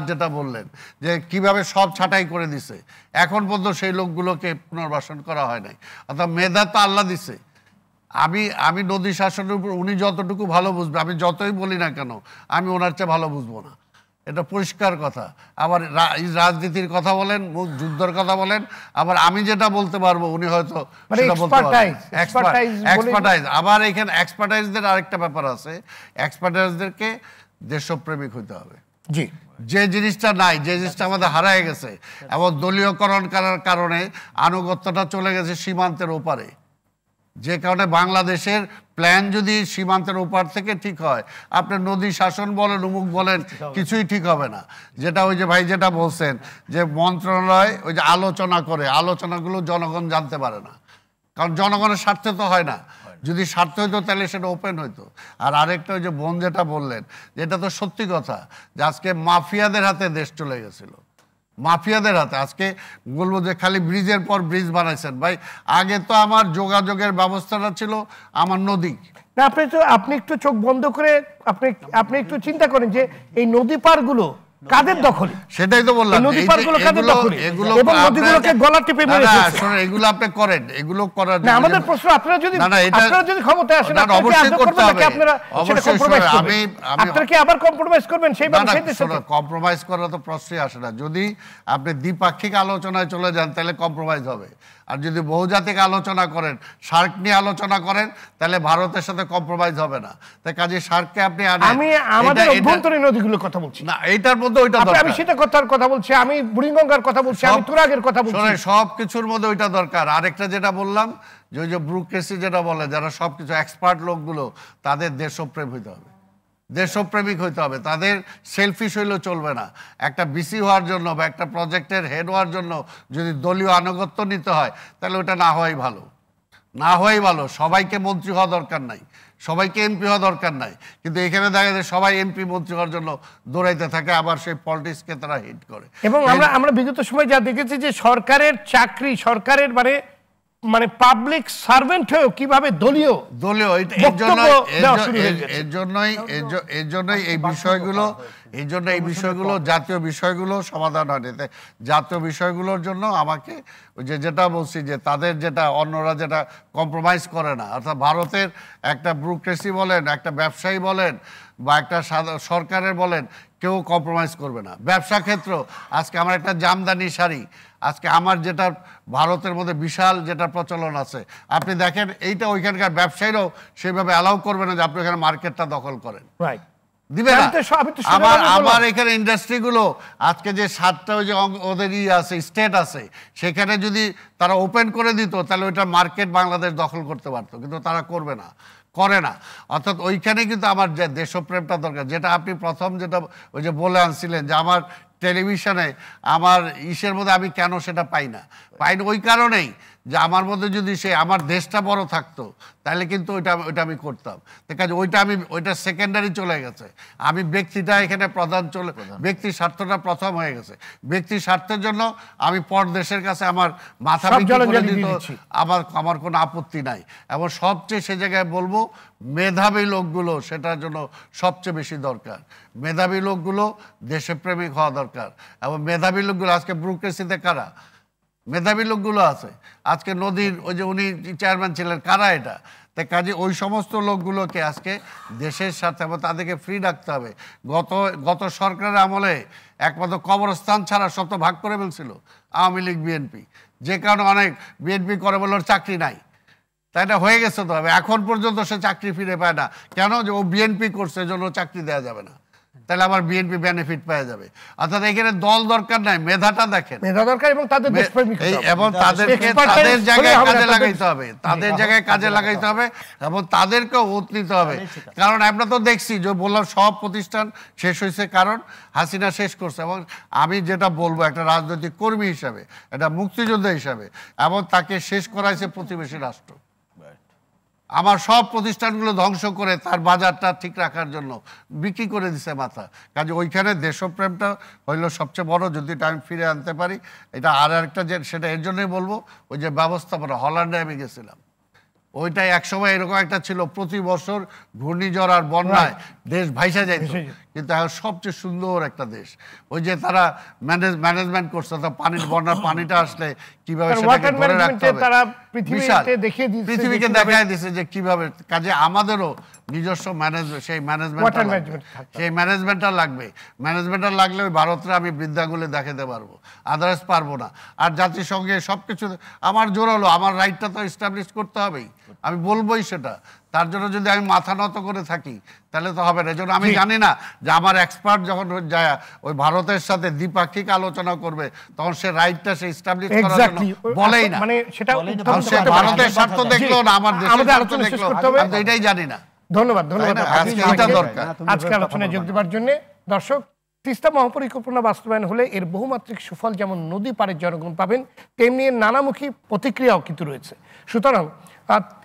যেটা বললেন যে কিভাবে সব ছাঁটাই করে দিছে, এখন পর্যন্ত সেই লোকগুলোকে পুনর্বাসন করা হয় নাই। অর্থাৎ মেধা তো আল্লাহ দিছে। আমি নদী শাসনের উপর উনি যতটুকু ভালো বুঝবে, আমি যতই বলি না কেন আমি ওনার চেয়ে ভালো বুঝবো না, এটা পরিষ্কার কথা। আবার রাজনীতির কথা বলেন, যুদ্ধের কথা বলেন, আবার আমি যেটা বলতে পারবো উনি হয়তো সেটা বলতে পারবেন। এক্সপার্টাইজ। আবার এখানে এক্সপার্টাইজদের আরেকটা ব্যাপার আছে, এক্সপার্টাইজদেরকে দেশপ্রেমিক হইতে হবে। জি, যে জিনিসটা নাই, যে জিনিসটা আমাদের হারায় গেছে এবং দলীয়করণ করার কারণে আনুগত্যটা চলে গেছে সীমান্তের ওপারে, যে কারণে বাংলাদেশের প্ল্যান যদি সীমান্তের ওপার থেকে ঠিক হয়, আপনার নদী শাসন বলেন, উমুক বলেন, কিছুই ঠিক হবে না। যেটা ওই যে ভাই যেটা বলছেন যে মন্ত্রণালয় ওই যে আলোচনা করে, আলোচনাগুলো জনগণ জানতে পারে না, কারণ জনগণের স্বার্থে তো হয় না। যদি স্বার্থ হইতো তাহলে সেটা ওপেন হইতো। আর আরেকটা ওই যে বোন যেটা বললেন, যেটা তো সত্যি কথা, যে আজকে মাফিয়াদের হাতে দেশ চলে গেছিল, মাফিয়াদের হাতে। আজকে বলবো যে খালি ব্রিজের পর ব্রিজ বানাইছেন ভাই, আগে তো আমার যোগাযোগের ব্যবস্থাটা ছিল আমার নদী। না, আপনি একটু চোখ বন্ধ করে আপনি একটু চিন্তা করেন যে এই নদী পারগুলো কাদের দখলে? সেটাই তো বললাম, নদী পারগুলো কাদের দখলে এবং নদীগুলোকে গলা টিপে মেরে ফেলছে। শুনুন, এগুলো আপনি করেন, এগুলো করার না, আমাদের প্রশ্ন আপনারা যদি ক্ষমতায় আসেন অবশ্যই করতে হবে। আপনারা কি আবার কম্প্রোমাইজ করবেন? সেইভাবে কম্প্রোমাইজ করা তো প্রশ্নই আসে না। যদি আপনি দ্বিপাক্ষিক আলোচনায় চলে যান তাহলে কম্প্রোমাইজ হবে। আর যদি বহুজাতিক আলোচনা করেন, সার্ক নিয়ে আলোচনা করেন, তাহলে ভারতের সাথে কম্প্রোমাইজ হবে না। তাই কাজে সার্ককে আপনি আমি আমাদের অভ্যন্তরীণ নদীগুলোর কথা বলছি না, এইটার মধ্যে ওইটা দরকার। আমি সেটা কথা বলছি, আমি বুড়িগঙ্গার কথা বলছি, আমি তুরাগের কথা বলছি। সব কিছুর মধ্যে ওইটা দরকার। আরেকটা যেটা বললাম যে ওই যে ব্যুরোক্রেসি যেটা বলে, যারা সবকিছু এক্সপার্ট লোকগুলো, তাদের দেশপ্রেম হইতে হবে, দেশপ্রেমিক হইতে হবে। তাদের সেলফিশ হইলেও চলবে না। একটা বিসি হওয়ার জন্য বা একটা প্রজেক্টের হেড হওয়ার জন্য যদি দলীয় আনুগত্য নিতে হয়, তাহলে ওটা না হওয়াই ভালো। সবাইকে মন্ত্রী হওয়া দরকার নাই, সবাইকে এমপি হওয়া দরকার নাই, কিন্তু এখানে দেখা যায় সবাই এমপি মন্ত্রী হওয়ার জন্য দৌড়াইতে থাকে, আবার সেই পলিটিক্সকে তারা হিট করে। এবং আমরা বিগত সময় যা দেখেছি যে সরকারের চাকরি, সরকারের মানে পাবলিক সার্ভেন্ট হয়েও কিভাবে দলীয় এর জন্যই এই বিষয়গুলো জাতীয় বিষয়গুলো সমাধান হয় না। জাতীয় বিষয়গুলোর জন্য আমাকে যেটা বলছি যে তাদের যেটা অন্যরা যেটা কম্প্রোমাইজ করে না, অর্থাৎ ভারতের একটা ব্যুরোক্রেসি বলেন, একটা ব্যবসায়ী বলেন বা একটা সরকারের বলেন, কেউ কম্প্রোমাইজ করবে না। ব্যবসা ক্ষেত্র, আজকে আমার একটা জামদানি শাড়ি, আজকে আমার যেটা ভারতের মধ্যে বিশাল যেটা প্রচলন আছে, আপনি দেখেন এইটা ওইখানকার ব্যবসায়ীরাও সেইভাবে অ্যালাউ করবে না যে আপনি এখানে মার্কেটটা দখল করেন, দিবে না। আমার এখানে ইন্ডাস্ট্রিগুলো আজকে যে 7টা ওই যে ওদের আছে স্টেট আছে, সেখানে যদি তারা ওপেন করে দিত তাহলে ওইটা মার্কেট বাংলাদেশ দখল করতে পারতো, কিন্তু তারা করে না। অর্থাৎ ওইখানে কিন্তু আমার যে দেশপ্রেমটা দরকার, যেটা আপনি প্রথম যেটা ওই যে বলে আনছিলেন যে আমার টেলিভিশনে আমার ইসের মধ্যে আমি কেন সেটা পাই না ওই কারণেই যে আমার মধ্যে যদি সে আমার দেশটা বড় থাকতো তাহলে কিন্তু ওইটা আমি করতাম। কাজে ওইটা সেকেন্ডারি চলে গেছে। আমি ব্যক্তিটা এখানে ব্যক্তির স্বার্থটা প্রথম হয়ে গেছে। ব্যক্তির স্বার্থের জন্য আমি পর দেশের কাছে আমার মাথা বিক্রি করে দিত, আমার কোনো আপত্তি নাই। এবং সবচেয়ে সে জায়গায় বলবো মেধাবী লোকগুলো সেটার জন্য সবচেয়ে বেশি দরকার। মেধাবী লোকগুলো দেশপ্রেমিক হওয়া দরকার। এবং মেধাবী লোকগুলো আজকে ব্যুরোক্রেসিতে কারা? মেধাবী লোকগুলো আছে। আজকে নদীর ওই যে উনি চেয়ারম্যান ছিলেন, কারা এটা? তাই কাজে ওই সমস্ত লোকগুলোকে আজকে দেশের সাথে এবং তাদেরকে ফ্রি রাখতে হবে। গত সরকারের আমলে একমাত্র কবরস্থান ছাড়া সব তো ভাগ করে ফেলছিল আওয়ামী লীগ বিএনপি, যে কারণে অনেক বিএনপি করে বলল চাকরি নাই। তাই এটা হয়ে গেছে তো হবে, এখন পর্যন্ত সে চাকরি ফিরে পায় না। কেন? যে ও বিএনপি করছে, জন্য চাকরি দেওয়া যাবে না, তাহলে আবার বিএনপি বেনিফিট পাওয়া যাবে। অর্থাৎ এখানে দল দরকার নাই, মেধাটা দেখেন, মেধা দরকার এবং তাদের দেশপ্রেমিক এবং তাদেরকে তাদের জায়গায় কাজে লাগাইতে হবে, তাদের জায়গায় কাজে লাগাইতে হবে এবং তাদেরকেও ওত নিতে হবে। কারণ আমরা তো দেখছি যে বললাম সব প্রতিষ্ঠান শেষ হয়েছে, কারণ হাসিনা শেষ করছে। এবং আমি যেটা বলবো একটা রাজনৈতিক কর্মী হিসাবে, একটা মুক্তিযোদ্ধা হিসাবে, এবং তাকে শেষ করাইছে প্রতিবেশী রাষ্ট্র। আমার সব প্রতিষ্ঠানগুলো ধ্বংস করে তার বাজারটা ঠিক রাখার জন্য বিক্রি করে দিছে মাথা। কাজে ওইখানে দেশপ্রেমটা হইলো সবচেয়ে বড়, যদি আমি ফিরে আনতে পারি। এটা আর একটা যে সেটা এর জন্যই বলবো, ওই যে ব্যবস্থাপনা, হল্যান্ডে আমি গেছিলাম, ওইটাই একসময় এরকম একটা ছিল, প্রতি বছর ঘূর্ণিঝড় আর বন্যায় দেশ ভাইসা যাইত, কিন্তু এখন সবচেয়ে সুন্দর একটা দেশ। ওই যে তারা ম্যানেজমেন্ট করছে, পানির বন্যার পানিটা আসলে কিভাবে সেটাকে ধরে রাখতে হবে, পৃথিবীকে দেখায় দিছে যে কিভাবে। কাজে আমাদেরও নিজস্ব সেই ম্যানেজমেন্টটা লাগবে। ম্যানেজমেন্টটা লাগলে ওই ভারতরা আমি বৃদ্ধাগুলো দেখাতে পারবো, আদারস পারবো না। আর জাতিসংঘে সবকিছু আমার জোর হলো, আমার রাইটটা তো এস্টাবলিশ করতে হবেই, আমি বলবোই সেটা। তার জন্য যদি আমি মাথা নত করে থাকি তাহলে তো হবে না। এজন্য আমি জানি না যে আমার এক্সপার্ট যখন যায় ওই ভারতের সাথে দ্বিপাক্ষিক আলোচনা করবে, তখন সে রাইটটা সে এস্টাবলিশ করার জন্য বলেই না, মানে সেটা ভারতের স্বার্থ দেখলো না, আমার দেশের স্বার্থ দেখলো, আমি এটাই জানি না। ধন্যবাদ এটা দরকার আজকে আলোচনায় যোগ দেওয়ার জন্য। দর্শক, তিস্তা মহাপরিকল্পনা বাস্তবায়ন হলে এর বহুমাত্রিক সুফল যেমন নদী পাড়ের জনগণ পাবেন, তেমনি নানামুখী প্রতিক্রিয়াও কিন্তু রয়েছে। সুতরাং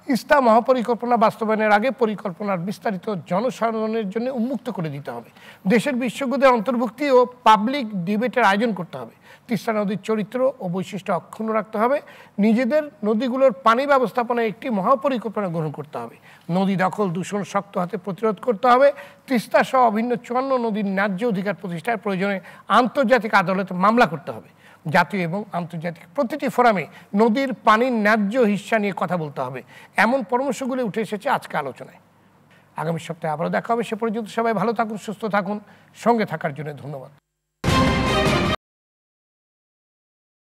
তিস্তা মহাপরিকল্পনা বাস্তবায়নের আগে পরিকল্পনার বিস্তারিত জনসাধারণের জন্য উন্মুক্ত করে দিতে হবে। দেশের বিশেষজ্ঞদের অন্তর্ভুক্তি ও পাবলিক ডিবেটের আয়োজন করতে হবে। তিস্তা নদীর চরিত্র ও বৈশিষ্ট্য অক্ষুণ্ণ রাখতে হবে। নিজেদের নদীগুলোর পানি ব্যবস্থাপনায় একটি মহাপরিকল্পনা গ্রহণ করতে হবে। নদী দখল দূষণ শক্ত হাতে প্রতিরোধ করতে হবে। তিস্তা সহ অভিন্ন 54 নদীর ন্যায্য অধিকার প্রতিষ্ঠায় প্রয়োজনে আন্তর্জাতিক আদালতে মামলা করতে হবে। জাতীয় এবং আন্তর্জাতিক প্রতিটি ফোরামে নদীর পানির ন্যায্য হিস্সা নিয়ে কথা বলতে হবে। এমন পরামর্শগুলি উঠে এসেছে আজকে আলোচনায়। আগামী সপ্তাহে আবারও দেখা হবে। সে পর্যন্ত সবাই ভালো থাকুন, সুস্থ থাকুন। সঙ্গে থাকার জন্য ধন্যবাদ।